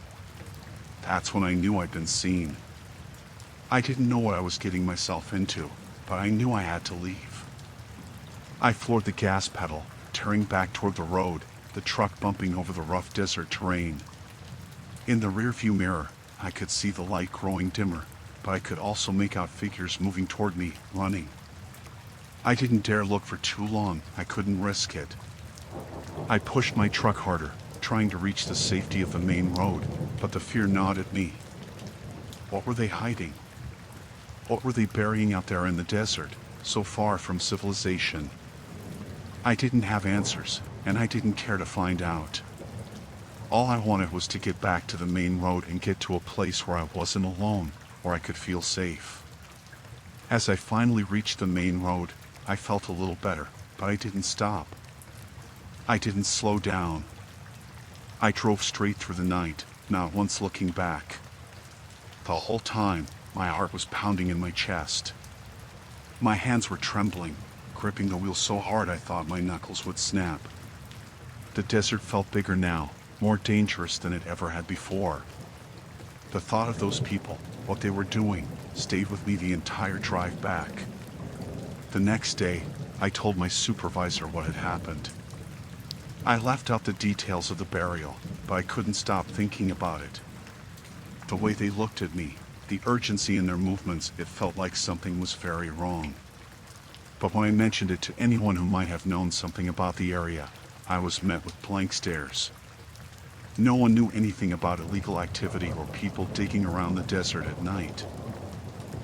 That's when I knew I'd been seen. I didn't know what I was getting myself into, but I knew I had to leave. I floored the gas pedal, tearing back toward the road, the truck bumping over the rough desert terrain. In the rearview mirror, I could see the light growing dimmer, but I could also make out figures moving toward me, running. I didn't dare look for too long, I couldn't risk it. I pushed my truck harder, trying to reach the safety of the main road, but the fear gnawed at me. What were they hiding? What were they burying out there in the desert, so far from civilization? I didn't have answers, and I didn't care to find out. All I wanted was to get back to the main road and get to a place where I wasn't alone, where I could feel safe. As I finally reached the main road, I felt a little better, but I didn't stop. I didn't slow down. I drove straight through the night, not once looking back. The whole time, my heart was pounding in my chest. My hands were trembling, gripping the wheel so hard I thought my knuckles would snap. The desert felt bigger now, more dangerous than it ever had before. The thought of those people, what they were doing, stayed with me the entire drive back. The next day, I told my supervisor what had happened. I left out the details of the burial, but I couldn't stop thinking about it. The way they looked at me, the urgency in their movements, it felt like something was very wrong. But when I mentioned it to anyone who might have known something about the area, I was met with blank stares. No one knew anything about illegal activity or people digging around the desert at night.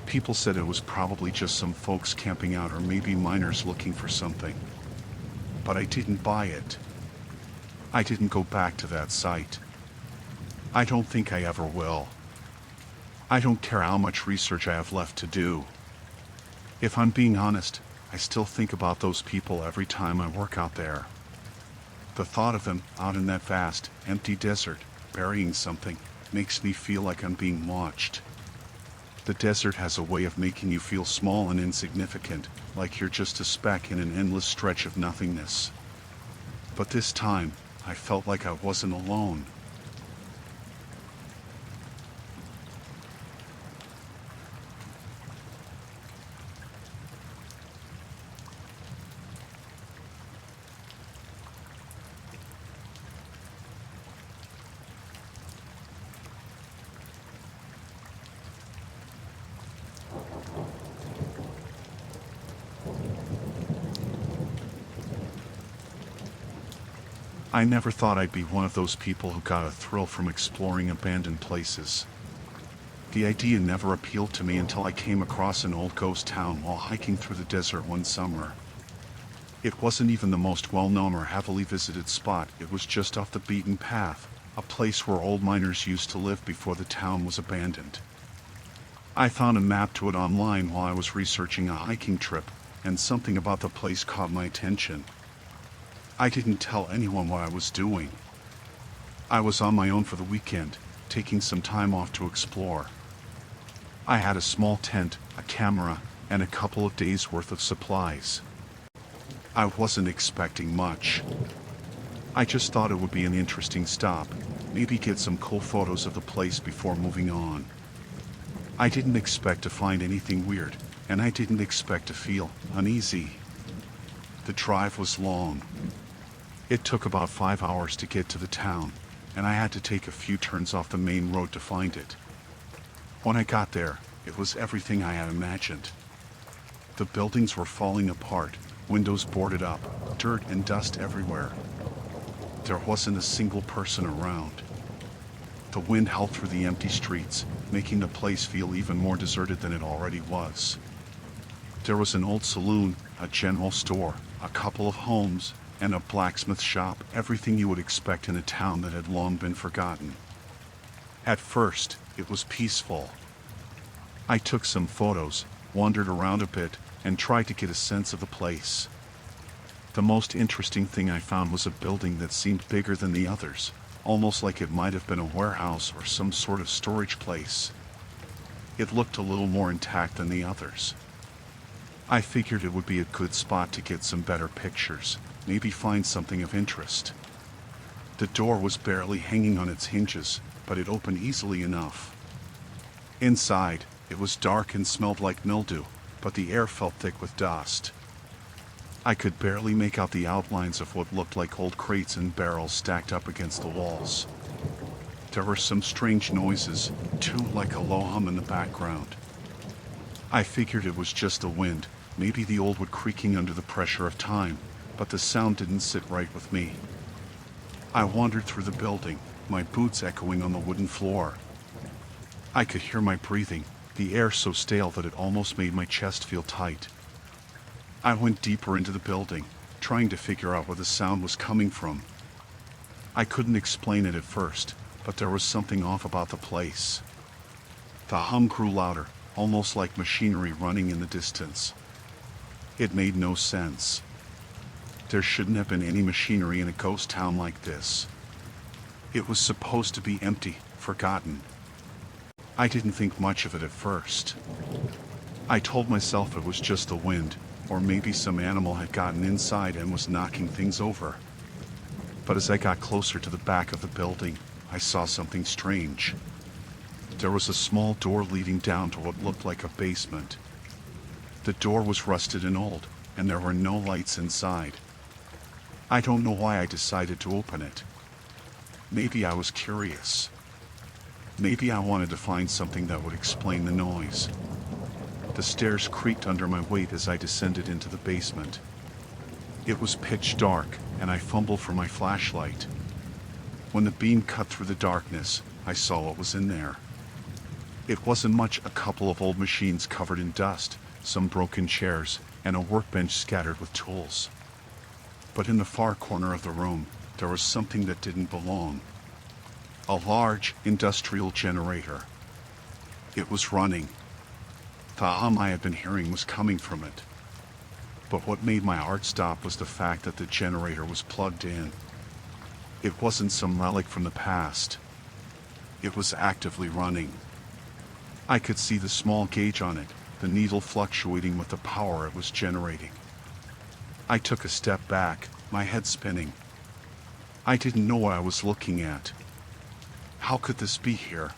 People said it was probably just some folks camping out or maybe miners looking for something. But I didn't buy it. I didn't go back to that site. I don't think I ever will. I don't care how much research I have left to do. If I'm being honest, I still think about those people every time I work out there. The thought of them out in that vast, empty desert, burying something, makes me feel like I'm being watched. The desert has a way of making you feel small and insignificant, like you're just a speck in an endless stretch of nothingness. But this time, I felt like I wasn't alone. I never thought I'd be one of those people who got a thrill from exploring abandoned places. The idea never appealed to me until I came across an old ghost town while hiking through the desert one summer. It wasn't even the most well-known or heavily visited spot, it was just off the beaten path, a place where old miners used to live before the town was abandoned. I found a map to it online while I was researching a hiking trip, and something about the place caught my attention. I didn't tell anyone what I was doing. I was on my own for the weekend, taking some time off to explore. I had a small tent, a camera, and a couple of days' worth of supplies. I wasn't expecting much. I just thought it would be an interesting stop, maybe get some cool photos of the place before moving on. I didn't expect to find anything weird, and I didn't expect to feel uneasy. The drive was long. It took about 5 hours to get to the town, and I had to take a few turns off the main road to find it. When I got there, it was everything I had imagined. The buildings were falling apart, windows boarded up, dirt and dust everywhere. There wasn't a single person around. The wind howled through the empty streets, making the place feel even more deserted than it already was. There was an old saloon, a general store, a couple of homes, and a blacksmith shop, everything you would expect in a town that had long been forgotten. At first, it was peaceful. I took some photos, wandered around a bit, and tried to get a sense of the place. The most interesting thing I found was a building that seemed bigger than the others, almost like it might have been a warehouse or some sort of storage place. It looked a little more intact than the others. I figured it would be a good spot to get some better pictures, maybe find something of interest. The door was barely hanging on its hinges, but it opened easily enough. Inside, it was dark and smelled like mildew, but the air felt thick with dust. I could barely make out the outlines of what looked like old crates and barrels stacked up against the walls. There were some strange noises, too, like a low hum in the background. I figured it was just the wind, maybe the old wood creaking under the pressure of time, but the sound didn't sit right with me. I wandered through the building, my boots echoing on the wooden floor. I could hear my breathing, the air so stale that it almost made my chest feel tight. I went deeper into the building, trying to figure out where the sound was coming from. I couldn't explain it at first, but there was something off about the place. The hum grew louder, almost like machinery running in the distance. It made no sense. There shouldn't have been any machinery in a ghost town like this. It was supposed to be empty, forgotten. I didn't think much of it at first. I told myself it was just the wind, or maybe some animal had gotten inside and was knocking things over. But as I got closer to the back of the building, I saw something strange. There was a small door leading down to what looked like a basement. The door was rusted and old, and there were no lights inside. I don't know why I decided to open it. Maybe I was curious. Maybe I wanted to find something that would explain the noise. The stairs creaked under my weight as I descended into the basement. It was pitch dark, and I fumbled for my flashlight. When the beam cut through the darkness, I saw what was in there. It wasn't much, a couple of old machines covered in dust, some broken chairs, and a workbench scattered with tools. But in the far corner of the room, there was something that didn't belong. A large, industrial generator. It was running. The hum I had been hearing was coming from it. But what made my heart stop was the fact that the generator was plugged in. It wasn't some relic from the past. It was actively running. I could see the small gauge on it, the needle fluctuating with the power it was generating. I took a step back, my head spinning. I didn't know what I was looking at. How could this be here?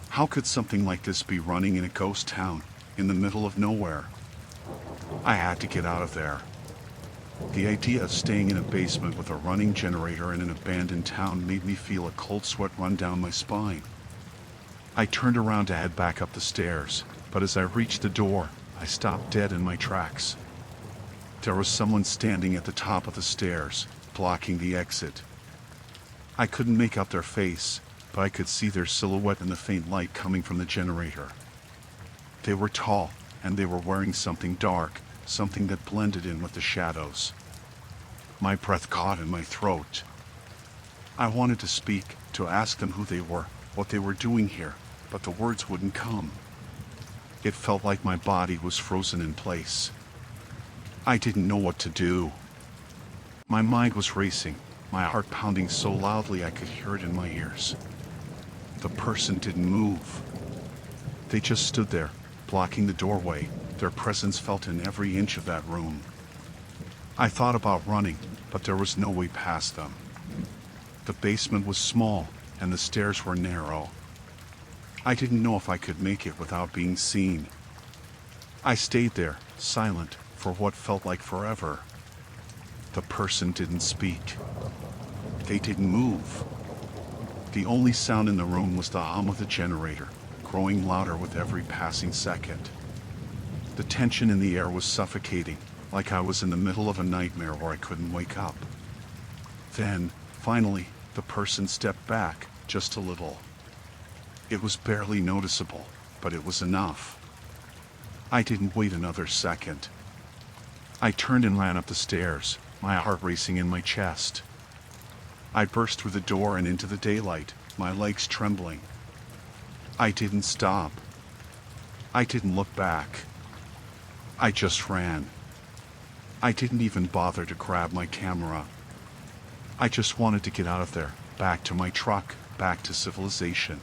How could something like this be running in a ghost town, in the middle of nowhere? I had to get out of there. The idea of staying in a basement with a running generator in an abandoned town made me feel a cold sweat run down my spine. I turned around to head back up the stairs, but as I reached the door, I stopped dead in my tracks. There was someone standing at the top of the stairs, blocking the exit. I couldn't make out their face, but I could see their silhouette in the faint light coming from the generator. They were tall, and they were wearing something dark, something that blended in with the shadows. My breath caught in my throat. I wanted to speak, to ask them who they were, what they were doing here, but the words wouldn't come. It felt like my body was frozen in place. I didn't know what to do. My mind was racing, my heart pounding so loudly I could hear it in my ears. The person didn't move. They just stood there, blocking the doorway. Their presence felt in every inch of that room. I thought about running, but there was no way past them. The basement was small, and the stairs were narrow. I didn't know if I could make it without being seen. I stayed there, silent, for what felt like forever. The person didn't speak. They didn't move. The only sound in the room was the hum of the generator, growing louder with every passing second. The tension in the air was suffocating, like I was in the middle of a nightmare where I couldn't wake up. Then, finally, the person stepped back, just a little. It was barely noticeable, but it was enough. I didn't wait another second. I turned and ran up the stairs, my heart racing in my chest. I burst through the door and into the daylight, my legs trembling. I didn't stop. I didn't look back. I just ran. I didn't even bother to grab my camera. I just wanted to get out of there, back to my truck, back to civilization.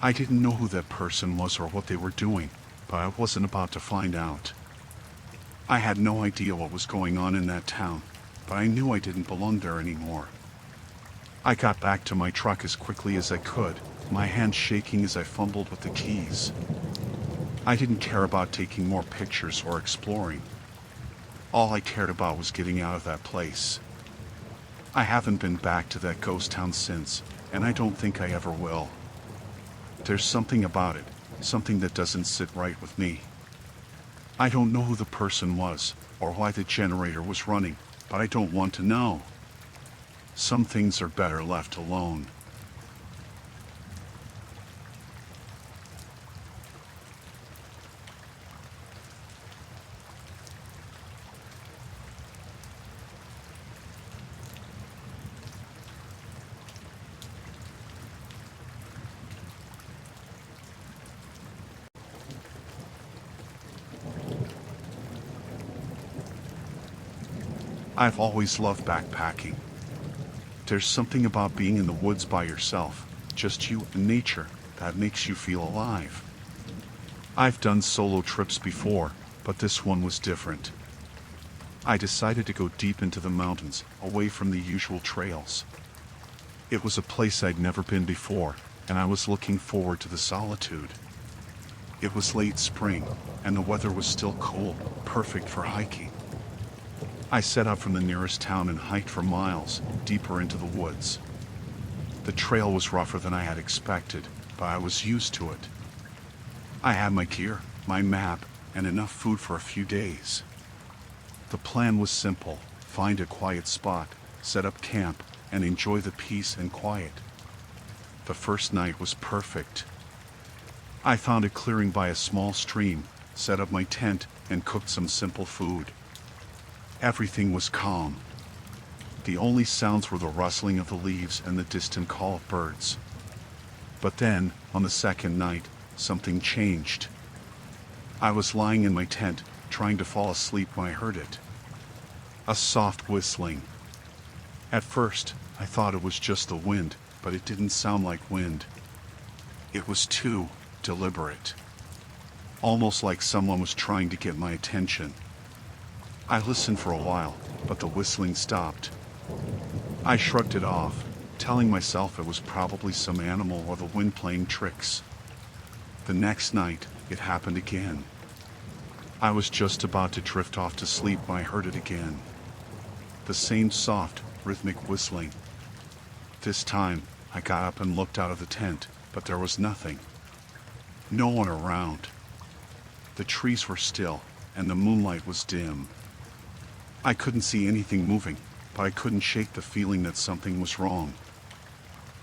I didn't know who that person was or what they were doing, but I wasn't about to find out. I had no idea what was going on in that town, but I knew I didn't belong there anymore. I got back to my truck as quickly as I could, my hands shaking as I fumbled with the keys. I didn't care about taking more pictures or exploring. All I cared about was getting out of that place. I haven't been back to that ghost town since, and I don't think I ever will. There's something about it, something that doesn't sit right with me. I don't know who the person was, or why the generator was running, but I don't want to know. Some things are better left alone. I've always loved backpacking. There's something about being in the woods by yourself, just you and nature, that makes you feel alive. I've done solo trips before, but this one was different. I decided to go deep into the mountains, away from the usual trails. It was a place I'd never been before, and I was looking forward to the solitude. It was late spring, and the weather was still cool, perfect for hiking. I set out from the nearest town and hiked for miles, deeper into the woods. The trail was rougher than I had expected, but I was used to it. I had my gear, my map, and enough food for a few days. The plan was simple: find a quiet spot, set up camp, and enjoy the peace and quiet. The first night was perfect. I found a clearing by a small stream, set up my tent, and cooked some simple food. Everything was calm. The only sounds were the rustling of the leaves and the distant call of birds. But then, on the second night, something changed. I was lying in my tent, trying to fall asleep when I heard it. A soft whistling. At first, I thought it was just the wind, but it didn't sound like wind. It was too deliberate. Almost like someone was trying to get my attention. I listened for a while, but the whistling stopped. I shrugged it off, telling myself it was probably some animal or the wind playing tricks. The next night, it happened again. I was just about to drift off to sleep when I heard it again. The same soft, rhythmic whistling. This time, I got up and looked out of the tent, but there was nothing. No one around. The trees were still, and the moonlight was dim. I couldn't see anything moving, but I couldn't shake the feeling that something was wrong.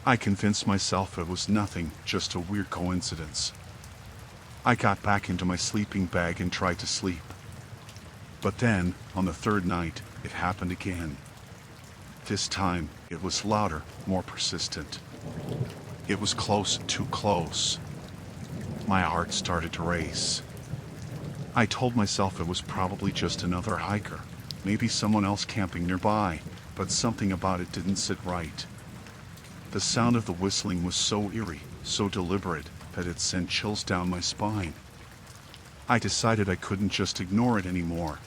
I convinced myself it was nothing, just a weird coincidence. I got back into my sleeping bag and tried to sleep. But then, on the third night, it happened again. This time, it was louder, more persistent. It was close, too close. My heart started to race. I told myself it was probably just another hiker, maybe someone else camping nearby, but something about it didn't sit right. The sound of the whistling was so eerie, so deliberate, that it sent chills down my spine. I decided I couldn't just ignore it anymore.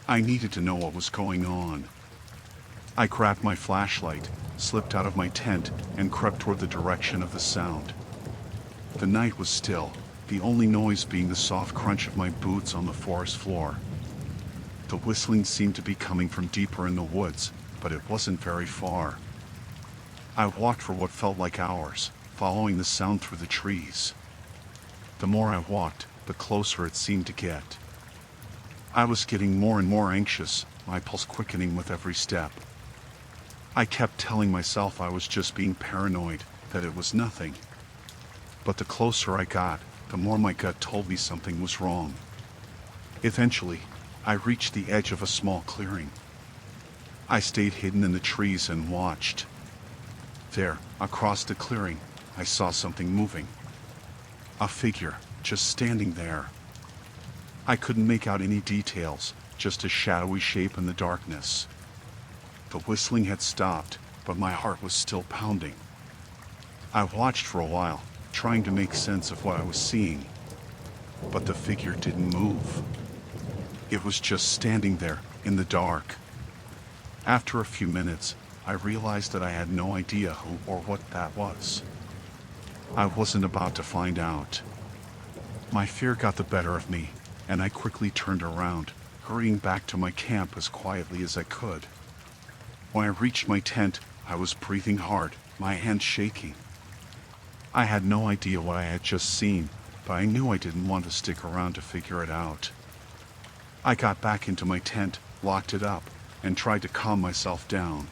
I needed to know what was going on. I grabbed my flashlight, slipped out of my tent, and crept toward the direction of the sound. The night was still, the only noise being the soft crunch of my boots on the forest floor. The whistling seemed to be coming from deeper in the woods, but it wasn't very far. I walked for what felt like hours, following the sound through the trees. The more I walked, the closer it seemed to get. I was getting more and more anxious, my pulse quickening with every step. I kept telling myself I was just being paranoid, that it was nothing. But the closer I got, the more my gut told me something was wrong. Eventually, I reached the edge of a small clearing. I stayed hidden in the trees and watched. There, across the clearing, I saw something moving. A figure, just standing there. I couldn't make out any details, just a shadowy shape in the darkness. The whistling had stopped, but my heart was still pounding. I watched for a while, trying to make sense of what I was seeing. But the figure didn't move. It was just standing there, in the dark. After a few minutes, I realized that I had no idea who or what that was. I wasn't about to find out. My fear got the better of me, and I quickly turned around, hurrying back to my camp as quietly as I could. When I reached my tent, I was breathing hard, my hands shaking. I had no idea what I had just seen, but I knew I didn't want to stick around to figure it out. I got back into my tent, locked it up, and tried to calm myself down.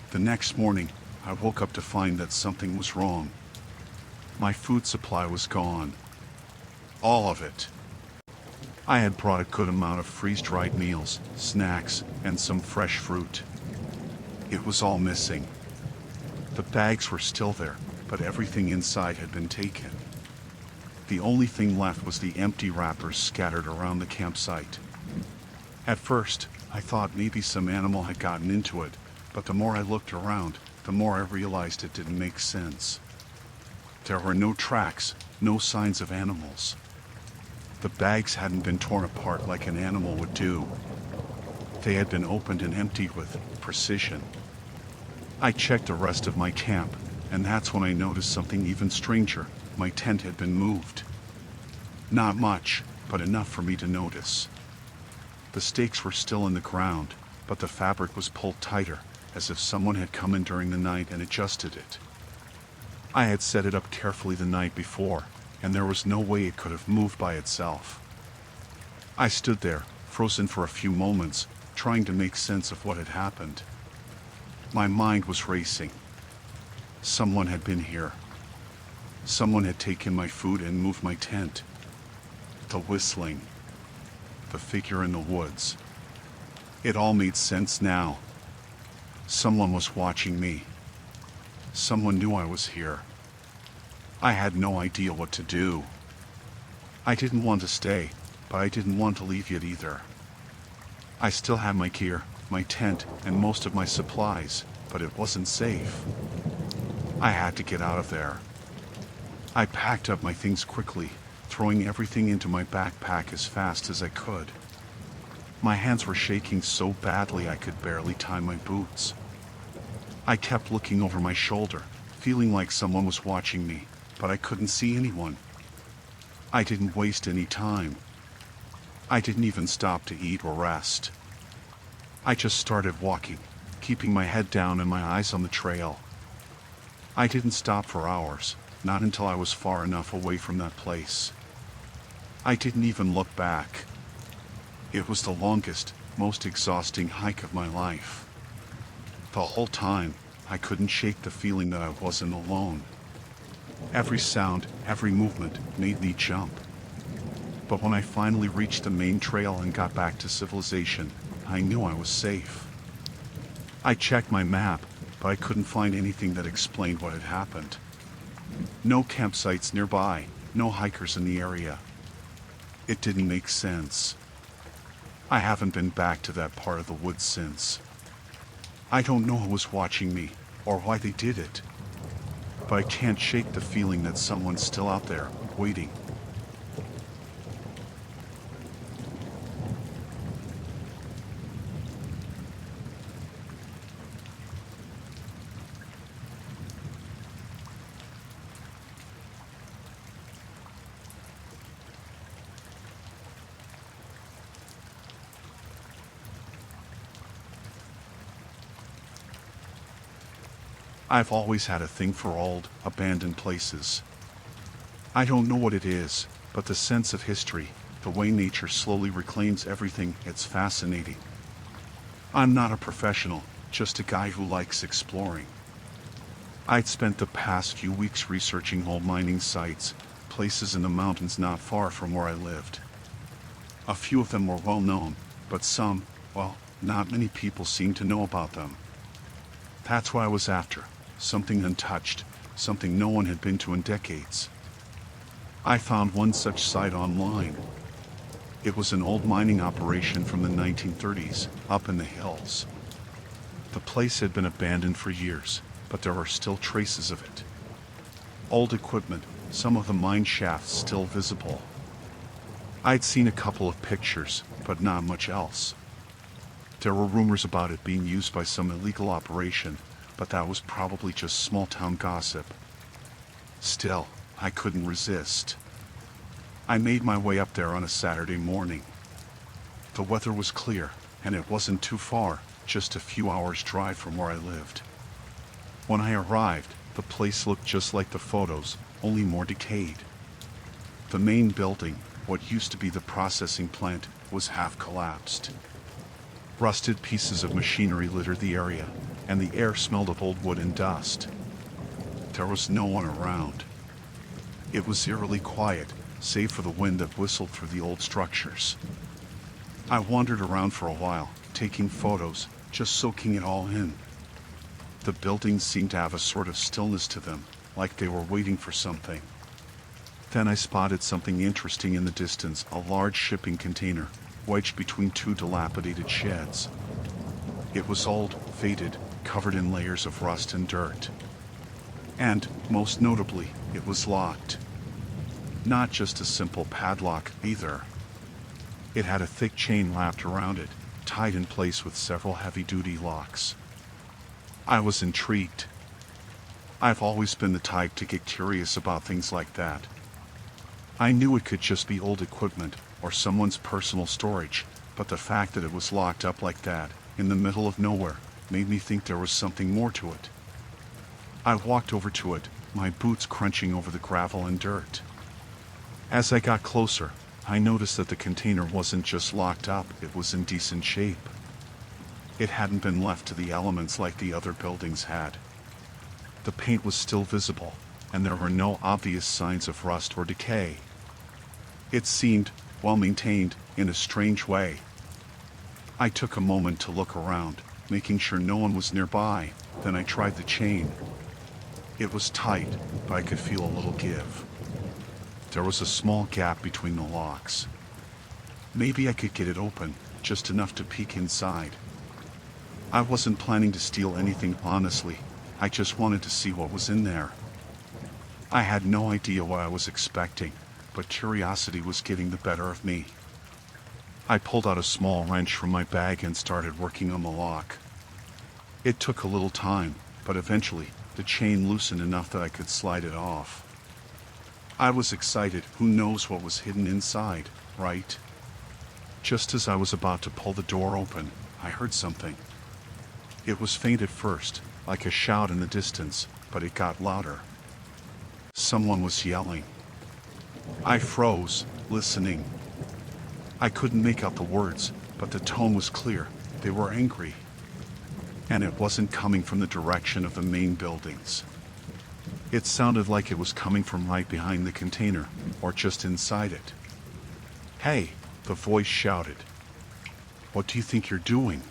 The next morning, I woke up to find that something was wrong. My food supply was gone. All of it. I had brought a good amount of freeze-dried meals, snacks, and some fresh fruit. It was all missing. The bags were still there, but everything inside had been taken. The only thing left was the empty wrappers scattered around the campsite. At first, I thought maybe some animal had gotten into it, but the more I looked around, the more I realized it didn't make sense. There were no tracks, no signs of animals. The bags hadn't been torn apart like an animal would do. They had been opened and emptied with precision. I checked the rest of my camp, and that's when I noticed something even stranger. My tent had been moved. Not much, but enough for me to notice. The stakes were still in the ground, but the fabric was pulled tighter, as if someone had come in during the night and adjusted it. I had set it up carefully the night before, and there was no way it could have moved by itself. I stood there, frozen for a few moments, trying to make sense of what had happened. My mind was racing. Someone had been here. Someone had taken my food and moved my tent. The whistling. The figure in the woods. It all made sense now. Someone was watching me. Someone knew I was here. I had no idea what to do. I didn't want to stay, but I didn't want to leave yet either. I still had my gear, my tent, and most of my supplies, but it wasn't safe. I had to get out of there. I packed up my things quickly, throwing everything into my backpack as fast as I could. My hands were shaking so badly I could barely tie my boots. I kept looking over my shoulder, feeling like someone was watching me, but I couldn't see anyone. I didn't waste any time. I didn't even stop to eat or rest. I just started walking, keeping my head down and my eyes on the trail. I didn't stop for hours, not until I was far enough away from that place. I didn't even look back. It was the longest, most exhausting hike of my life. The whole time, I couldn't shake the feeling that I wasn't alone. Every sound, every movement made me jump. But when I finally reached the main trail and got back to civilization, I knew I was safe. I checked my map, but I couldn't find anything that explained what had happened. No campsites nearby, no hikers in the area. It didn't make sense. I haven't been back to that part of the woods since. I don't know who was watching me, or why they did it. But I can't shake the feeling that someone's still out there, waiting. I've always had a thing for old, abandoned places. I don't know what it is, but the sense of history, the way nature slowly reclaims everything, it's fascinating. I'm not a professional, just a guy who likes exploring. I'd spent the past few weeks researching old mining sites, places in the mountains not far from where I lived. A few of them were well known, but some, well, not many people seemed to know about them. That's what I was after. Something untouched, something no one had been to in decades. I found one such site online. It was an old mining operation from the 1930s, up in the hills. The place had been abandoned for years, but there were still traces of it. Old equipment, some of the mine shafts still visible. I'd seen a couple of pictures, but not much else. There were rumors about it being used by some illegal operation, but that was probably just small-town gossip. Still, I couldn't resist. I made my way up there on a Saturday morning. The weather was clear, and it wasn't too far, just a few hours' drive from where I lived. When I arrived, the place looked just like the photos, only more decayed. The main building, what used to be the processing plant, was half collapsed. Rusted pieces of machinery littered the area, and the air smelled of old wood and dust. There was no one around. It was eerily quiet, save for the wind that whistled through the old structures. I wandered around for a while, taking photos, just soaking it all in. The buildings seemed to have a sort of stillness to them, like they were waiting for something. Then I spotted something interesting in the distance, a large shipping container, wedged between two dilapidated sheds. It was old, faded, covered in layers of rust and dirt. And, most notably, it was locked. Not just a simple padlock, either. It had a thick chain wrapped around it, tied in place with several heavy-duty locks. I was intrigued. I've always been the type to get curious about things like that. I knew it could just be old equipment, or someone's personal storage, but the fact that it was locked up like that, in the middle of nowhere, made me think there was something more to it. I walked over to it, my boots crunching over the gravel and dirt. As I got closer, I noticed that the container wasn't just locked up, it was in decent shape. It hadn't been left to the elements like the other buildings had. The paint was still visible, and there were no obvious signs of rust or decay. It seemed well maintained in a strange way. I took a moment to look around, making sure no one was nearby. Then I tried the chain. It was tight, but I could feel a little give. There was a small gap between the locks. Maybe I could get it open, just enough to peek inside. I wasn't planning to steal anything, honestly. I just wanted to see what was in there. I had no idea what I was expecting, but curiosity was getting the better of me. I pulled out a small wrench from my bag and started working on the lock. It took a little time, but eventually, the chain loosened enough that I could slide it off. I was excited. Who knows what was hidden inside, right? Just as I was about to pull the door open, I heard something. It was faint at first, like a shout in the distance, but it got louder. Someone was yelling. I froze, listening. I couldn't make out the words, but the tone was clear. They were angry. And it wasn't coming from the direction of the main buildings. It sounded like it was coming from right behind the container, or just inside it. Hey, the voice shouted. What do you think you're doing?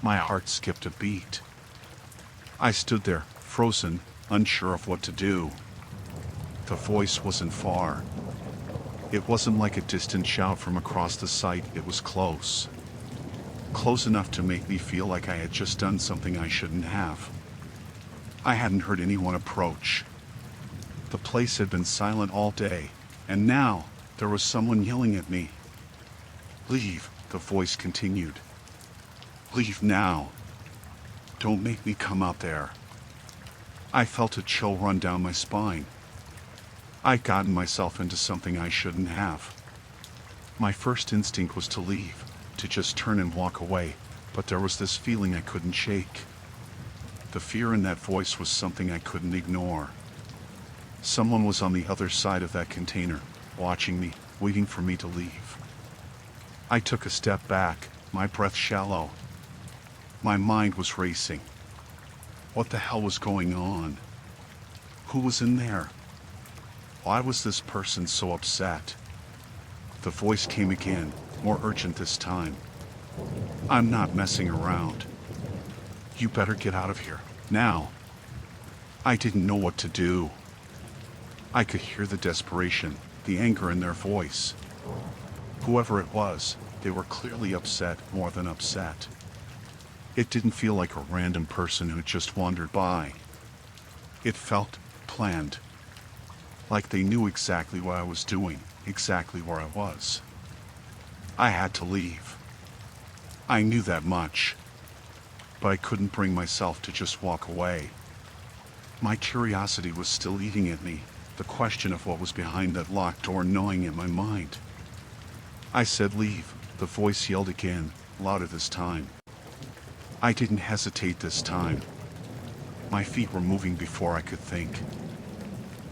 My heart skipped a beat. I stood there, frozen, unsure of what to do. The voice wasn't far. It wasn't like a distant shout from across the site. It was close. Close enough to make me feel like I had just done something I shouldn't have. I hadn't heard anyone approach. The place had been silent all day, and now there was someone yelling at me. Leave, the voice continued. Leave now. Don't make me come out there. I felt a chill run down my spine. I'd gotten myself into something I shouldn't have. My first instinct was to leave, to just turn and walk away, but there was this feeling I couldn't shake. The fear in that voice was something I couldn't ignore. Someone was on the other side of that container, watching me, waiting for me to leave. I took a step back, my breath shallow. My mind was racing. What the hell was going on? Who was in there? Why was this person so upset? The voice came again, more urgent this time. I'm not messing around. You better get out of here, now. I didn't know what to do. I could hear the desperation, the anger in their voice. Whoever it was, they were clearly upset, more than upset. It didn't feel like a random person who just wandered by. It felt planned. Like they knew exactly what I was doing, exactly where I was. I had to leave. I knew that much. But I couldn't bring myself to just walk away. My curiosity was still eating at me, the question of what was behind that locked door gnawing at my mind. I said leave, the voice yelled again, louder this time. I didn't hesitate this time. My feet were moving before I could think.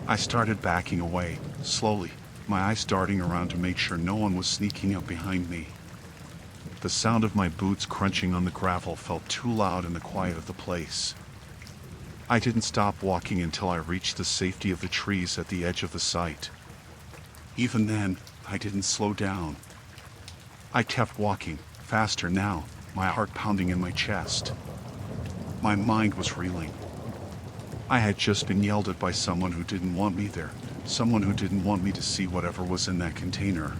I started backing away, slowly, my eyes darting around to make sure no one was sneaking up behind me. The sound of my boots crunching on the gravel felt too loud in the quiet of the place. I didn't stop walking until I reached the safety of the trees at the edge of the site. Even then, I didn't slow down. I kept walking, faster now, my heart pounding in my chest. My mind was reeling. I had just been yelled at by someone who didn't want me there, someone who didn't want me to see whatever was in that container.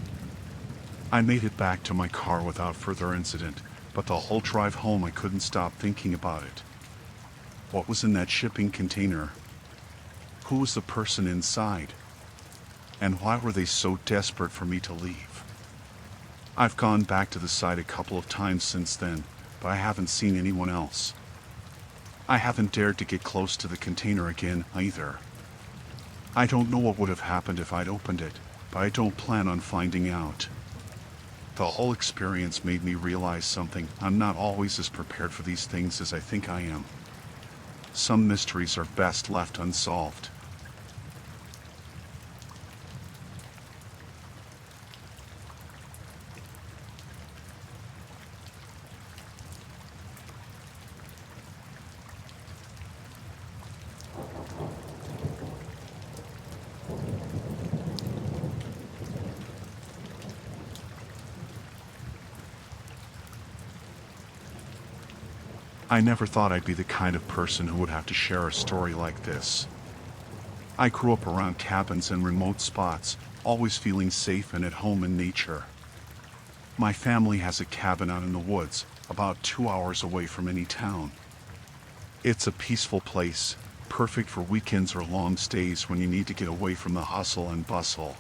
I made it back to my car without further incident, but the whole drive home I couldn't stop thinking about it. What was in that shipping container? Who was the person inside? And why were they so desperate for me to leave? I've gone back to the site a couple of times since then, but I haven't seen anyone else. I haven't dared to get close to the container again, either. I don't know what would have happened if I'd opened it, but I don't plan on finding out. The whole experience made me realize something. I'm not always as prepared for these things as I think I am. Some mysteries are best left unsolved. I never thought I'd be the kind of person who would have to share a story like this. I grew up around cabins and remote spots, always feeling safe and at home in nature. My family has a cabin out in the woods, about 2 hours away from any town. It's a peaceful place, perfect for weekends or long stays when you need to get away from the hustle and bustle.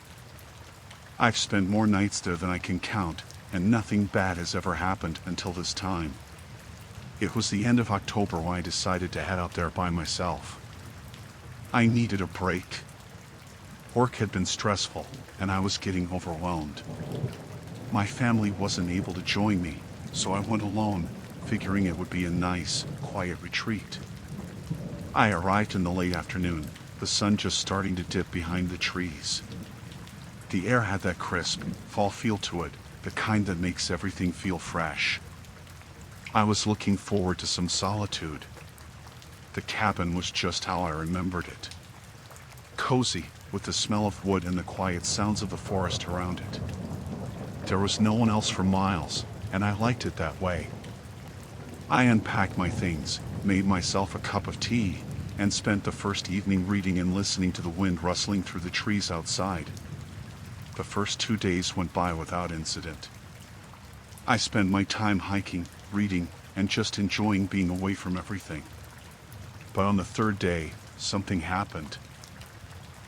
I've spent more nights there than I can count, and nothing bad has ever happened until this time. It was the end of October when I decided to head out there by myself. I needed a break. Work had been stressful, and I was getting overwhelmed. My family wasn't able to join me, so I went alone, figuring it would be a nice, quiet retreat. I arrived in the late afternoon, the sun just starting to dip behind the trees. The air had that crisp, fall feel to it, the kind that makes everything feel fresh. I was looking forward to some solitude. The cabin was just how I remembered it. Cozy, with the smell of wood and the quiet sounds of the forest around it. There was no one else for miles, and I liked it that way. I unpacked my things, made myself a cup of tea, and spent the first evening reading and listening to the wind rustling through the trees outside. The first 2 days went by without incident. I spent my time hiking, reading, and just enjoying being away from everything. But on the third day, something happened.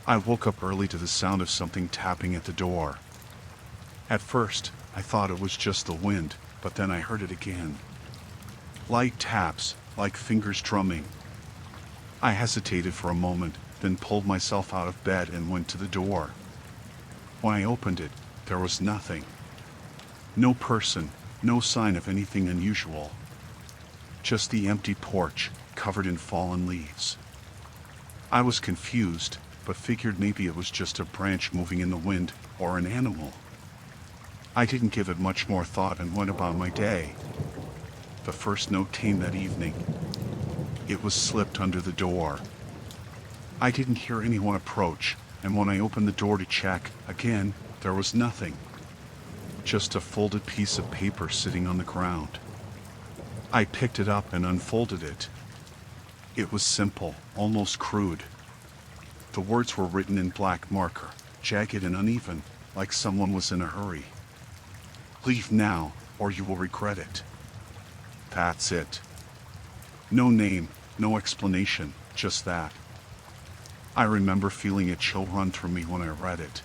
I woke up early to the sound of something tapping at the door. At first, I thought it was just the wind, but then I heard it again. Light taps, like fingers drumming. I hesitated for a moment, then pulled myself out of bed and went to the door. When I opened it, there was nothing. No person, no sign of anything unusual. Just the empty porch, covered in fallen leaves. I was confused, but figured maybe it was just a branch moving in the wind, or an animal. I didn't give it much more thought and went about my day. The first note came that evening. It was slipped under the door. I didn't hear anyone approach, and when I opened the door to check, again, there was nothing. Just a folded piece of paper sitting on the ground. I picked it up and unfolded it. It was simple, almost crude. The words were written in black marker, jagged and uneven, like someone was in a hurry. Leave now, or you will regret it. That's it. No name, no explanation, just that. I remember feeling a chill run through me when I read it.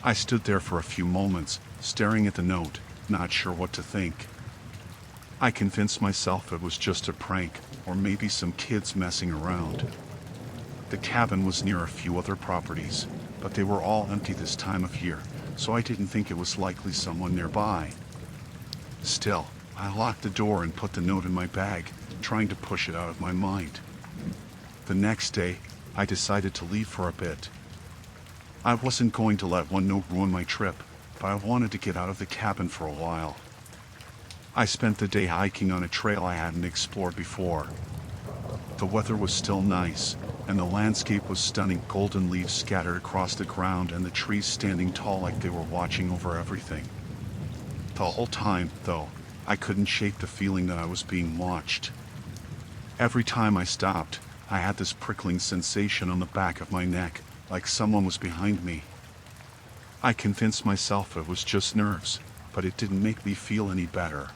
I stood there for a few moments, staring at the note, not sure what to think. I convinced myself it was just a prank, or maybe some kids messing around. The cabin was near a few other properties, but they were all empty this time of year, so I didn't think it was likely someone nearby. Still, I locked the door and put the note in my bag, trying to push it out of my mind. The next day, I decided to leave for a bit. I wasn't going to let one note ruin my trip, but I wanted to get out of the cabin for a while. I spent the day hiking on a trail I hadn't explored before. The weather was still nice, and the landscape was stunning, golden leaves scattered across the ground and the trees standing tall like they were watching over everything. The whole time, though, I couldn't shake the feeling that I was being watched. Every time I stopped, I had this prickling sensation on the back of my neck, like someone was behind me. I convinced myself it was just nerves, but it didn't make me feel any better.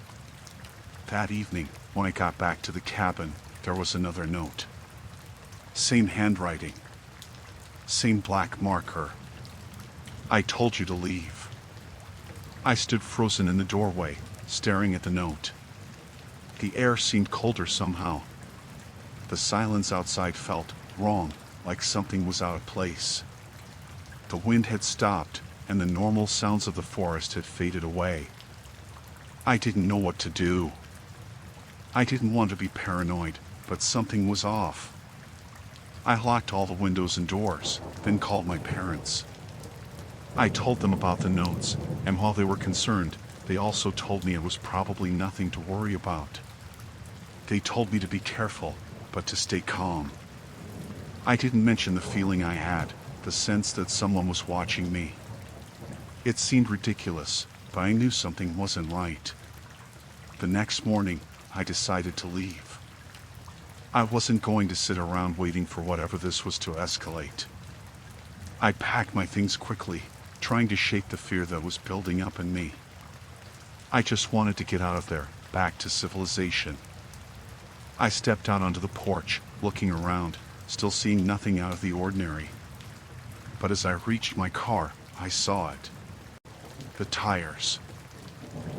That evening, when I got back to the cabin, there was another note. Same handwriting. Same black marker. I told you to leave. I stood frozen in the doorway, staring at the note. The air seemed colder somehow. The silence outside felt wrong, like something was out of place. The wind had stopped, and the normal sounds of the forest had faded away. I didn't know what to do. I didn't want to be paranoid, but something was off. I locked all the windows and doors, then called my parents. I told them about the notes, and while they were concerned, they also told me it was probably nothing to worry about. They told me to be careful, but to stay calm. I didn't mention the feeling I had, the sense that someone was watching me. It seemed ridiculous, but I knew something wasn't right. The next morning, I decided to leave. I wasn't going to sit around waiting for whatever this was to escalate. I packed my things quickly, trying to shake the fear that was building up in me. I just wanted to get out of there, back to civilization. I stepped out onto the porch, looking around, still seeing nothing out of the ordinary. But as I reached my car, I saw it. The tires.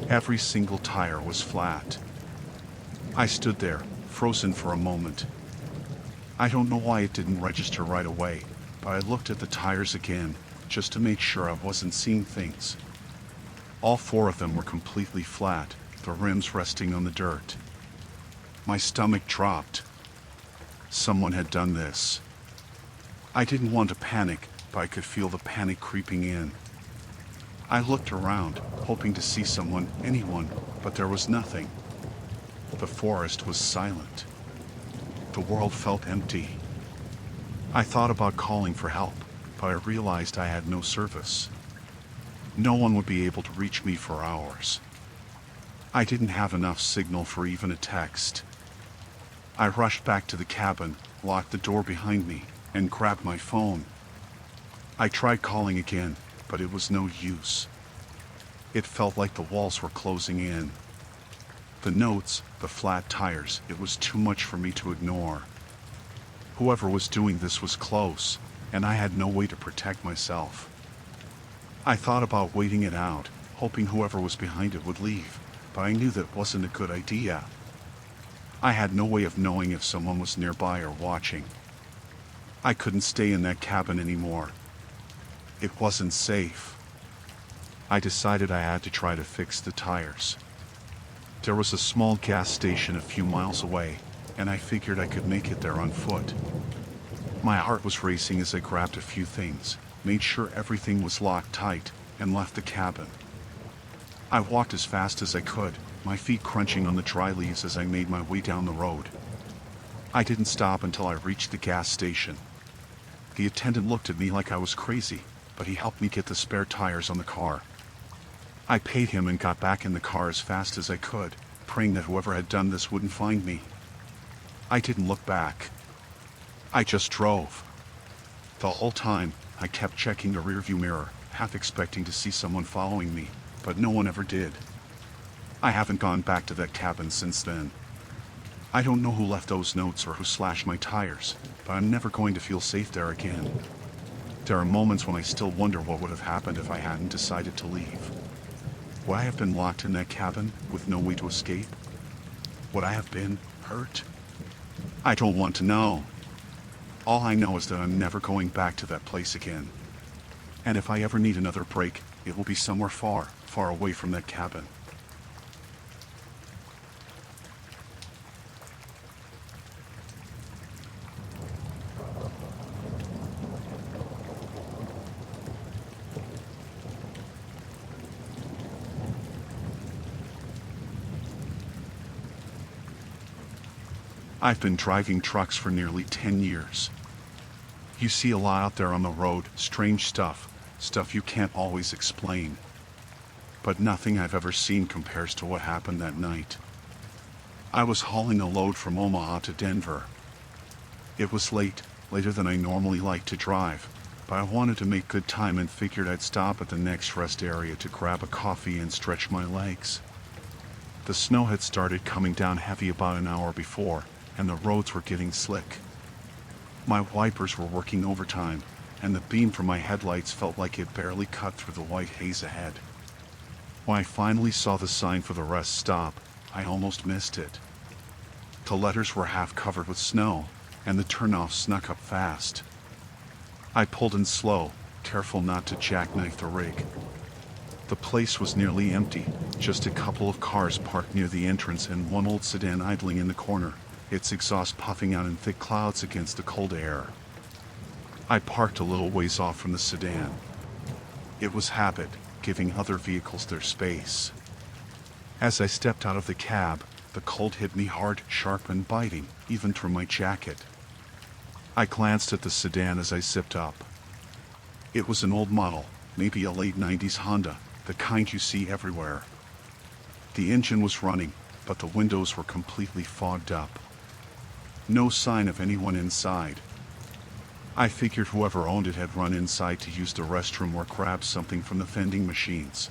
Every single tire was flat. I stood there, frozen for a moment. I don't know why it didn't register right away, but I looked at the tires again, just to make sure I wasn't seeing things. All 4 of them were completely flat, the rims resting on the dirt. My stomach dropped. Someone had done this. I didn't want to panic, but I could feel the panic creeping in. I looked around, hoping to see someone, anyone, but there was nothing. The forest was silent. The world felt empty. I thought about calling for help, but I realized I had no service. No one would be able to reach me for hours. I didn't have enough signal for even a text. I rushed back to the cabin, locked the door behind me, and grabbed my phone. I tried calling again, but it was no use. It felt like the walls were closing in. The notes, the flat tires, it was too much for me to ignore. Whoever was doing this was close, and I had no way to protect myself. I thought about waiting it out, hoping whoever was behind it would leave, but I knew that wasn't a good idea. I had no way of knowing if someone was nearby or watching. I couldn't stay in that cabin anymore. It wasn't safe. I decided I had to try to fix the tires. There was a small gas station a few miles away, and I figured I could make it there on foot. My heart was racing as I grabbed a few things, made sure everything was locked tight, and left the cabin. I walked as fast as I could, my feet crunching on the dry leaves as I made my way down the road. I didn't stop until I reached the gas station. The attendant looked at me like I was crazy, but he helped me get the spare tires on the car. I paid him and got back in the car as fast as I could, praying that whoever had done this wouldn't find me. I didn't look back. I just drove. The whole time, I kept checking the rearview mirror, half expecting to see someone following me, but no one ever did. I haven't gone back to that cabin since then. I don't know who left those notes or who slashed my tires, but I'm never going to feel safe there again. There are moments when I still wonder what would have happened if I hadn't decided to leave. Would I have been locked in that cabin with no way to escape? Would I have been hurt? I don't want to know. All I know is that I'm never going back to that place again. And if I ever need another break, it will be somewhere far, far away from that cabin. I've been driving trucks for nearly 10 years. You see a lot out there on the road, strange stuff you can't always explain. But nothing I've ever seen compares to what happened that night. I was hauling a load from Omaha to Denver. It was late, later than I normally like to drive, but I wanted to make good time and figured I'd stop at the next rest area to grab a coffee and stretch my legs. The snow had started coming down heavy about an hour before, and the roads were getting slick. My wipers were working overtime, and the beam from my headlights felt like it barely cut through the white haze ahead. When I finally saw the sign for the rest stop, I almost missed it. The letters were half covered with snow, and the turnoff snuck up fast. I pulled in slow, careful not to jackknife the rig. The place was nearly empty, just a couple of cars parked near the entrance and one old sedan idling in the corner, its exhaust puffing out in thick clouds against the cold air. I parked a little ways off from the sedan. It was habit, giving other vehicles their space. As I stepped out of the cab, the cold hit me hard, sharp and biting, even through my jacket. I glanced at the sedan as I zipped up. It was an old model, maybe a late 90s Honda, the kind you see everywhere. The engine was running, but the windows were completely fogged up. No sign of anyone inside. I figured whoever owned it had run inside to use the restroom or grab something from the vending machines.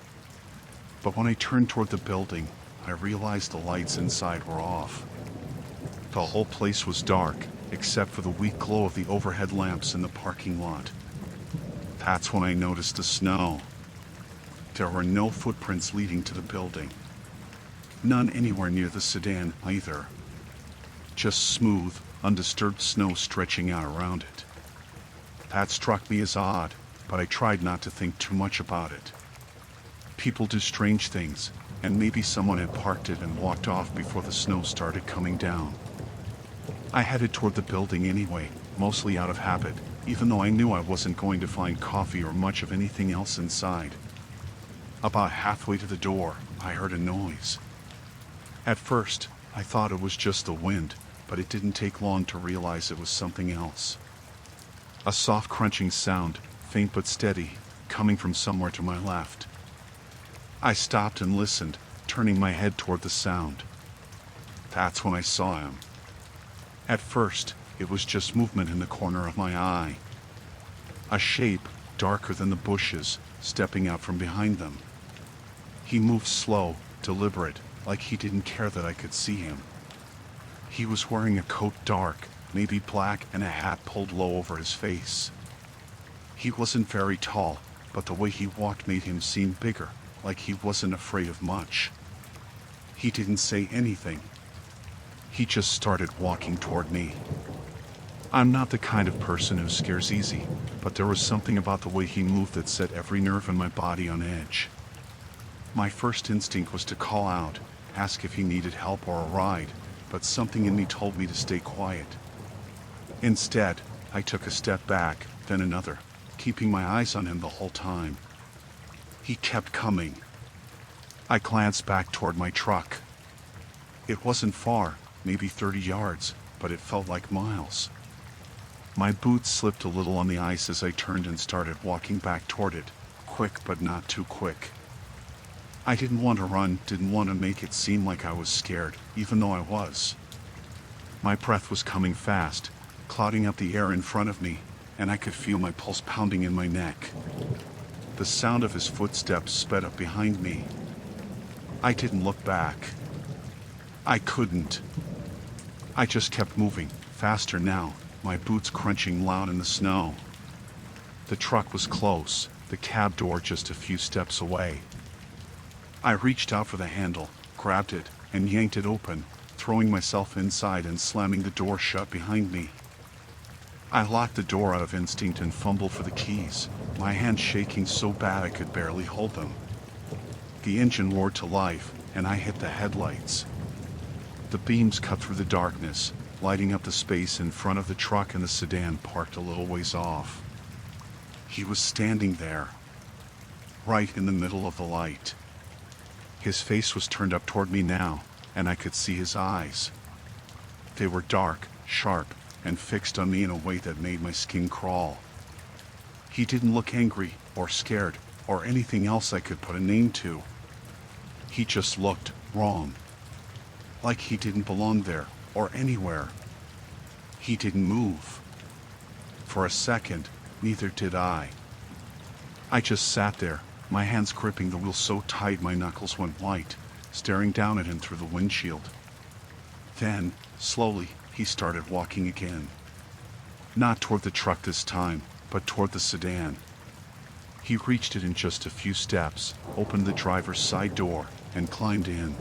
But when I turned toward the building, I realized the lights inside were off. The whole place was dark, except for the weak glow of the overhead lamps in the parking lot. That's when I noticed the snow. There were no footprints leading to the building. None anywhere near the sedan either. Just smooth, undisturbed snow stretching out around it. That struck me as odd, but I tried not to think too much about it. People do strange things, and maybe someone had parked it and walked off before the snow started coming down. I headed toward the building anyway, mostly out of habit, even though I knew I wasn't going to find coffee or much of anything else inside. About halfway to the door, I heard a noise. At first, I thought it was just the wind, but it didn't take long to realize it was something else. A soft crunching sound, faint but steady, coming from somewhere to my left. I stopped and listened, turning my head toward the sound. That's when I saw him. At first, it was just movement in the corner of my eye. A shape, darker than the bushes, stepping out from behind them. He moved slow, deliberate, like he didn't care that I could see him. He was wearing a coat dark, maybe black, and a hat pulled low over his face. He wasn't very tall, but the way he walked made him seem bigger, like he wasn't afraid of much. He didn't say anything. He just started walking toward me. I'm not the kind of person who scares easy, but there was something about the way he moved that set every nerve in my body on edge. My first instinct was to call out, ask if he needed help or a ride, but something in me told me to stay quiet. Instead, I took a step back, then another, keeping my eyes on him the whole time. He kept coming. I glanced back toward my truck. It wasn't far, maybe 30 yards, but it felt like miles. My boots slipped a little on the ice as I turned and started walking back toward it, quick but not too quick. I didn't want to run, didn't want to make it seem like I was scared, even though I was. My breath was coming fast, clouding up the air in front of me, and I could feel my pulse pounding in my neck. The sound of his footsteps sped up behind me. I didn't look back. I couldn't. I just kept moving, faster now, my boots crunching loud in the snow. The truck was close, the cab door just a few steps away. I reached out for the handle, grabbed it, and yanked it open, throwing myself inside and slamming the door shut behind me. I locked the door out of instinct and fumbled for the keys, my hands shaking so bad I could barely hold them. The engine roared to life, and I hit the headlights. The beams cut through the darkness, lighting up the space in front of the truck and the sedan parked a little ways off. He was standing there, right in the middle of the light. His face was turned up toward me now, and I could see his eyes. They were dark, sharp, and fixed on me in a way that made my skin crawl. He didn't look angry, or scared, or anything else I could put a name to. He just looked wrong. Like he didn't belong there, or anywhere. He didn't move. For a second, neither did I. I just sat there, my hands gripping the wheel so tight my knuckles went white, staring down at him through the windshield. Then, slowly, he started walking again. Not toward the truck this time, but toward the sedan. He reached it in just a few steps, opened the driver's side door, and climbed in.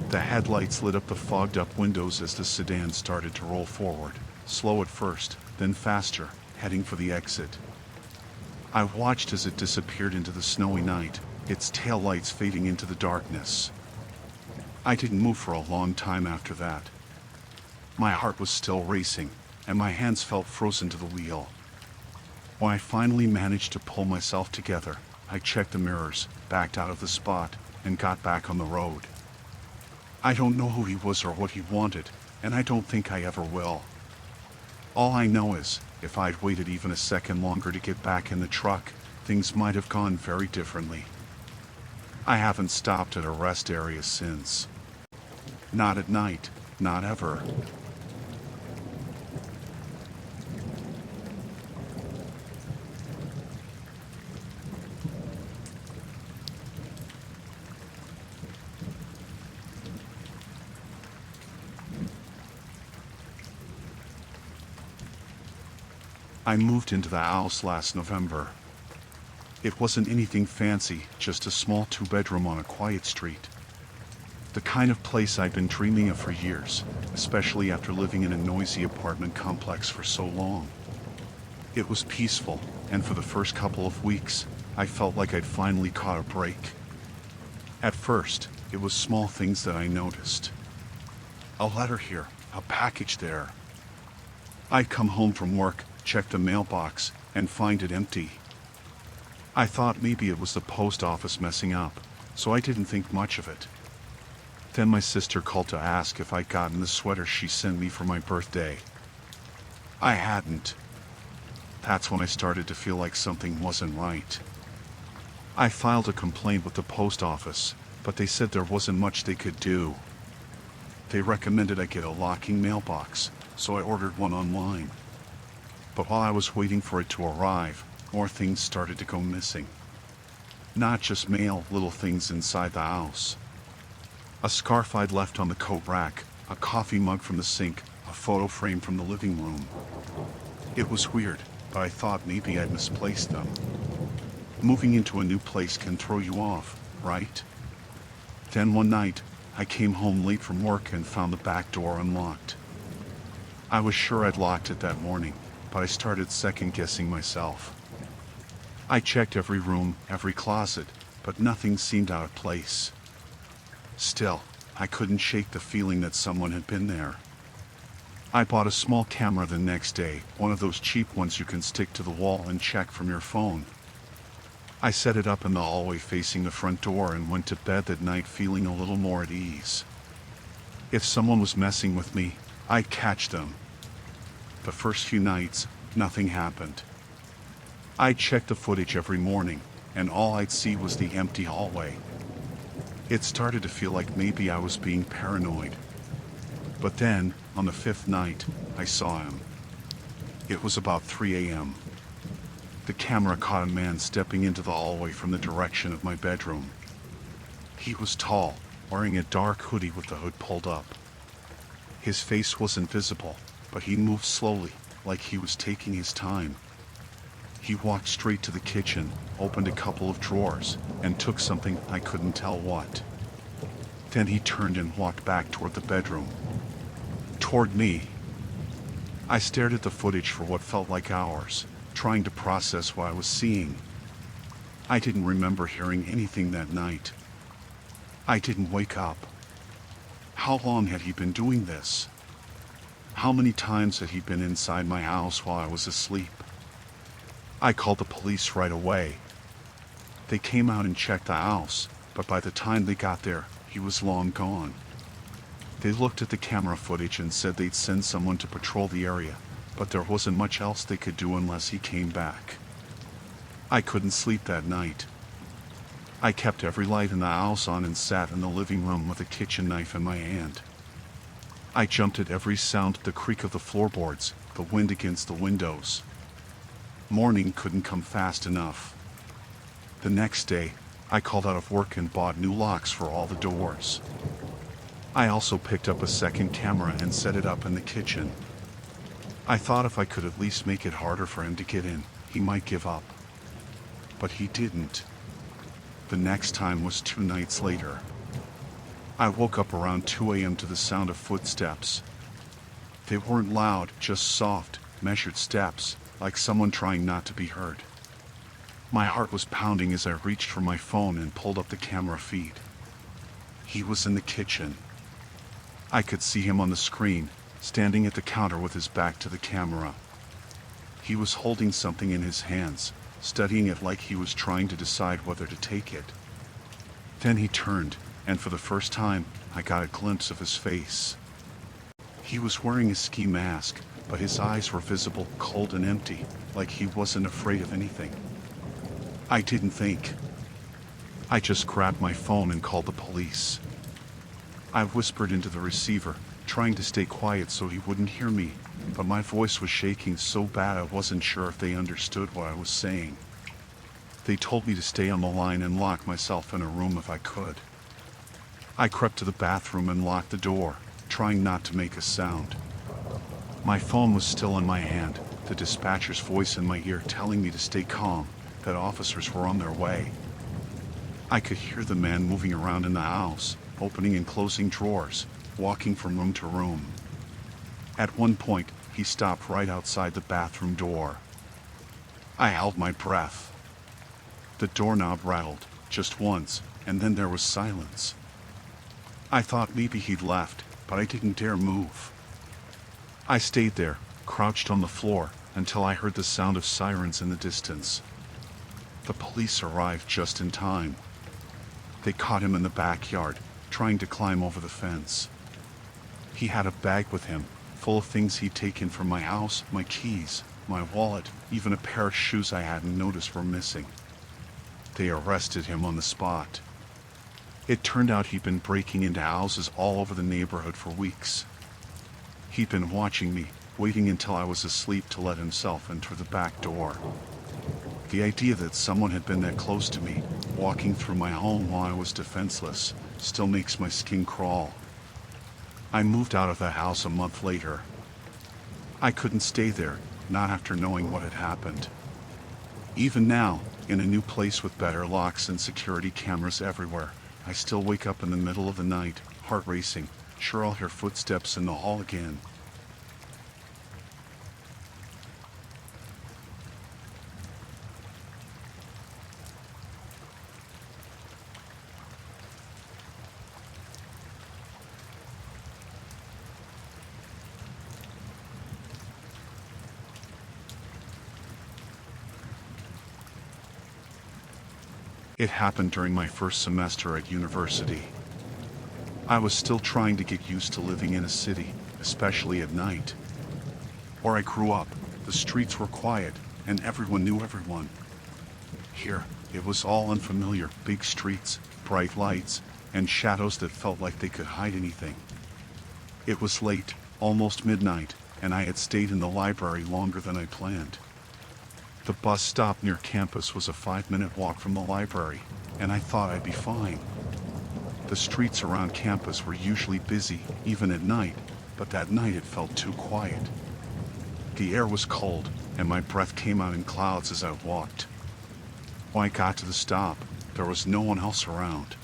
The headlights lit up the fogged-up windows as the sedan started to roll forward, slow at first, then faster, heading for the exit. I watched as it disappeared into the snowy night, its taillights fading into the darkness. I didn't move for a long time after that. My heart was still racing, and my hands felt frozen to the wheel. When I finally managed to pull myself together, I checked the mirrors, backed out of the spot, and got back on the road. I don't know who he was or what he wanted, and I don't think I ever will. All I know is, if I'd waited even a second longer to get back in the truck, things might have gone very differently. I haven't stopped at a rest area since. Not at night, not ever. I moved into the house last November. It wasn't anything fancy, just a small 2-bedroom on a quiet street. The kind of place I'd been dreaming of for years, especially after living in a noisy apartment complex for so long. It was peaceful, and for the first couple of weeks, I felt like I'd finally caught a break. At first, it was small things that I noticed. A letter here, a package there. I'd come home from work, check the mailbox, and find it empty. I thought maybe it was the post office messing up, so I didn't think much of it. Then my sister called to ask if I'd gotten the sweater she sent me for my birthday. I hadn't. That's when I started to feel like something wasn't right. I filed a complaint with the post office, but they said there wasn't much they could do. They recommended I get a locking mailbox, so I ordered one online. But while I was waiting for it to arrive, more things started to go missing. Not just mail, little things inside the house. A scarf I'd left on the coat rack, a coffee mug from the sink, a photo frame from the living room. It was weird, but I thought maybe I'd misplaced them. Moving into a new place can throw you off, right? Then one night, I came home late from work and found the back door unlocked. I was sure I'd locked it that morning, but I started second-guessing myself. I checked every room, every closet, but nothing seemed out of place. Still, I couldn't shake the feeling that someone had been there. I bought a small camera the next day, one of those cheap ones you can stick to the wall and check from your phone. I set it up in the hallway facing the front door and went to bed that night feeling a little more at ease. If someone was messing with me, I'd catch them. The first few nights, nothing happened. I'd check the footage every morning, and all I'd see was the empty hallway. It started to feel like maybe I was being paranoid. But then, on the 5th night, I saw him. It was about 3 a.m. The camera caught a man stepping into the hallway from the direction of my bedroom. He was tall, wearing a dark hoodie with the hood pulled up. His face wasn't visible, but he moved slowly, like he was taking his time. He walked straight to the kitchen, opened a couple of drawers, and took something I couldn't tell what. Then he turned and walked back toward the bedroom. Toward me. I stared at the footage for what felt like hours, trying to process what I was seeing. I didn't remember hearing anything that night. I didn't wake up. How long had he been doing this? How many times had he been inside my house while I was asleep? I called the police right away. They came out and checked the house, but by the time they got there, he was long gone. They looked at the camera footage and said they'd send someone to patrol the area, but there wasn't much else they could do unless he came back. I couldn't sleep that night. I kept every light in the house on and sat in the living room with a kitchen knife in my hand. I jumped at every sound, the creak of the floorboards, the wind against the windows. Morning couldn't come fast enough. The next day, I called out of work and bought new locks for all the doors. I also picked up a second camera and set it up in the kitchen. I thought if I could at least make it harder for him to get in, he might give up. But he didn't. The next time was 2 nights later. I woke up around 2 a.m. to the sound of footsteps. They weren't loud, just soft, measured steps, like someone trying not to be heard. My heart was pounding as I reached for my phone and pulled up the camera feed. He was in the kitchen. I could see him on the screen, standing at the counter with his back to the camera. He was holding something in his hands, studying it like he was trying to decide whether to take it. Then he turned, and for the first time, I got a glimpse of his face. He was wearing a ski mask, but his eyes were visible, cold and empty, like he wasn't afraid of anything. I didn't think. I just grabbed my phone and called the police. I whispered into the receiver, trying to stay quiet so he wouldn't hear me, but my voice was shaking so bad I wasn't sure if they understood what I was saying. They told me to stay on the line and lock myself in a room if I could. I crept to the bathroom and locked the door, trying not to make a sound. My phone was still in my hand, the dispatcher's voice in my ear telling me to stay calm, that officers were on their way. I could hear the man moving around in the house, opening and closing drawers, walking from room to room. At one point, he stopped right outside the bathroom door. I held my breath. The doorknob rattled, just once, and then there was silence. I thought maybe he'd left, but I didn't dare move. I stayed there, crouched on the floor, until I heard the sound of sirens in the distance. The police arrived just in time. They caught him in the backyard, trying to climb over the fence. He had a bag with him, full of things he'd taken from my house, my keys, my wallet, even a pair of shoes I hadn't noticed were missing. They arrested him on the spot. It turned out he'd been breaking into houses all over the neighborhood for weeks. He'd been watching me, waiting until I was asleep to let himself in through the back door. The idea that someone had been that close to me, walking through my home while I was defenseless, still makes my skin crawl. I moved out of the house a month later. I couldn't stay there, not after knowing what had happened. Even now, in a new place with better locks and security cameras everywhere, I still wake up in the middle of the night, heart racing, sure I'll hear footsteps in the hall again. It happened during my first semester at university. I was still trying to get used to living in a city, especially at night. Where I grew up, the streets were quiet, and everyone knew everyone. Here, it was all unfamiliar, big streets, bright lights, and shadows that felt like they could hide anything. It was late, almost midnight, and I had stayed in the library longer than I planned. The bus stop near campus was a 5-minute walk from the library, and I thought I'd be fine. The streets around campus were usually busy, even at night, but that night it felt too quiet. The air was cold, and my breath came out in clouds as I walked. When I got to the stop, there was no one else around.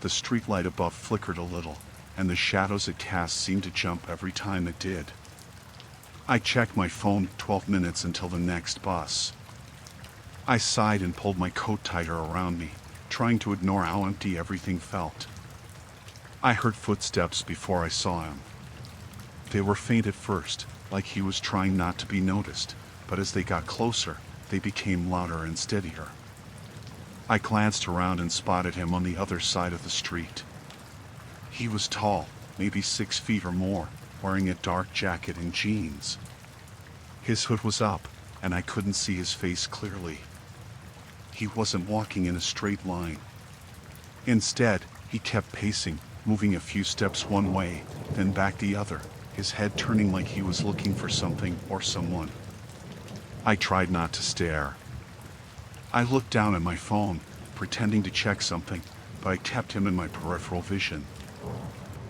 The streetlight above flickered a little, and the shadows it cast seemed to jump every time it did. I checked my phone 12 minutes until the next bus. I sighed and pulled my coat tighter around me, trying to ignore how empty everything felt. I heard footsteps before I saw him. They were faint at first, like he was trying not to be noticed, but as they got closer, they became louder and steadier. I glanced around and spotted him on the other side of the street. He was tall, maybe 6 feet or more, wearing a dark jacket and jeans. His hood was up, and I couldn't see his face clearly. He wasn't walking in a straight line. Instead, he kept pacing, moving a few steps one way, then back the other, his head turning like he was looking for something or someone. I tried not to stare. I looked down at my phone, pretending to check something, but I kept him in my peripheral vision.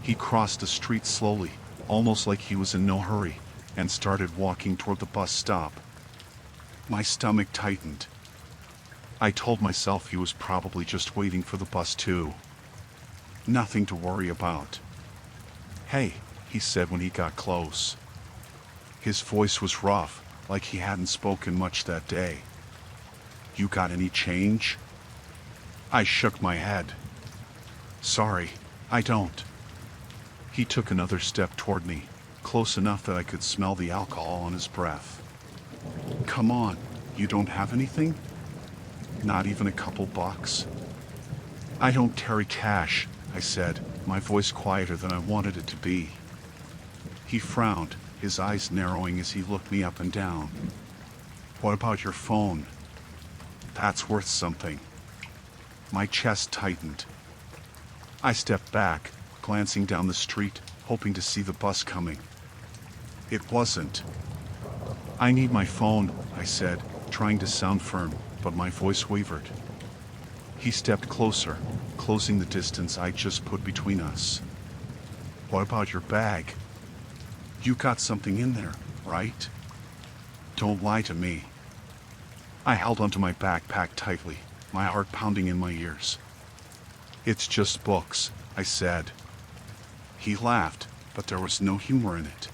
He crossed the street slowly, almost like he was in no hurry, and started walking toward the bus stop. My stomach tightened. I told myself he was probably just waiting for the bus too. Nothing to worry about. "Hey," he said when he got close. His voice was rough, like he hadn't spoken much that day. "You got any change?" I shook my head. "Sorry, I don't." He took another step toward me, close enough that I could smell the alcohol on his breath. "Come on, you don't have anything? Not even a couple bucks?" "I don't carry cash," I said, my voice quieter than I wanted it to be. He frowned, his eyes narrowing as he looked me up and down. "What about your phone?" "That's worth something." My chest tightened. I stepped back, glancing down the street, hoping to see the bus coming. It wasn't. "I need my phone," I said, trying to sound firm, but my voice wavered. He stepped closer, closing the distance I just put between us. "What about your bag? You got something in there, right? Don't lie to me." I held onto my backpack tightly, my heart pounding in my ears. "It's just books," I said. He laughed, but there was no humor in it.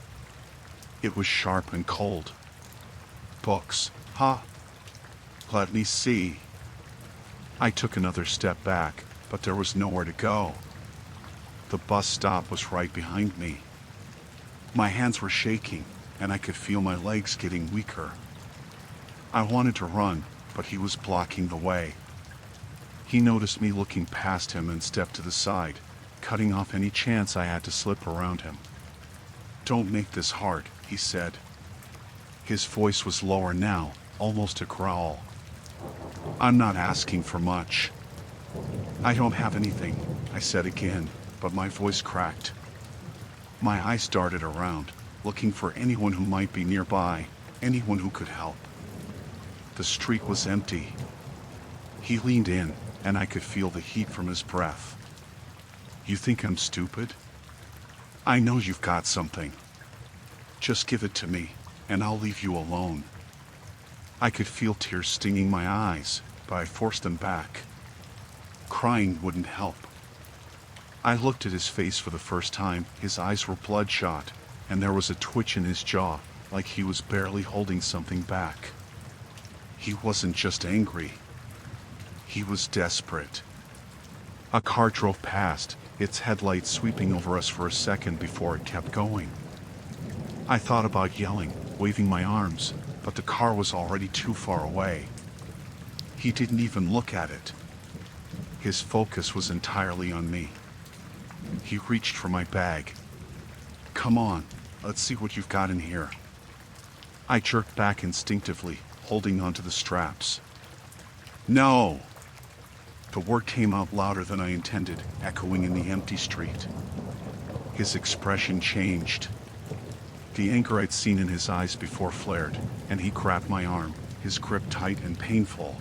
It was sharp and cold. "Books, huh? Let me see." I took another step back, but there was nowhere to go. The bus stop was right behind me. My hands were shaking, and I could feel my legs getting weaker. I wanted to run, but he was blocking the way. He noticed me looking past him and stepped to the side, cutting off any chance I had to slip around him. "Don't make this hard," he said. His voice was lower now, almost a growl. "I'm not asking for much." "I don't have anything," I said again, but my voice cracked. My eyes darted around, looking for anyone who might be nearby, anyone who could help. The street was empty. He leaned in, and I could feel the heat from his breath. "You think I'm stupid? I know you've got something. Just give it to me, and I'll leave you alone." I could feel tears stinging my eyes, but I forced them back. Crying wouldn't help. I looked at his face for the first time. His eyes were bloodshot, and there was a twitch in his jaw, like he was barely holding something back. He wasn't just angry. He was desperate. A car drove past, its headlights sweeping over us for a second before it kept going. I thought about yelling, waving my arms, but the car was already too far away. He didn't even look at it. His focus was entirely on me. He reached for my bag. "Come on, let's see what you've got in here." I jerked back instinctively, holding onto the straps. "No!" The word came out louder than I intended, echoing in the empty street. His expression changed. The anger I'd seen in his eyes before flared, and he grabbed my arm, his grip tight and painful.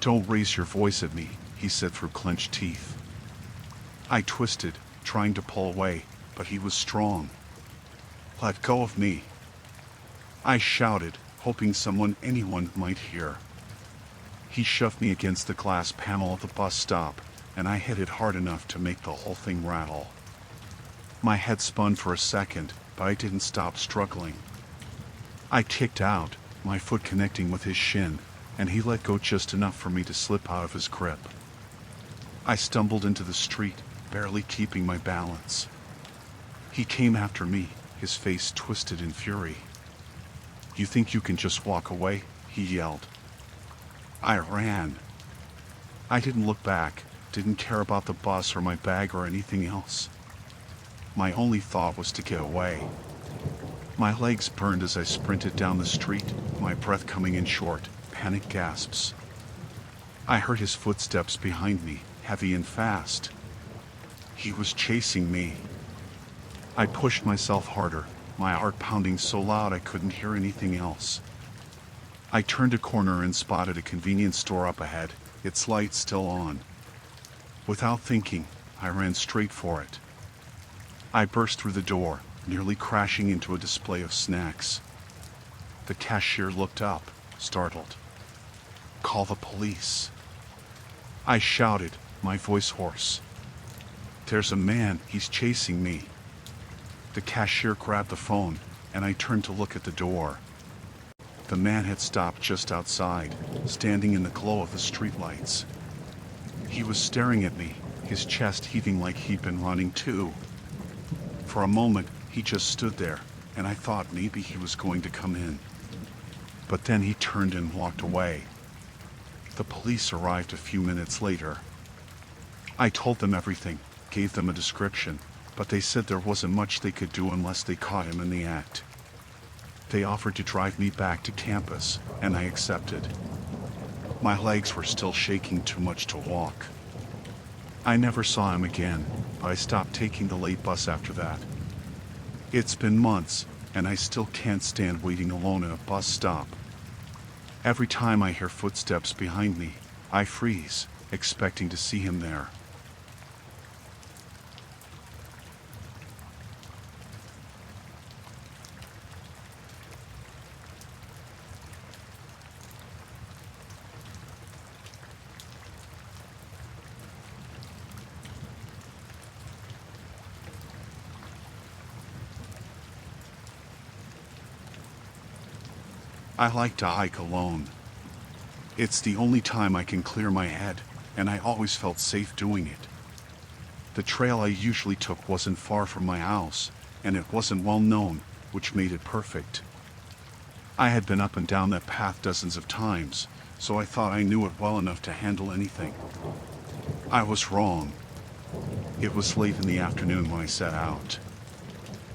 "Don't raise your voice at me," he said through clenched teeth. I twisted, trying to pull away, but he was strong. "Let go of me," I shouted, hoping anyone might hear. He shoved me against the glass panel of the bus stop, and I hit it hard enough to make the whole thing rattle. My head spun for a second, but I didn't stop struggling. I kicked out, my foot connecting with his shin, and he let go just enough for me to slip out of his grip. I stumbled into the street, barely keeping my balance. He came after me, his face twisted in fury. "You think you can just walk away?" he yelled. I ran. I didn't look back, didn't care about the bus or my bag or anything else. My only thought was to get away. My legs burned as I sprinted down the street, my breath coming in short, panic gasps. I heard his footsteps behind me, heavy and fast. He was chasing me. I pushed myself harder, my heart pounding so loud I couldn't hear anything else. I turned a corner and spotted a convenience store up ahead, its lights still on. Without thinking, I ran straight for it. I burst through the door, nearly crashing into a display of snacks. The cashier looked up, startled. "Call the police," I shouted, my voice hoarse. "There's a man, he's chasing me." The cashier grabbed the phone, and I turned to look at the door. The man had stopped just outside, standing in the glow of the streetlights. He was staring at me, his chest heaving like he'd been running too. For a moment, he just stood there, and I thought maybe he was going to come in. But then he turned and walked away. The police arrived a few minutes later. I told them everything, gave them a description, but they said there wasn't much they could do unless they caught him in the act. They offered to drive me back to campus, and I accepted. My legs were still shaking too much to walk. I never saw him again, but I stopped taking the late bus after that. It's been months, and I still can't stand waiting alone at a bus stop. Every time I hear footsteps behind me, I freeze, expecting to see him there. I like to hike alone. It's the only time I can clear my head, and I always felt safe doing it. The trail I usually took wasn't far from my house, and it wasn't well known, which made it perfect. I had been up and down that path dozens of times, so I thought I knew it well enough to handle anything. I was wrong. It was late in the afternoon when I set out.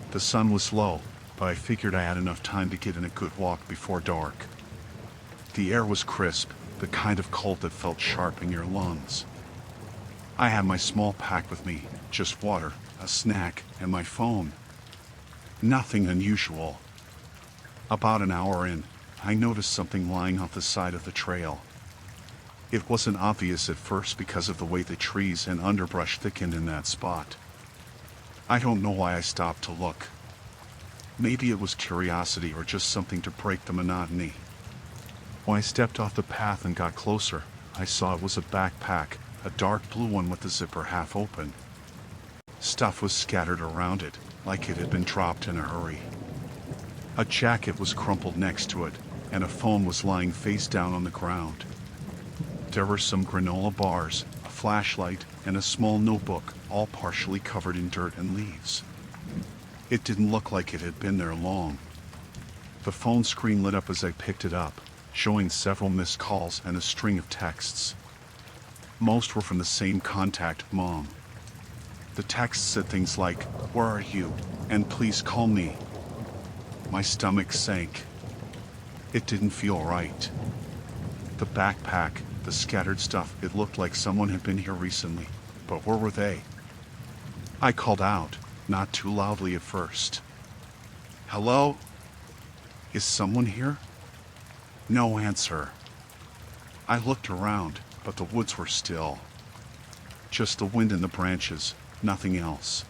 The sun was low, but I figured I had enough time to get in a good walk before dark. The air was crisp, the kind of cold that felt sharp in your lungs. I had my small pack with me, just water, a snack, and my phone. Nothing unusual. About an hour in, I noticed something lying off the side of the trail. It wasn't obvious at first because of the way the trees and underbrush thickened in that spot. I don't know why I stopped to look. Maybe it was curiosity or just something to break the monotony. When I stepped off the path and got closer, I saw it was a backpack, a dark blue one with the zipper half open. Stuff was scattered around it, like it had been dropped in a hurry. A jacket was crumpled next to it, and a phone was lying face down on the ground. There were some granola bars, a flashlight, and a small notebook, all partially covered in dirt and leaves. It didn't look like it had been there long. The phone screen lit up as I picked it up, showing several missed calls and a string of texts. Most were from the same contact, Mom. The texts said things like, "Where are you?" and "Please call me." My stomach sank. It didn't feel right. The backpack, the scattered stuff, it looked like someone had been here recently, but where were they? I called out, not too loudly at first. "Hello? Is someone here?" No answer. I looked around, but the woods were still. Just the wind in the branches, nothing else.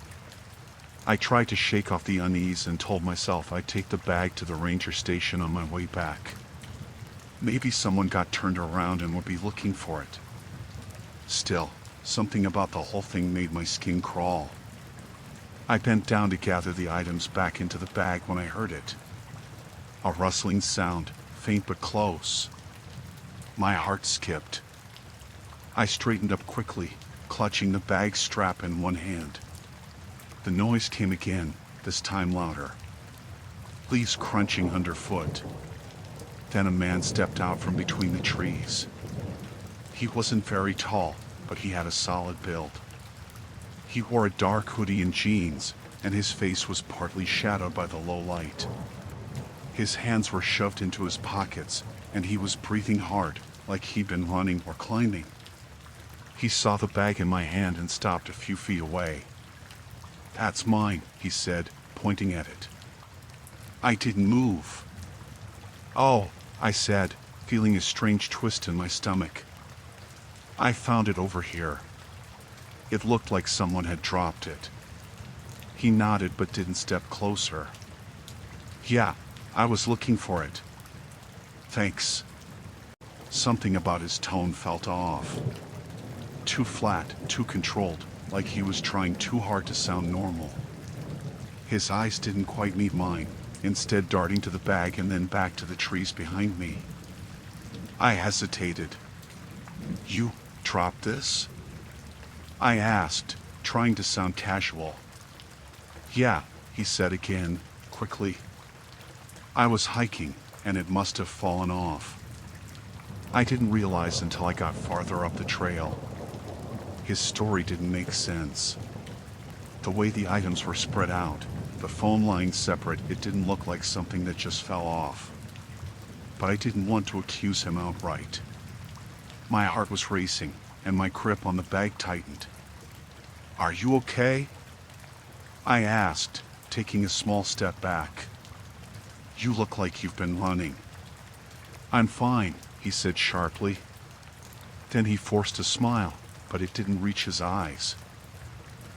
I tried to shake off the unease and told myself I'd take the bag to the ranger station on my way back. Maybe someone got turned around and would be looking for it. Still, something about the whole thing made my skin crawl. I bent down to gather the items back into the bag when I heard it. A rustling sound, faint but close. My heart skipped. I straightened up quickly, clutching the bag strap in one hand. The noise came again, this time louder. Leaves crunching underfoot. Then a man stepped out from between the trees. He wasn't very tall, but he had a solid build. He wore a dark hoodie and jeans, and his face was partly shadowed by the low light. His hands were shoved into his pockets, and he was breathing hard, like he'd been running or climbing. He saw the bag in my hand and stopped a few feet away. "That's mine," he said, pointing at it. I didn't move. "Oh," I said, feeling a strange twist in my stomach. "I found it over here." It looked like someone had dropped it. He nodded but didn't step closer. "Yeah, I was looking for it." "Thanks." Something about his tone felt off. Too flat, too controlled, like he was trying too hard to sound normal. His eyes didn't quite meet mine, instead darting to the bag and then back to the trees behind me. I hesitated. "You dropped this?" I asked, trying to sound casual. "Yeah," he said again, quickly. "I was hiking, and it must have fallen off." I didn't realize until I got farther up the trail. His story didn't make sense. The way the items were spread out, the phone lying separate, it didn't look like something that just fell off. But I didn't want to accuse him outright. My heart was racing, and my grip on the bag tightened. Are you okay? I asked, taking a small step back. You look like you've been running. I'm fine, he said sharply. Then he forced a smile, but it didn't reach his eyes.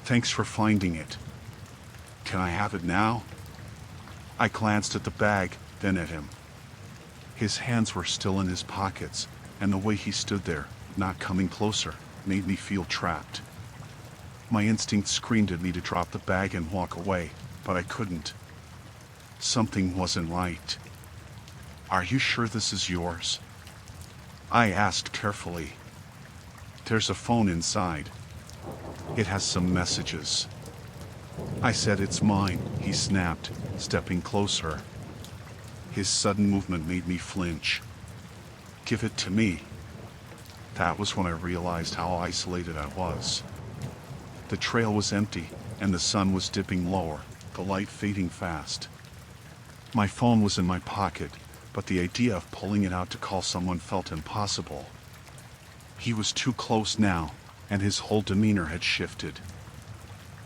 Thanks for finding it. Can I have it now? I glanced at the bag, then at him. His hands were still in his pockets, and the way he stood there, not coming closer, made me feel trapped. My instinct screamed at me to drop the bag and walk away, but I couldn't. Something wasn't right. Are you sure this is yours? I asked carefully. There's a phone inside. It has some messages. I said it's mine, he snapped, stepping closer. His sudden movement made me flinch. Give it to me. That was when I realized how isolated I was. The trail was empty, and the sun was dipping lower, the light fading fast. My phone was in my pocket, but the idea of pulling it out to call someone felt impossible. He was too close now, and his whole demeanor had shifted.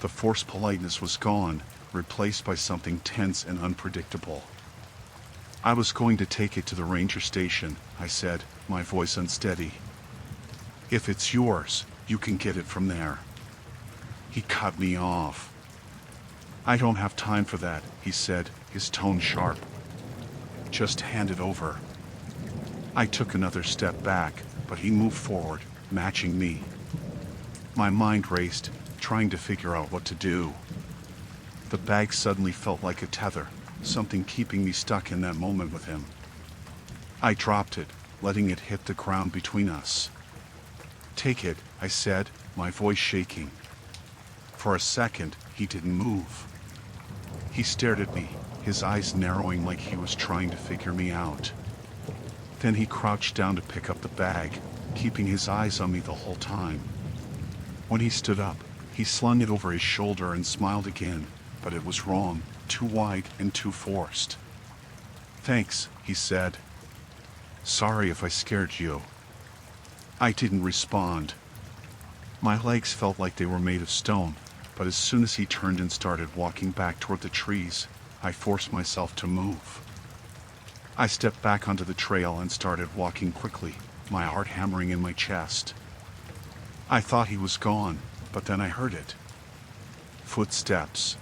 The forced politeness was gone, replaced by something tense and unpredictable. I was going to take it to the ranger station, I said, my voice unsteady. If it's yours, you can get it from there. He cut me off. I don't have time for that, he said, his tone sharp. Just hand it over. I took another step back, but he moved forward, matching me. My mind raced, trying to figure out what to do. The bag suddenly felt like a tether, something keeping me stuck in that moment with him. I dropped it, letting it hit the ground between us. Take it, I said, my voice shaking. For a second, he didn't move. He stared at me, his eyes narrowing like he was trying to figure me out. Then he crouched down to pick up the bag, keeping his eyes on me the whole time. When he stood up, he slung it over his shoulder and smiled again, but it was wrong, too wide and too forced. Thanks, he said. Sorry if I scared you. I didn't respond. My legs felt like they were made of stone, but as soon as he turned and started walking back toward the trees, I forced myself to move. I stepped back onto the trail and started walking quickly, my heart hammering in my chest. I thought he was gone, but then I heard it. Footsteps.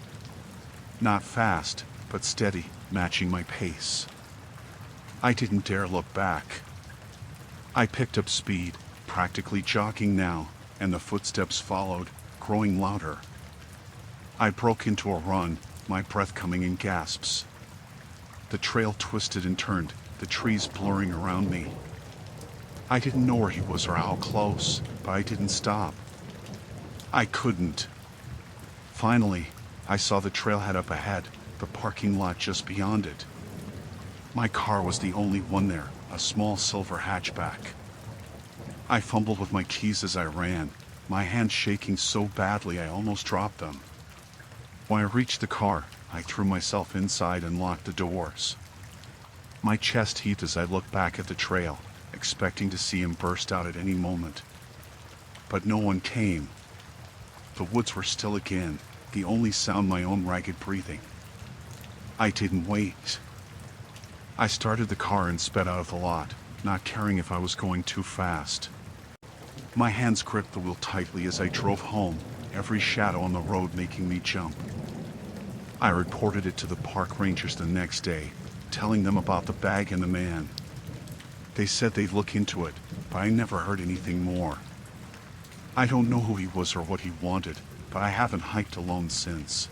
Not fast, but steady, matching my pace. I didn't dare look back. I picked up speed, practically jogging now, and the footsteps followed, growing louder. I broke into a run, my breath coming in gasps. The trail twisted and turned, the trees blurring around me. I didn't know where he was or how close, but I didn't stop. I couldn't. Finally, I saw the trailhead up ahead, the parking lot just beyond it. My car was the only one there, a small silver hatchback. I fumbled with my keys as I ran, my hands shaking so badly I almost dropped them. When I reached the car, I threw myself inside and locked the doors. My chest heaved as I looked back at the trail, expecting to see him burst out at any moment. But no one came. The woods were still again, the only sound my own ragged breathing. I didn't wait. I started the car and sped out of the lot, not caring if I was going too fast. My hands gripped the wheel tightly as I drove home, every shadow on the road making me jump. I reported it to the park rangers the next day, telling them about the bag and the man. They said they'd look into it, but I never heard anything more. I don't know who he was or what he wanted, but I haven't hiked alone since.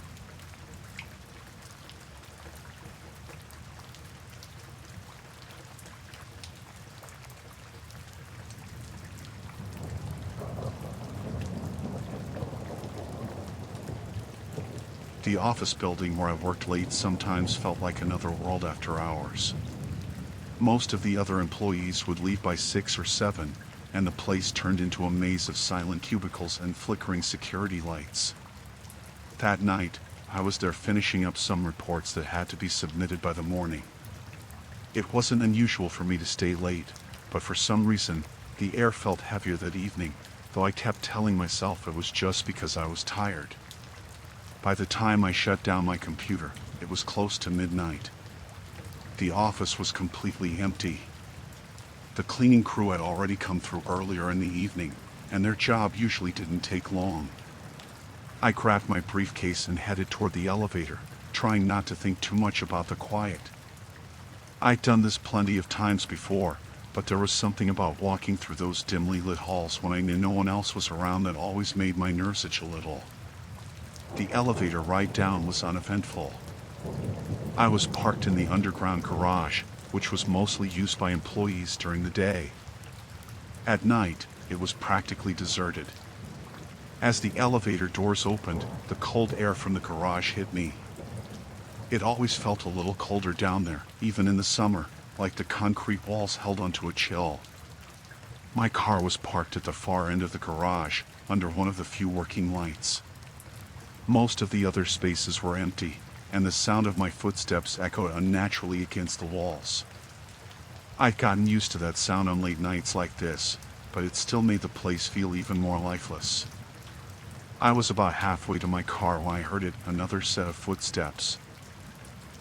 The office building where I worked late sometimes felt like another world after hours. Most of the other employees would leave by 6 or 7, and the place turned into a maze of silent cubicles and flickering security lights. That night, I was there finishing up some reports that had to be submitted by the morning. It wasn't unusual for me to stay late, but for some reason, the air felt heavier that evening, though I kept telling myself it was just because I was tired. By the time I shut down my computer, it was close to midnight. The office was completely empty. The cleaning crew had already come through earlier in the evening, and their job usually didn't take long. I grabbed my briefcase and headed toward the elevator, trying not to think too much about the quiet. I'd done this plenty of times before, but there was something about walking through those dimly lit halls when I knew no one else was around that always made my nerves itch a little. The elevator ride down was uneventful. I was parked in the underground garage, which was mostly used by employees during the day. At night, it was practically deserted. As the elevator doors opened, the cold air from the garage hit me. It always felt a little colder down there, even in the summer, like the concrete walls held onto a chill. My car was parked at the far end of the garage, under one of the few working lights. Most of the other spaces were empty, and the sound of my footsteps echoed unnaturally against the walls. I'd gotten used to that sound on late nights like this, but it still made the place feel even more lifeless. I was about halfway to my car when I heard another set of footsteps.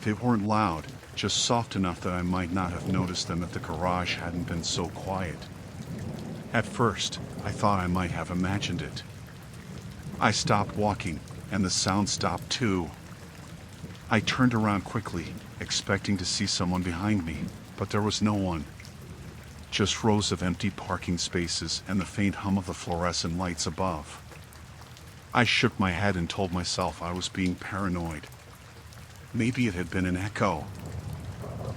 They weren't loud, just soft enough that I might not have noticed them if the garage hadn't been so quiet. At first, I thought I might have imagined it. I stopped walking, and the sound stopped too. I turned around quickly, expecting to see someone behind me, but there was no one. Just rows of empty parking spaces and the faint hum of the fluorescent lights above. I shook my head and told myself I was being paranoid. Maybe it had been an echo.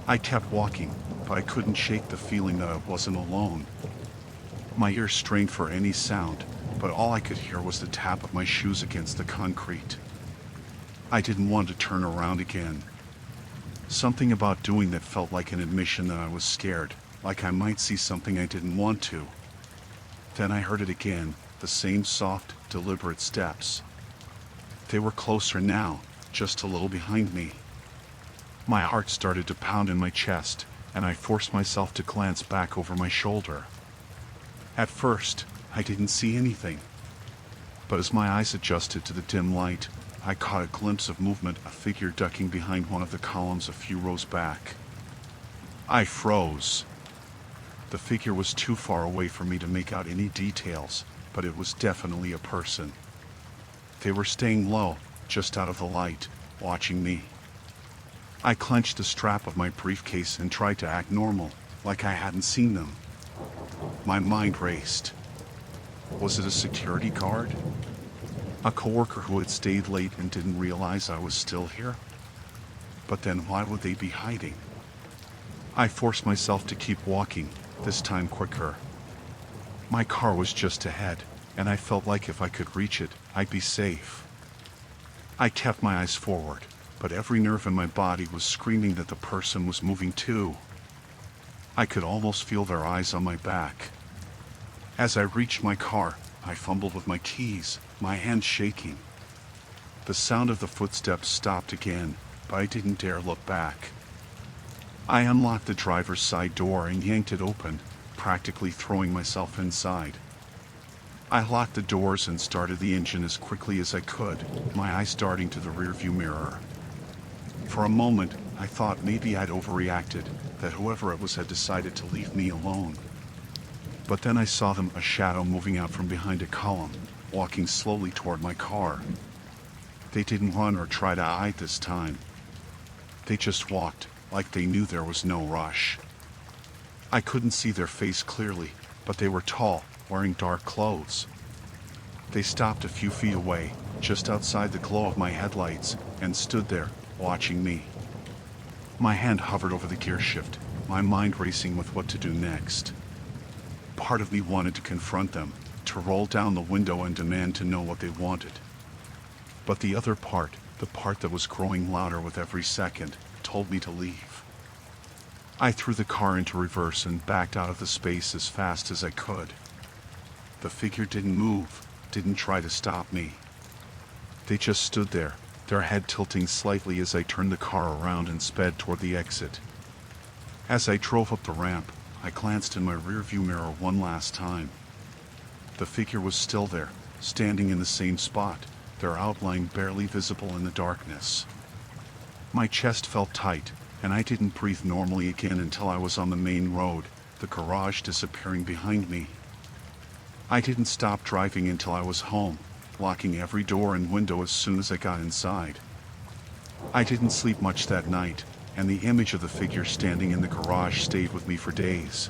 I kept walking, but I couldn't shake the feeling that I wasn't alone. My ears strained for any sound, but all I could hear was the tap of my shoes against the concrete. I didn't want to turn around again. Something about doing that felt like an admission that I was scared, like I might see something I didn't want to. Then I heard it again, the same soft, deliberate steps. They were closer now, just a little behind me. My heart started to pound in my chest, and I forced myself to glance back over my shoulder. At first, I didn't see anything. But as my eyes adjusted to the dim light, I caught a glimpse of movement, a figure ducking behind one of the columns a few rows back. I froze. The figure was too far away for me to make out any details, but it was definitely a person. They were staying low, just out of the light, watching me. I clenched the strap of my briefcase and tried to act normal, like I hadn't seen them. My mind raced. Was it a security guard? A coworker who had stayed late and didn't realize I was still here? But then why would they be hiding? I forced myself to keep walking, this time quicker. My car was just ahead, and I felt like if I could reach it, I'd be safe. I kept my eyes forward, but every nerve in my body was screaming that the person was moving too. I could almost feel their eyes on my back. As I reached my car, I fumbled with my keys, my hands shaking. The sound of the footsteps stopped again, but I didn't dare look back. I unlocked the driver's side door and yanked it open, practically throwing myself inside. I locked the doors and started the engine as quickly as I could, my eyes darting to the rearview mirror. For a moment, I thought maybe I'd overreacted, that whoever it was had decided to leave me alone. But then I saw them, a shadow moving out from behind a column, walking slowly toward my car. They didn't run or try to hide this time. They just walked, like they knew there was no rush. I couldn't see their face clearly, but they were tall, wearing dark clothes. They stopped a few feet away, just outside the glow of my headlights, and stood there, watching me. My hand hovered over the gear shift, my mind racing with what to do next. Part of me wanted to confront them, to roll down the window and demand to know what they wanted. But the other part, the part that was growing louder with every second, told me to leave. I threw the car into reverse and backed out of the space as fast as I could. The figure didn't move, didn't try to stop me. They just stood there, their head tilting slightly as I turned the car around and sped toward the exit. As I drove up the ramp, I glanced in my rearview mirror one last time. The figure was still there, standing in the same spot, their outline barely visible in the darkness. My chest felt tight, and I didn't breathe normally again until I was on the main road, the garage disappearing behind me. I didn't stop driving until I was home, locking every door and window as soon as I got inside. I didn't sleep much that night, and the image of the figure standing in the garage stayed with me for days.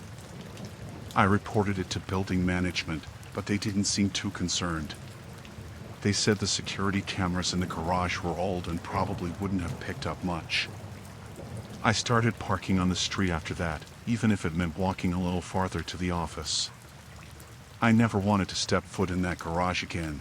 I reported it to building management, but they didn't seem too concerned. They said the security cameras in the garage were old and probably wouldn't have picked up much. I started parking on the street after that, even if it meant walking a little farther to the office. I never wanted to step foot in that garage again.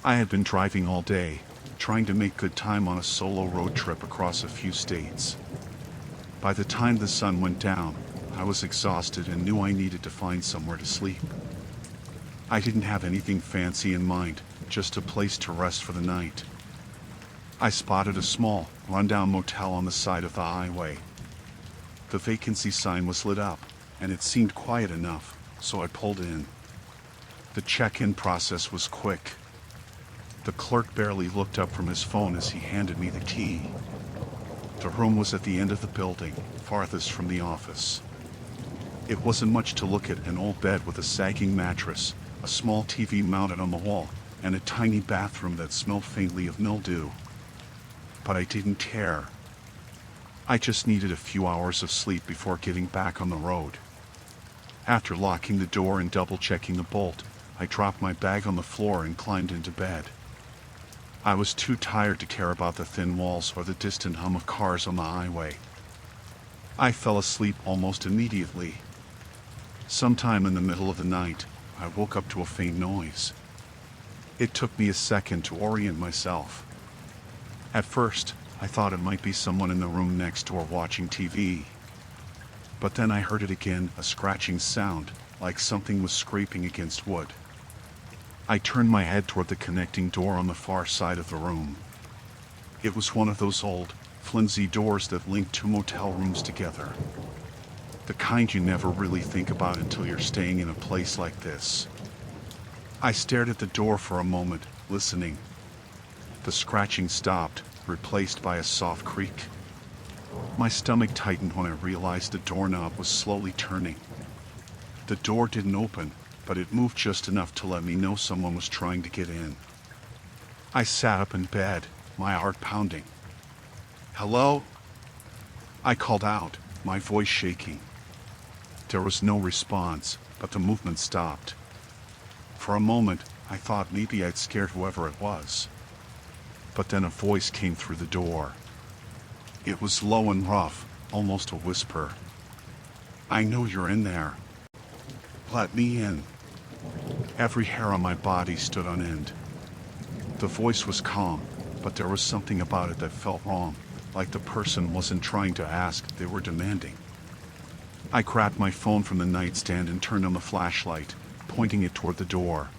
I had been driving all day, trying to make good time on a solo road trip across a few states. By the time the sun went down, I was exhausted and knew I needed to find somewhere to sleep. I didn't have anything fancy in mind, just a place to rest for the night. I spotted a small, rundown motel on the side of the highway. The vacancy sign was lit up, and it seemed quiet enough, so I pulled in. The check-in process was quick. The clerk barely looked up from his phone as he handed me the key. The room was at the end of the building, farthest from the office. It wasn't much to look at: an old bed with a sagging mattress, a small TV mounted on the wall, and a tiny bathroom that smelled faintly of mildew. But I didn't care. I just needed a few hours of sleep before getting back on the road. After locking the door and double-checking the bolt, I dropped my bag on the floor and climbed into bed. I was too tired to care about the thin walls or the distant hum of cars on the highway. I fell asleep almost immediately. Sometime in the middle of the night, I woke up to a faint noise. It took me a second to orient myself. At first, I thought it might be someone in the room next door watching TV. But then I heard it again, a scratching sound, like something was scraping against wood. I turned my head toward the connecting door on the far side of the room. It was one of those old, flimsy doors that link two motel rooms together. The kind you never really think about until you're staying in a place like this. I stared at the door for a moment, listening. The scratching stopped, replaced by a soft creak. My stomach tightened when I realized the doorknob was slowly turning. The door didn't open, but it moved just enough to let me know someone was trying to get in. I sat up in bed, my heart pounding. "Hello?" I called out, my voice shaking. There was no response, but the movement stopped. For a moment, I thought maybe I'd scared whoever it was. But then a voice came through the door. It was low and rough, almost a whisper. "I know you're in there. Let me in." Every hair on my body stood on end. The voice was calm, but there was something about it that felt wrong, like the person wasn't trying to ask, they were demanding. I grabbed my phone from the nightstand and turned on the flashlight, pointing it toward the door.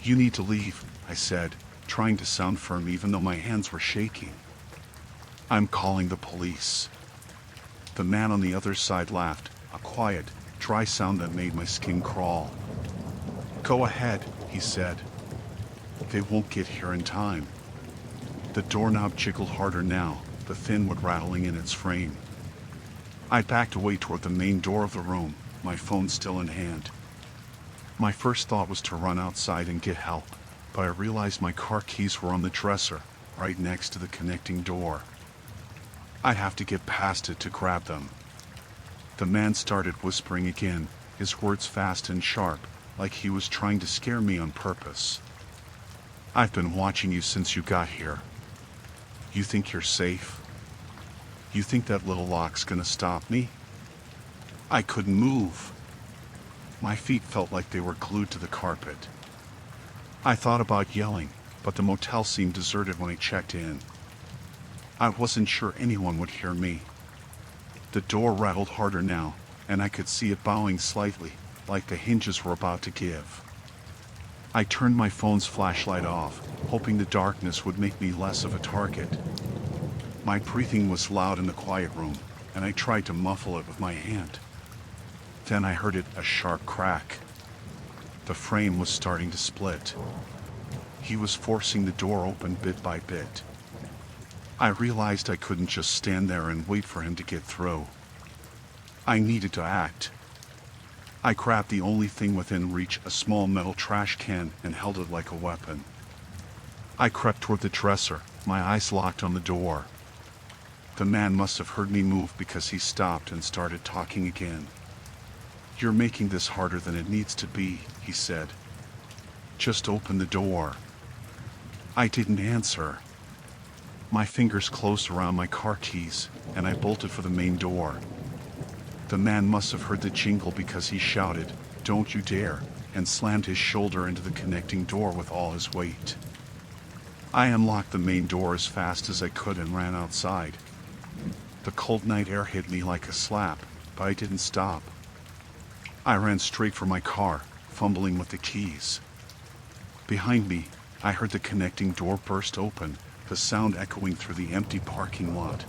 "You need to leave," I said, trying to sound firm even though my hands were shaking. "I'm calling the police." The man on the other side laughed, a quiet, dry sound that made my skin crawl. "Go ahead," he said. "They won't get here in time." The doorknob jiggled harder now, the thin wood rattling in its frame. I backed away toward the main door of the room, my phone still in hand. My first thought was to run outside and get help, but I realized my car keys were on the dresser, right next to the connecting door. I'd have to get past it to grab them. The man started whispering again, his words fast and sharp, like he was trying to scare me on purpose. "I've been watching you since you got here. You think you're safe? You think that little lock's gonna stop me?" I couldn't move. My feet felt like they were glued to the carpet. I thought about yelling, but the motel seemed deserted when I checked in. I wasn't sure anyone would hear me. The door rattled harder now, and I could see it bowing slightly, like the hinges were about to give. I turned my phone's flashlight off, hoping the darkness would make me less of a target. My breathing was loud in the quiet room, and I tried to muffle it with my hand. Then I heard a sharp crack. The frame was starting to split. He was forcing the door open bit by bit. I realized I couldn't just stand there and wait for him to get through. I needed to act. I grabbed the only thing within reach, a small metal trash can, and held it like a weapon. I crept toward the dresser, my eyes locked on the door. The man must have heard me move because he stopped and started talking again. "You're making this harder than it needs to be," he said. "Just open the door." I didn't answer. My fingers closed around my car keys, and I bolted for the main door. The man must have heard the jingle because he shouted, "Don't you dare," and slammed his shoulder into the connecting door with all his weight. I unlocked the main door as fast as I could and ran outside. The cold night air hit me like a slap, but I didn't stop. I ran straight for my car, fumbling with the keys. Behind me, I heard the connecting door burst open, the sound echoing through the empty parking lot.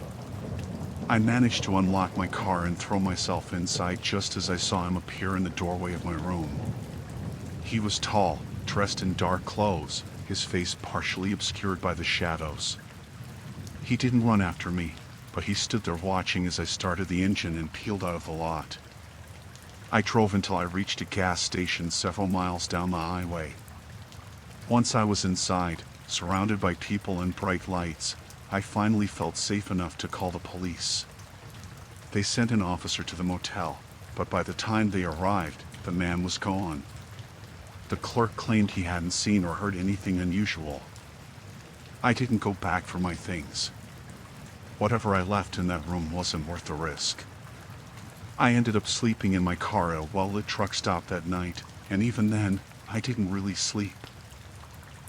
I managed to unlock my car and throw myself inside just as I saw him appear in the doorway of my room. He was tall, dressed in dark clothes, his face partially obscured by the shadows. He didn't run after me, but he stood there watching as I started the engine and peeled out of the lot. I drove until I reached a gas station several miles down the highway. Once I was inside, surrounded by people and bright lights, I finally felt safe enough to call the police. They sent an officer to the motel, but by the time they arrived, the man was gone. The clerk claimed he hadn't seen or heard anything unusual. I didn't go back for my things. Whatever I left in that room wasn't worth the risk. I ended up sleeping in my car at a well-lit truck stop that night, and even then, I didn't really sleep.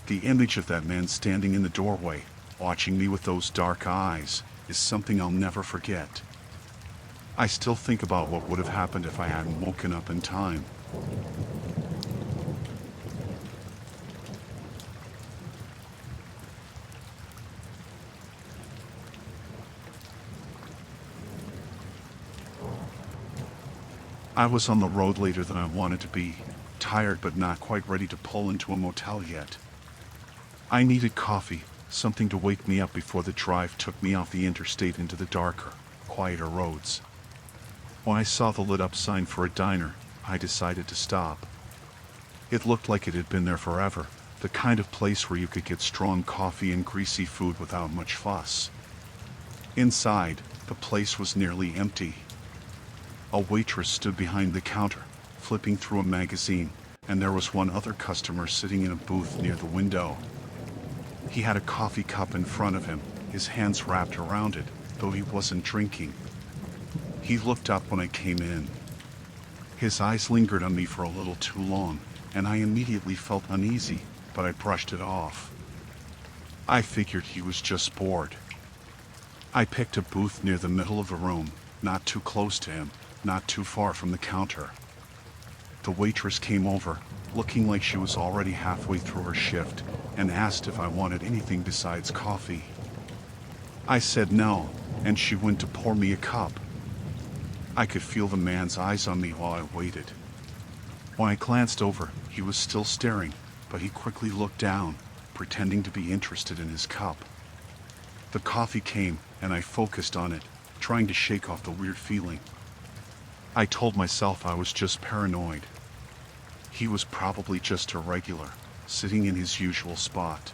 The image of that man standing in the doorway, watching me with those dark eyes, is something I'll never forget. I still think about what would have happened if I hadn't woken up in time. I was on the road later than I wanted to be, tired but not quite ready to pull into a motel yet. I needed coffee, something to wake me up before the drive took me off the interstate into the darker, quieter roads. When I saw the lit-up sign for a diner, I decided to stop. It looked like it had been there forever, the kind of place where you could get strong coffee and greasy food without much fuss. Inside, the place was nearly empty. A waitress stood behind the counter, flipping through a magazine, and there was one other customer sitting in a booth near the window. He had a coffee cup in front of him, his hands wrapped around it, though he wasn't drinking. He looked up when I came in. His eyes lingered on me for a little too long, and I immediately felt uneasy, but I brushed it off. I figured he was just bored. I picked a booth near the middle of the room, not too close to him, not too far from the counter. The waitress came over, looking like she was already halfway through her shift, and asked if I wanted anything besides coffee. I said no, and she went to pour me a cup. I could feel the man's eyes on me while I waited. When I glanced over, he was still staring, but he quickly looked down, pretending to be interested in his cup. The coffee came, and I focused on it, trying to shake off the weird feeling. I told myself I was just paranoid. He was probably just a regular, sitting in his usual spot.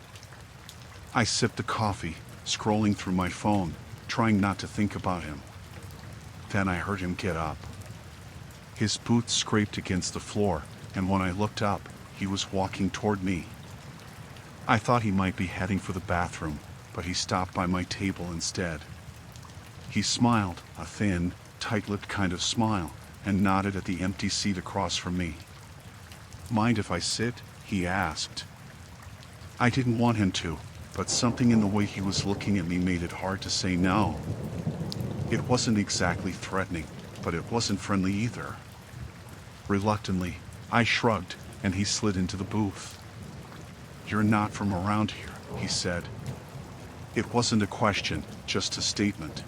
I sipped the coffee, scrolling through my phone, trying not to think about him. Then I heard him get up. His boots scraped against the floor, and when I looked up, he was walking toward me. I thought he might be heading for the bathroom, but he stopped by my table instead. He smiled, a thin, tight-lipped kind of smile, and nodded at the empty seat across from me. "Mind if I sit?" he asked. I didn't want him to, but something in the way he was looking at me made it hard to say no. It wasn't exactly threatening, but it wasn't friendly either. Reluctantly, I shrugged, and he slid into the booth. "You're not from around here," he said. It wasn't a question, just a statement.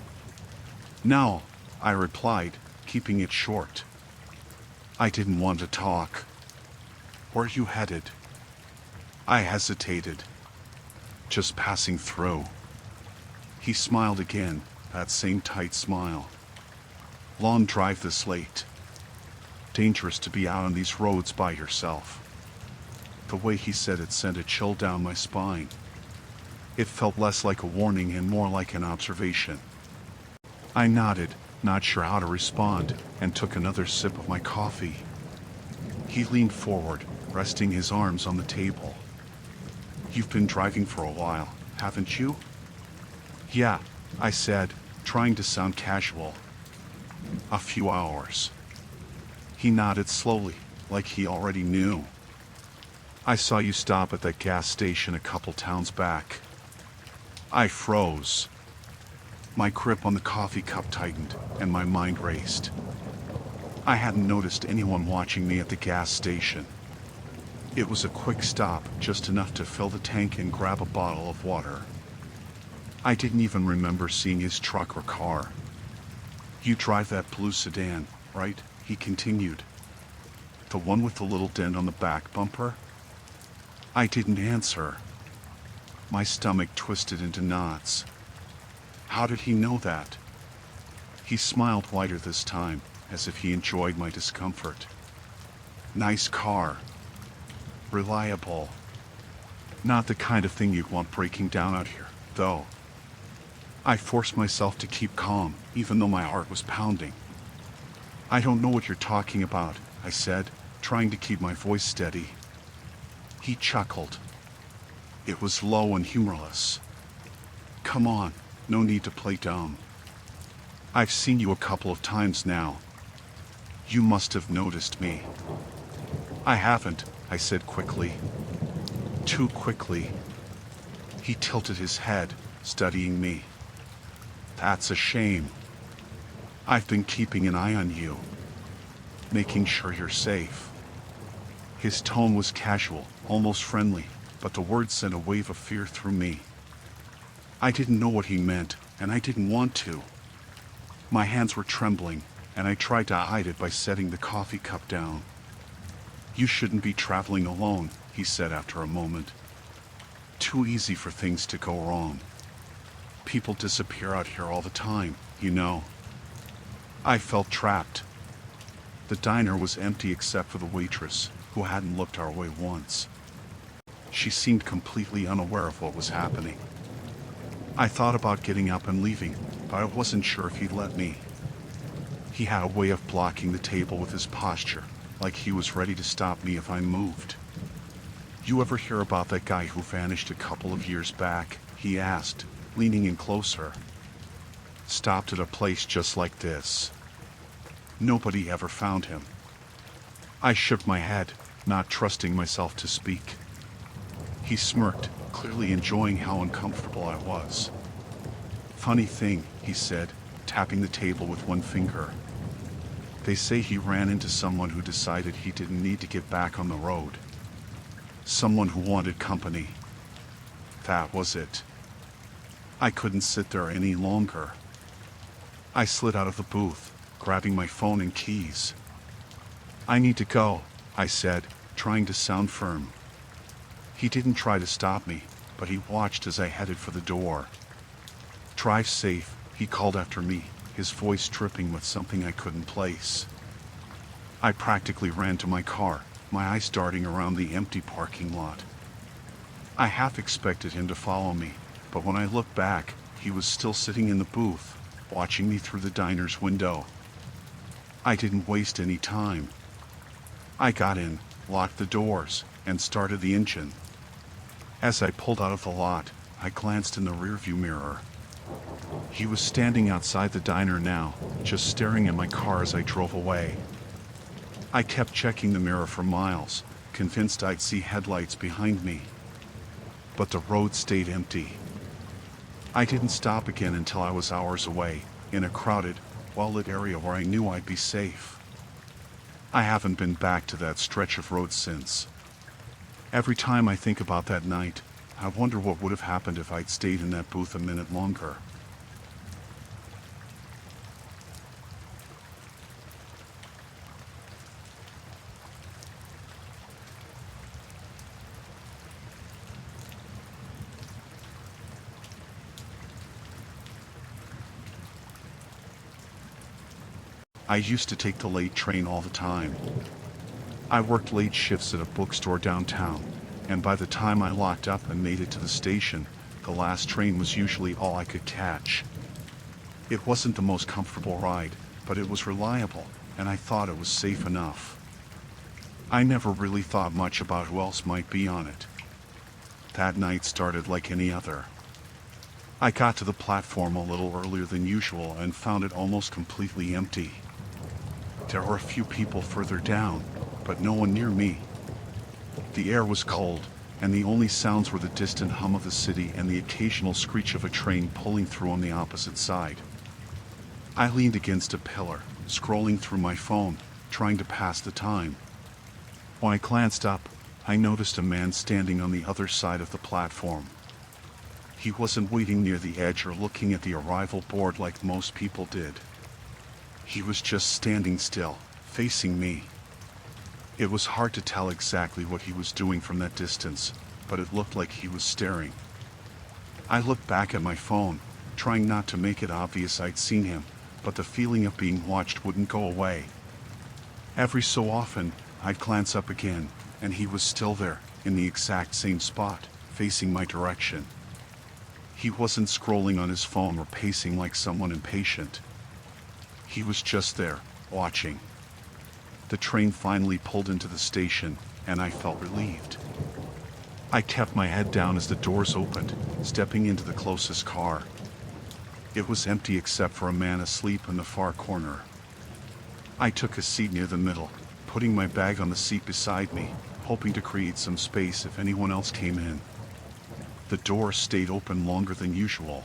"No," I replied, keeping it short. I didn't want to talk. "Where are you headed?" I hesitated. "Just passing through." He smiled again, that same tight smile. "Long drive this late. Dangerous to be out on these roads by yourself." The way he said it sent a chill down my spine. It felt less like a warning and more like an observation. I nodded, not sure how to respond, and took another sip of my coffee. He leaned forward, resting his arms on the table. "You've been driving for a while, haven't you?" "Yeah," I said, trying to sound casual. "A few hours." He nodded slowly, like he already knew. "I saw you stop at that gas station a couple towns back." I froze. My grip on the coffee cup tightened, and my mind raced. I hadn't noticed anyone watching me at the gas station. It was a quick stop, just enough to fill the tank and grab a bottle of water. I didn't even remember seeing his truck or car. "You drive that blue sedan, right?" he continued. "The one with the little dent on the back bumper?" I didn't answer. My stomach twisted into knots. How did he know that? He smiled wider this time, as if he enjoyed my discomfort. "Nice car. Reliable. Not the kind of thing you'd want breaking down out here, though." I forced myself to keep calm, even though my heart was pounding. "I don't know what you're talking about," I said, trying to keep my voice steady. He chuckled. It was low and humorless. "Come on, no need to play dumb. I've seen you a couple of times now. You must have noticed me." "I haven't," I said quickly. Too quickly. He tilted his head, studying me. "That's a shame. I've been keeping an eye on you, making sure you're safe." His tone was casual, almost friendly, but the words sent a wave of fear through me. I didn't know what he meant, and I didn't want to. My hands were trembling, and I tried to hide it by setting the coffee cup down. "You shouldn't be traveling alone," he said after a moment. "Too easy for things to go wrong. People disappear out here all the time, you know." I felt trapped. The diner was empty except for the waitress, who hadn't looked our way once. She seemed completely unaware of what was happening. I thought about getting up and leaving, but I wasn't sure if he'd let me. He had a way of blocking the table with his posture, like he was ready to stop me if I moved. "You ever hear about that guy who vanished a couple of years back?" he asked, leaning in closer. "Stopped at a place just like this. Nobody ever found him." I shook my head, not trusting myself to speak. He smirked, clearly enjoying how uncomfortable I was. "Funny thing," he said, tapping the table with one finger. "They say he ran into someone who decided he didn't need to get back on the road. Someone who wanted company. That was it." I couldn't sit there any longer. I slid out of the booth, grabbing my phone and keys. "I need to go," I said, trying to sound firm. He didn't try to stop me, but he watched as I headed for the door. "Drive safe," he called after me, his voice dripping with something I couldn't place. I practically ran to my car, my eyes darting around the empty parking lot. I half expected him to follow me, but when I looked back, he was still sitting in the booth, watching me through the diner's window. I didn't waste any time. I got in, locked the doors, and started the engine. As I pulled out of the lot, I glanced in the rearview mirror. He was standing outside the diner now, just staring at my car as I drove away. I kept checking the mirror for miles, convinced I'd see headlights behind me. But the road stayed empty. I didn't stop again until I was hours away, in a crowded, well-lit area where I knew I'd be safe. I haven't been back to that stretch of road since. Every time I think about that night, I wonder what would have happened if I'd stayed in that booth a minute longer. I used to take the late train all the time. I worked late shifts at a bookstore downtown, and by the time I locked up and made it to the station, the last train was usually all I could catch. It wasn't the most comfortable ride, but it was reliable, and I thought it was safe enough. I never really thought much about who else might be on it. That night started like any other. I got to the platform a little earlier than usual and found it almost completely empty. There were a few people further down, but no one near me. The air was cold, and the only sounds were the distant hum of the city and the occasional screech of a train pulling through on the opposite side. I leaned against a pillar, scrolling through my phone, trying to pass the time. When I glanced up, I noticed a man standing on the other side of the platform. He wasn't waiting near the edge or looking at the arrival board like most people did. He was just standing still, facing me. It was hard to tell exactly what he was doing from that distance, but it looked like he was staring. I looked back at my phone, trying not to make it obvious I'd seen him, but the feeling of being watched wouldn't go away. Every so often, I'd glance up again, and he was still there, in the exact same spot, facing my direction. He wasn't scrolling on his phone or pacing like someone impatient. He was just there, watching. The train finally pulled into the station, and I felt relieved. I kept my head down as the doors opened, stepping into the closest car. It was empty except for a man asleep in the far corner. I took a seat near the middle, putting my bag on the seat beside me, hoping to create some space if anyone else came in. The door stayed open longer than usual.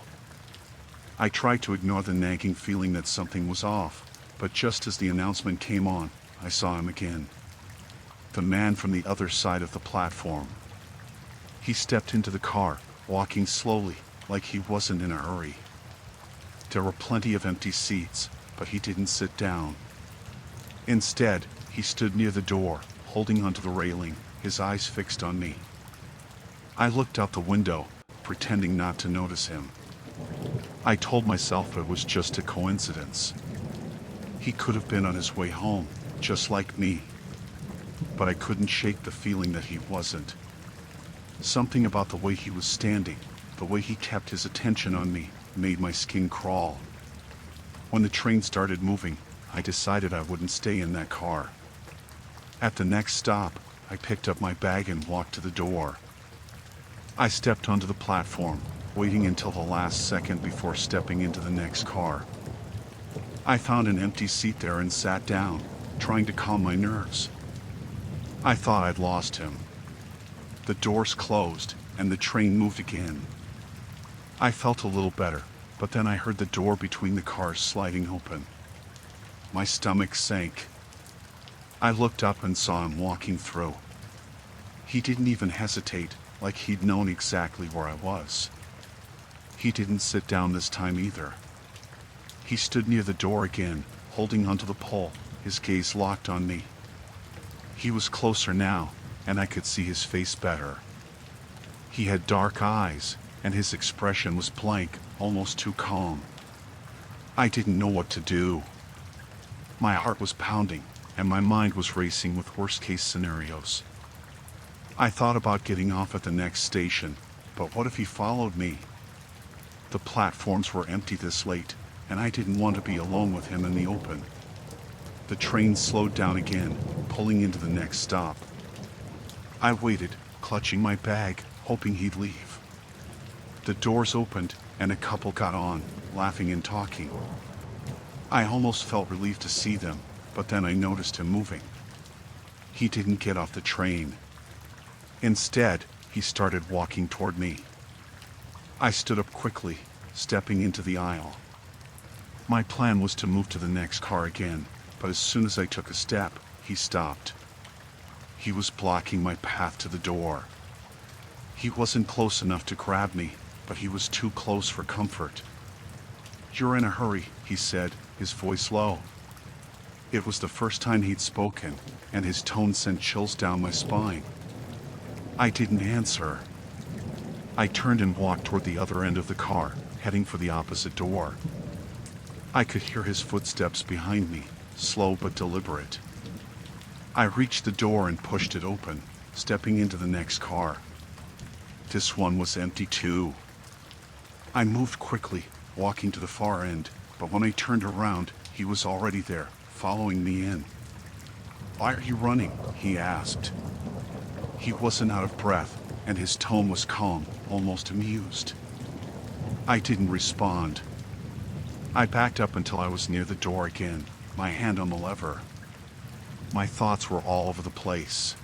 I tried to ignore the nagging feeling that something was off, but just as the announcement came on, I saw him again. The man from the other side of the platform. He stepped into the car, walking slowly, like he wasn't in a hurry. There were plenty of empty seats, but he didn't sit down. Instead, he stood near the door, holding onto the railing, his eyes fixed on me. I looked out the window, pretending not to notice him. I told myself it was just a coincidence. He could have been on his way home, just like me. But I couldn't shake the feeling that he wasn't. Something about the way he was standing, the way he kept his attention on me, made my skin crawl. When the train started moving, I decided I wouldn't stay in that car. At the next stop, I picked up my bag and walked to the door. I stepped onto the platform, waiting until the last second before stepping into the next car. I found an empty seat there and sat down, trying to calm my nerves. I thought I'd lost him. The doors closed, and the train moved again. I felt a little better, but then I heard the door between the cars sliding open. My stomach sank. I looked up and saw him walking through. He didn't even hesitate, like he'd known exactly where I was. He didn't sit down this time either. He stood near the door again, holding onto the pole, his gaze locked on me. He was closer now, and I could see his face better. He had dark eyes, and his expression was blank, almost too calm. I didn't know what to do. My heart was pounding, and my mind was racing with worst-case scenarios. I thought about getting off at the next station, but what if he followed me? The platforms were empty this late, and I didn't want to be alone with him in the open. The train slowed down again, pulling into the next stop. I waited, clutching my bag, hoping he'd leave. The doors opened, and a couple got on, laughing and talking. I almost felt relieved to see them, but then I noticed him moving. He didn't get off the train. Instead, he started walking toward me. I stood up quickly, stepping into the aisle. My plan was to move to the next car again, but as soon as I took a step, he stopped. He was blocking my path to the door. He wasn't close enough to grab me, but he was too close for comfort. "You're in a hurry," he said, his voice low. It was the first time he'd spoken, and his tone sent chills down my spine. I didn't answer. I turned and walked toward the other end of the car, heading for the opposite door. I could hear his footsteps behind me, slow but deliberate. I reached the door and pushed it open, stepping into the next car. This one was empty too. I moved quickly, walking to the far end, but when I turned around, he was already there, following me in. "Why are you running?" he asked. He wasn't out of breath, and his tone was calm, almost amused. I didn't respond. I backed up until I was near the door again, my hand on the lever. My thoughts were all over the place.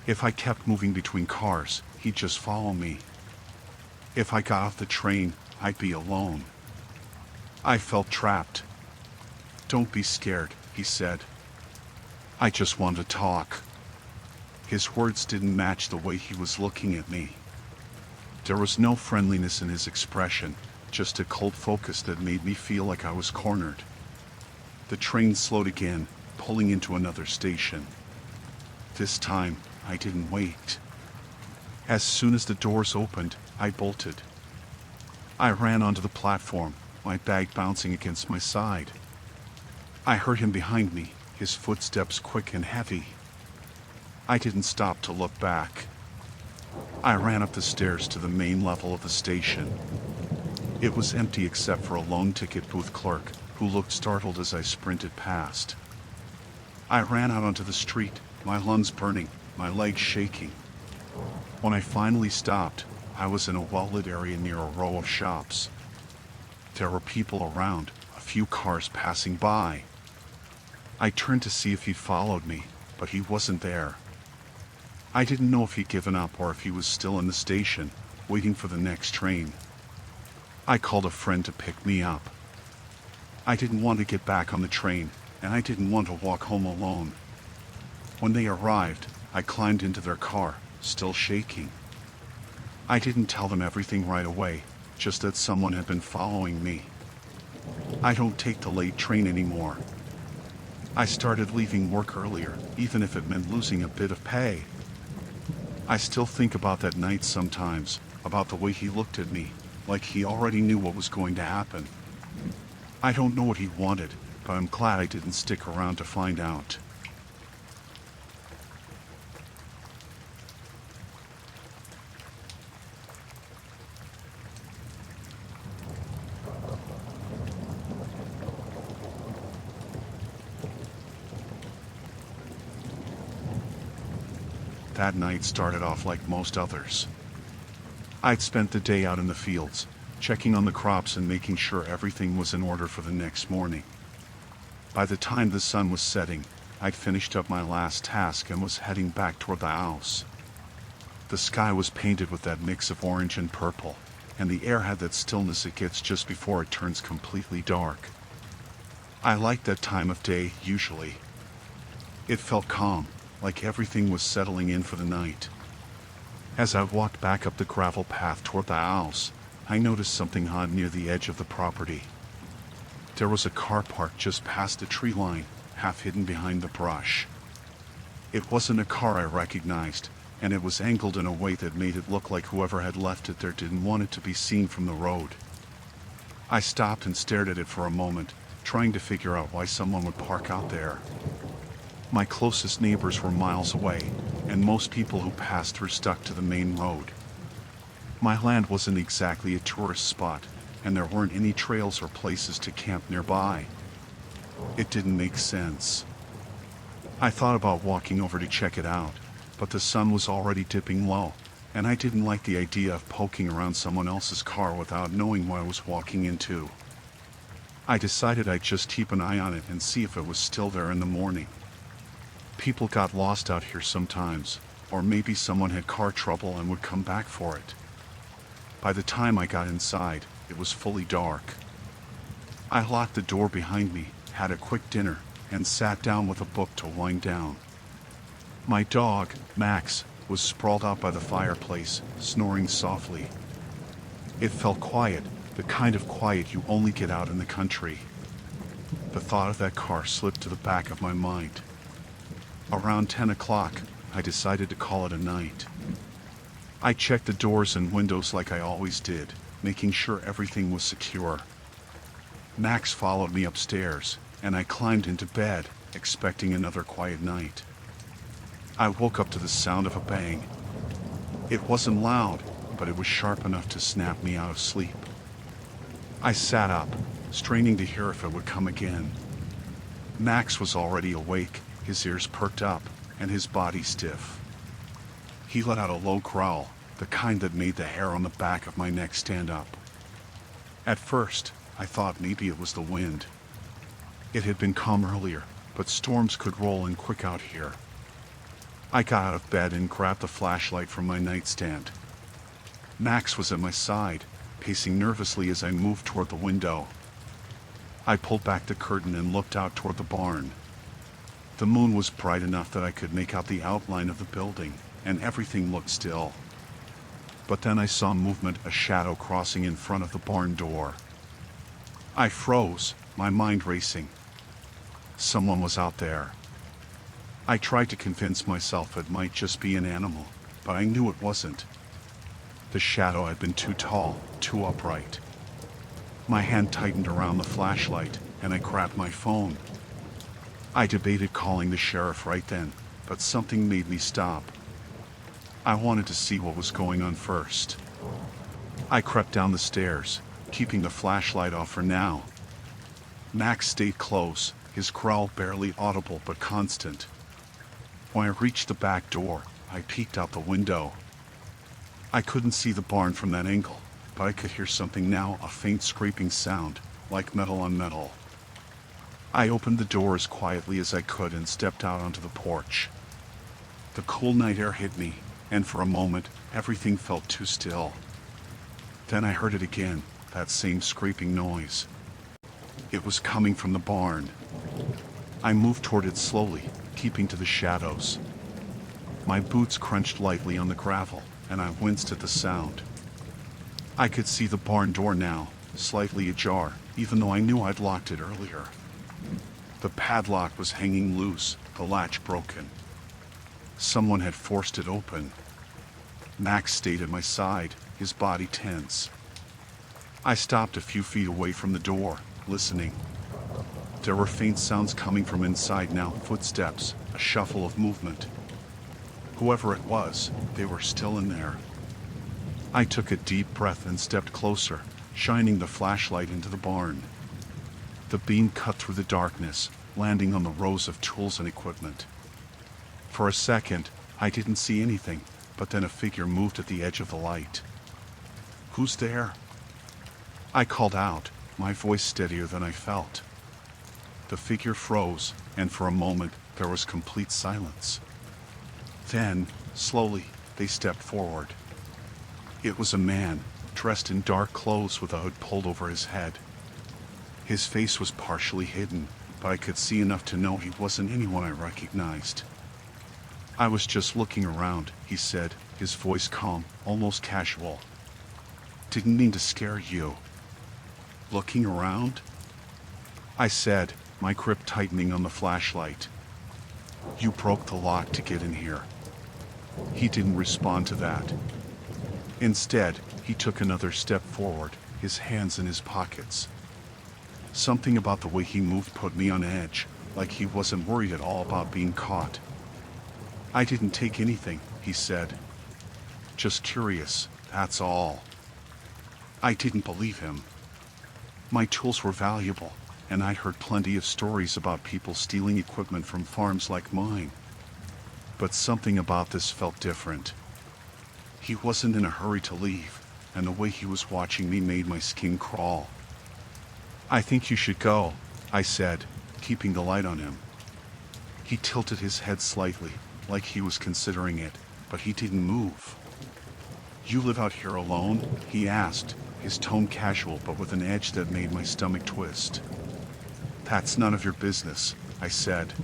If I kept moving between cars, he'd just follow me. If I got off the train, I'd be alone. I felt trapped. "Don't be scared," he said. "I just want to talk." His words didn't match the way he was looking at me. There was no friendliness in his expression, just a cold focus that made me feel like I was cornered. The train slowed again, pulling into another station. This time, I didn't wait. As soon as the doors opened, I bolted. I ran onto the platform, my bag bouncing against my side. I heard him behind me, his footsteps quick and heavy. I didn't stop to look back. I ran up the stairs to the main level of the station. It was empty except for a lone ticket booth clerk, who looked startled as I sprinted past. I ran out onto the street, my lungs burning, my legs shaking. When I finally stopped, I was in a well-lit area near a row of shops. There were people around, a few cars passing by. I turned to see if he followed me, but he wasn't there. I didn't know if he'd given up or if he was still in the station, waiting for the next train. I called a friend to pick me up. I didn't want to get back on the train, and I didn't want to walk home alone. When they arrived, I climbed into their car, still shaking. I didn't tell them everything right away, just that someone had been following me. I don't take the late train anymore. I started leaving work earlier, even if it meant losing a bit of pay. I still think about that night sometimes, about the way he looked at me, like he already knew what was going to happen. I don't know what he wanted, but I'm glad I didn't stick around to find out. That night started off like most others. I'd spent the day out in the fields, checking on the crops and making sure everything was in order for the next morning. By the time the sun was setting, I'd finished up my last task and was heading back toward the house. The sky was painted with that mix of orange and purple, and the air had that stillness it gets just before it turns completely dark. I liked that time of day, usually. It felt calm, like everything was settling in for the night. As I walked back up the gravel path toward the house, I noticed something odd near the edge of the property. There was a car parked just past the tree line, half hidden behind the brush. It wasn't a car I recognized, and it was angled in a way that made it look like whoever had left it there didn't want it to be seen from the road. I stopped and stared at it for a moment, trying to figure out why someone would park out there. My closest neighbors were miles away, and most people who passed through stuck to the main road. My land wasn't exactly a tourist spot, and there weren't any trails or places to camp nearby. It didn't make sense. I thought about walking over to check it out, but the sun was already dipping low, and I didn't like the idea of poking around someone else's car without knowing what I was walking into. I decided I'd just keep an eye on it and see if it was still there in the morning. People got lost out here sometimes, or maybe someone had car trouble and would come back for it. By the time I got inside, it was fully dark. I locked the door behind me, had a quick dinner, and sat down with a book to wind down. My dog, Max, was sprawled out by the fireplace, snoring softly. It felt quiet, the kind of quiet you only get out in the country. The thought of that car slipped to the back of my mind. Around 10 o'clock, I decided to call it a night. I checked the doors and windows like I always did, making sure everything was secure. Max followed me upstairs, and I climbed into bed, expecting another quiet night. I woke up to the sound of a bang. It wasn't loud, but it was sharp enough to snap me out of sleep. I sat up, straining to hear if it would come again. Max was already awake, his ears perked up, and his body stiff. He let out a low growl, the kind that made the hair on the back of my neck stand up. At first, I thought maybe it was the wind. It had been calm earlier, but storms could roll in quick out here. I got out of bed and grabbed the flashlight from my nightstand. Max was at my side, pacing nervously as I moved toward the window. I pulled back the curtain and looked out toward the barn. The moon was bright enough that I could make out the outline of the building, and everything looked still. But then I saw movement, a shadow crossing in front of the barn door. I froze, my mind racing. Someone was out there. I tried to convince myself it might just be an animal, but I knew it wasn't. The shadow had been too tall, too upright. My hand tightened around the flashlight, and I grabbed my phone. I debated calling the sheriff right then, but something made me stop. I wanted to see what was going on first. I crept down the stairs, keeping the flashlight off for now. Max stayed close, his growl barely audible but constant. When I reached the back door, I peeked out the window. I couldn't see the barn from that angle, but I could hear something now, a faint scraping sound, like metal on metal. I opened the door as quietly as I could and stepped out onto the porch. The cool night air hit me, and for a moment, everything felt too still. Then I heard it again, that same scraping noise. It was coming from the barn. I moved toward it slowly, keeping to the shadows. My boots crunched lightly on the gravel, and I winced at the sound. I could see the barn door now, slightly ajar, even though I knew I'd locked it earlier. The padlock was hanging loose, the latch broken. Someone had forced it open. Max stayed at my side, his body tense. I stopped a few feet away from the door, listening. There were faint sounds coming from inside now, footsteps, a shuffle of movement. Whoever it was, they were still in there. I took a deep breath and stepped closer, shining the flashlight into the barn. The beam cut through the darkness, landing on the rows of tools and equipment. For a second, I didn't see anything, but then a figure moved at the edge of the light. "Who's there?" I called out, my voice steadier than I felt. The figure froze, and for a moment, there was complete silence. Then, slowly, they stepped forward. It was a man, dressed in dark clothes with a hood pulled over his head. His face was partially hidden, but I could see enough to know he wasn't anyone I recognized. "I was just looking around," he said, his voice calm, almost casual. "Didn't mean to scare you." "Looking around?" I said, my grip tightening on the flashlight. "You broke the lock to get in here." He didn't respond to that. Instead, he took another step forward, his hands in his pockets. Something about the way he moved put me on edge, like he wasn't worried at all about being caught. "I didn't take anything," he said. "Just curious, that's all." I didn't believe him. My tools were valuable, and I'd heard plenty of stories about people stealing equipment from farms like mine. But something about this felt different. He wasn't in a hurry to leave, and the way he was watching me made my skin crawl. "I think you should go," I said, keeping the light on him. He tilted his head slightly, like he was considering it, but he didn't move. "You live out here alone?" he asked, his tone casual but with an edge that made my stomach twist. "That's none of your business," I said.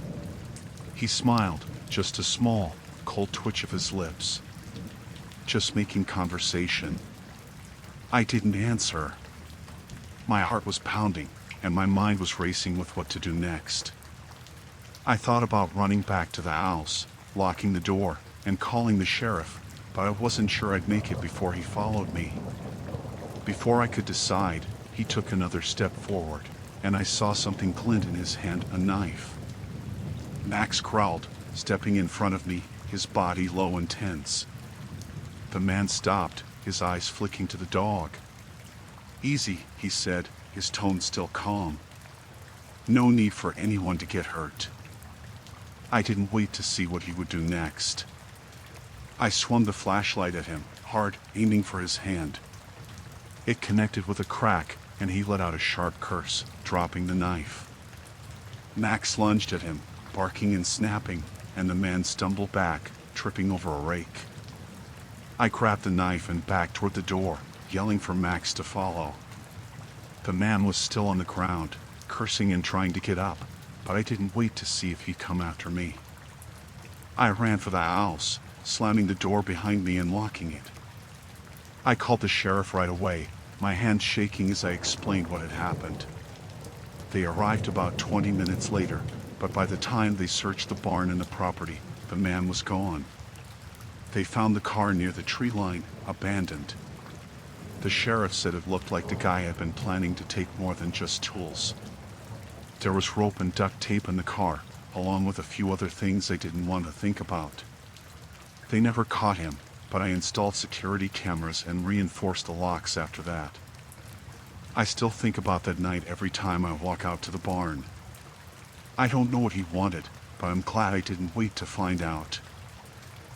He smiled, just a small, cold twitch of his lips. "Just making conversation." I didn't answer. My heart was pounding, and my mind was racing with what to do next. I thought about running back to the house, locking the door, and calling the sheriff, but I wasn't sure I'd make it before he followed me. Before I could decide, he took another step forward, and I saw something glint in his hand, a knife. Max growled, stepping in front of me, his body low and tense. The man stopped, his eyes flicking to the dog. "Easy," he said, his tone still calm. "No need for anyone to get hurt." I didn't wait to see what he would do next. I swung the flashlight at him, hard, aiming for his hand. It connected with a crack, and he let out a sharp curse, dropping the knife. Max lunged at him, barking and snapping, and the man stumbled back, tripping over a rake. I grabbed the knife and backed toward the door, yelling for Max to follow. The man was still on the ground, cursing and trying to get up, but I didn't wait to see if he'd come after me. I ran for the house, slamming the door behind me and locking it. I called the sheriff right away, my hands shaking as I explained what had happened. They arrived about 20 minutes later, but by the time they searched the barn and the property, the man was gone. They found the car near the tree line, abandoned. The sheriff said it looked like the guy had been planning to take more than just tools. There was rope and duct tape in the car, along with a few other things I didn't want to think about. They never caught him, but I installed security cameras and reinforced the locks after that. I still think about that night every time I walk out to the barn. I don't know what he wanted, but I'm glad I didn't wait to find out.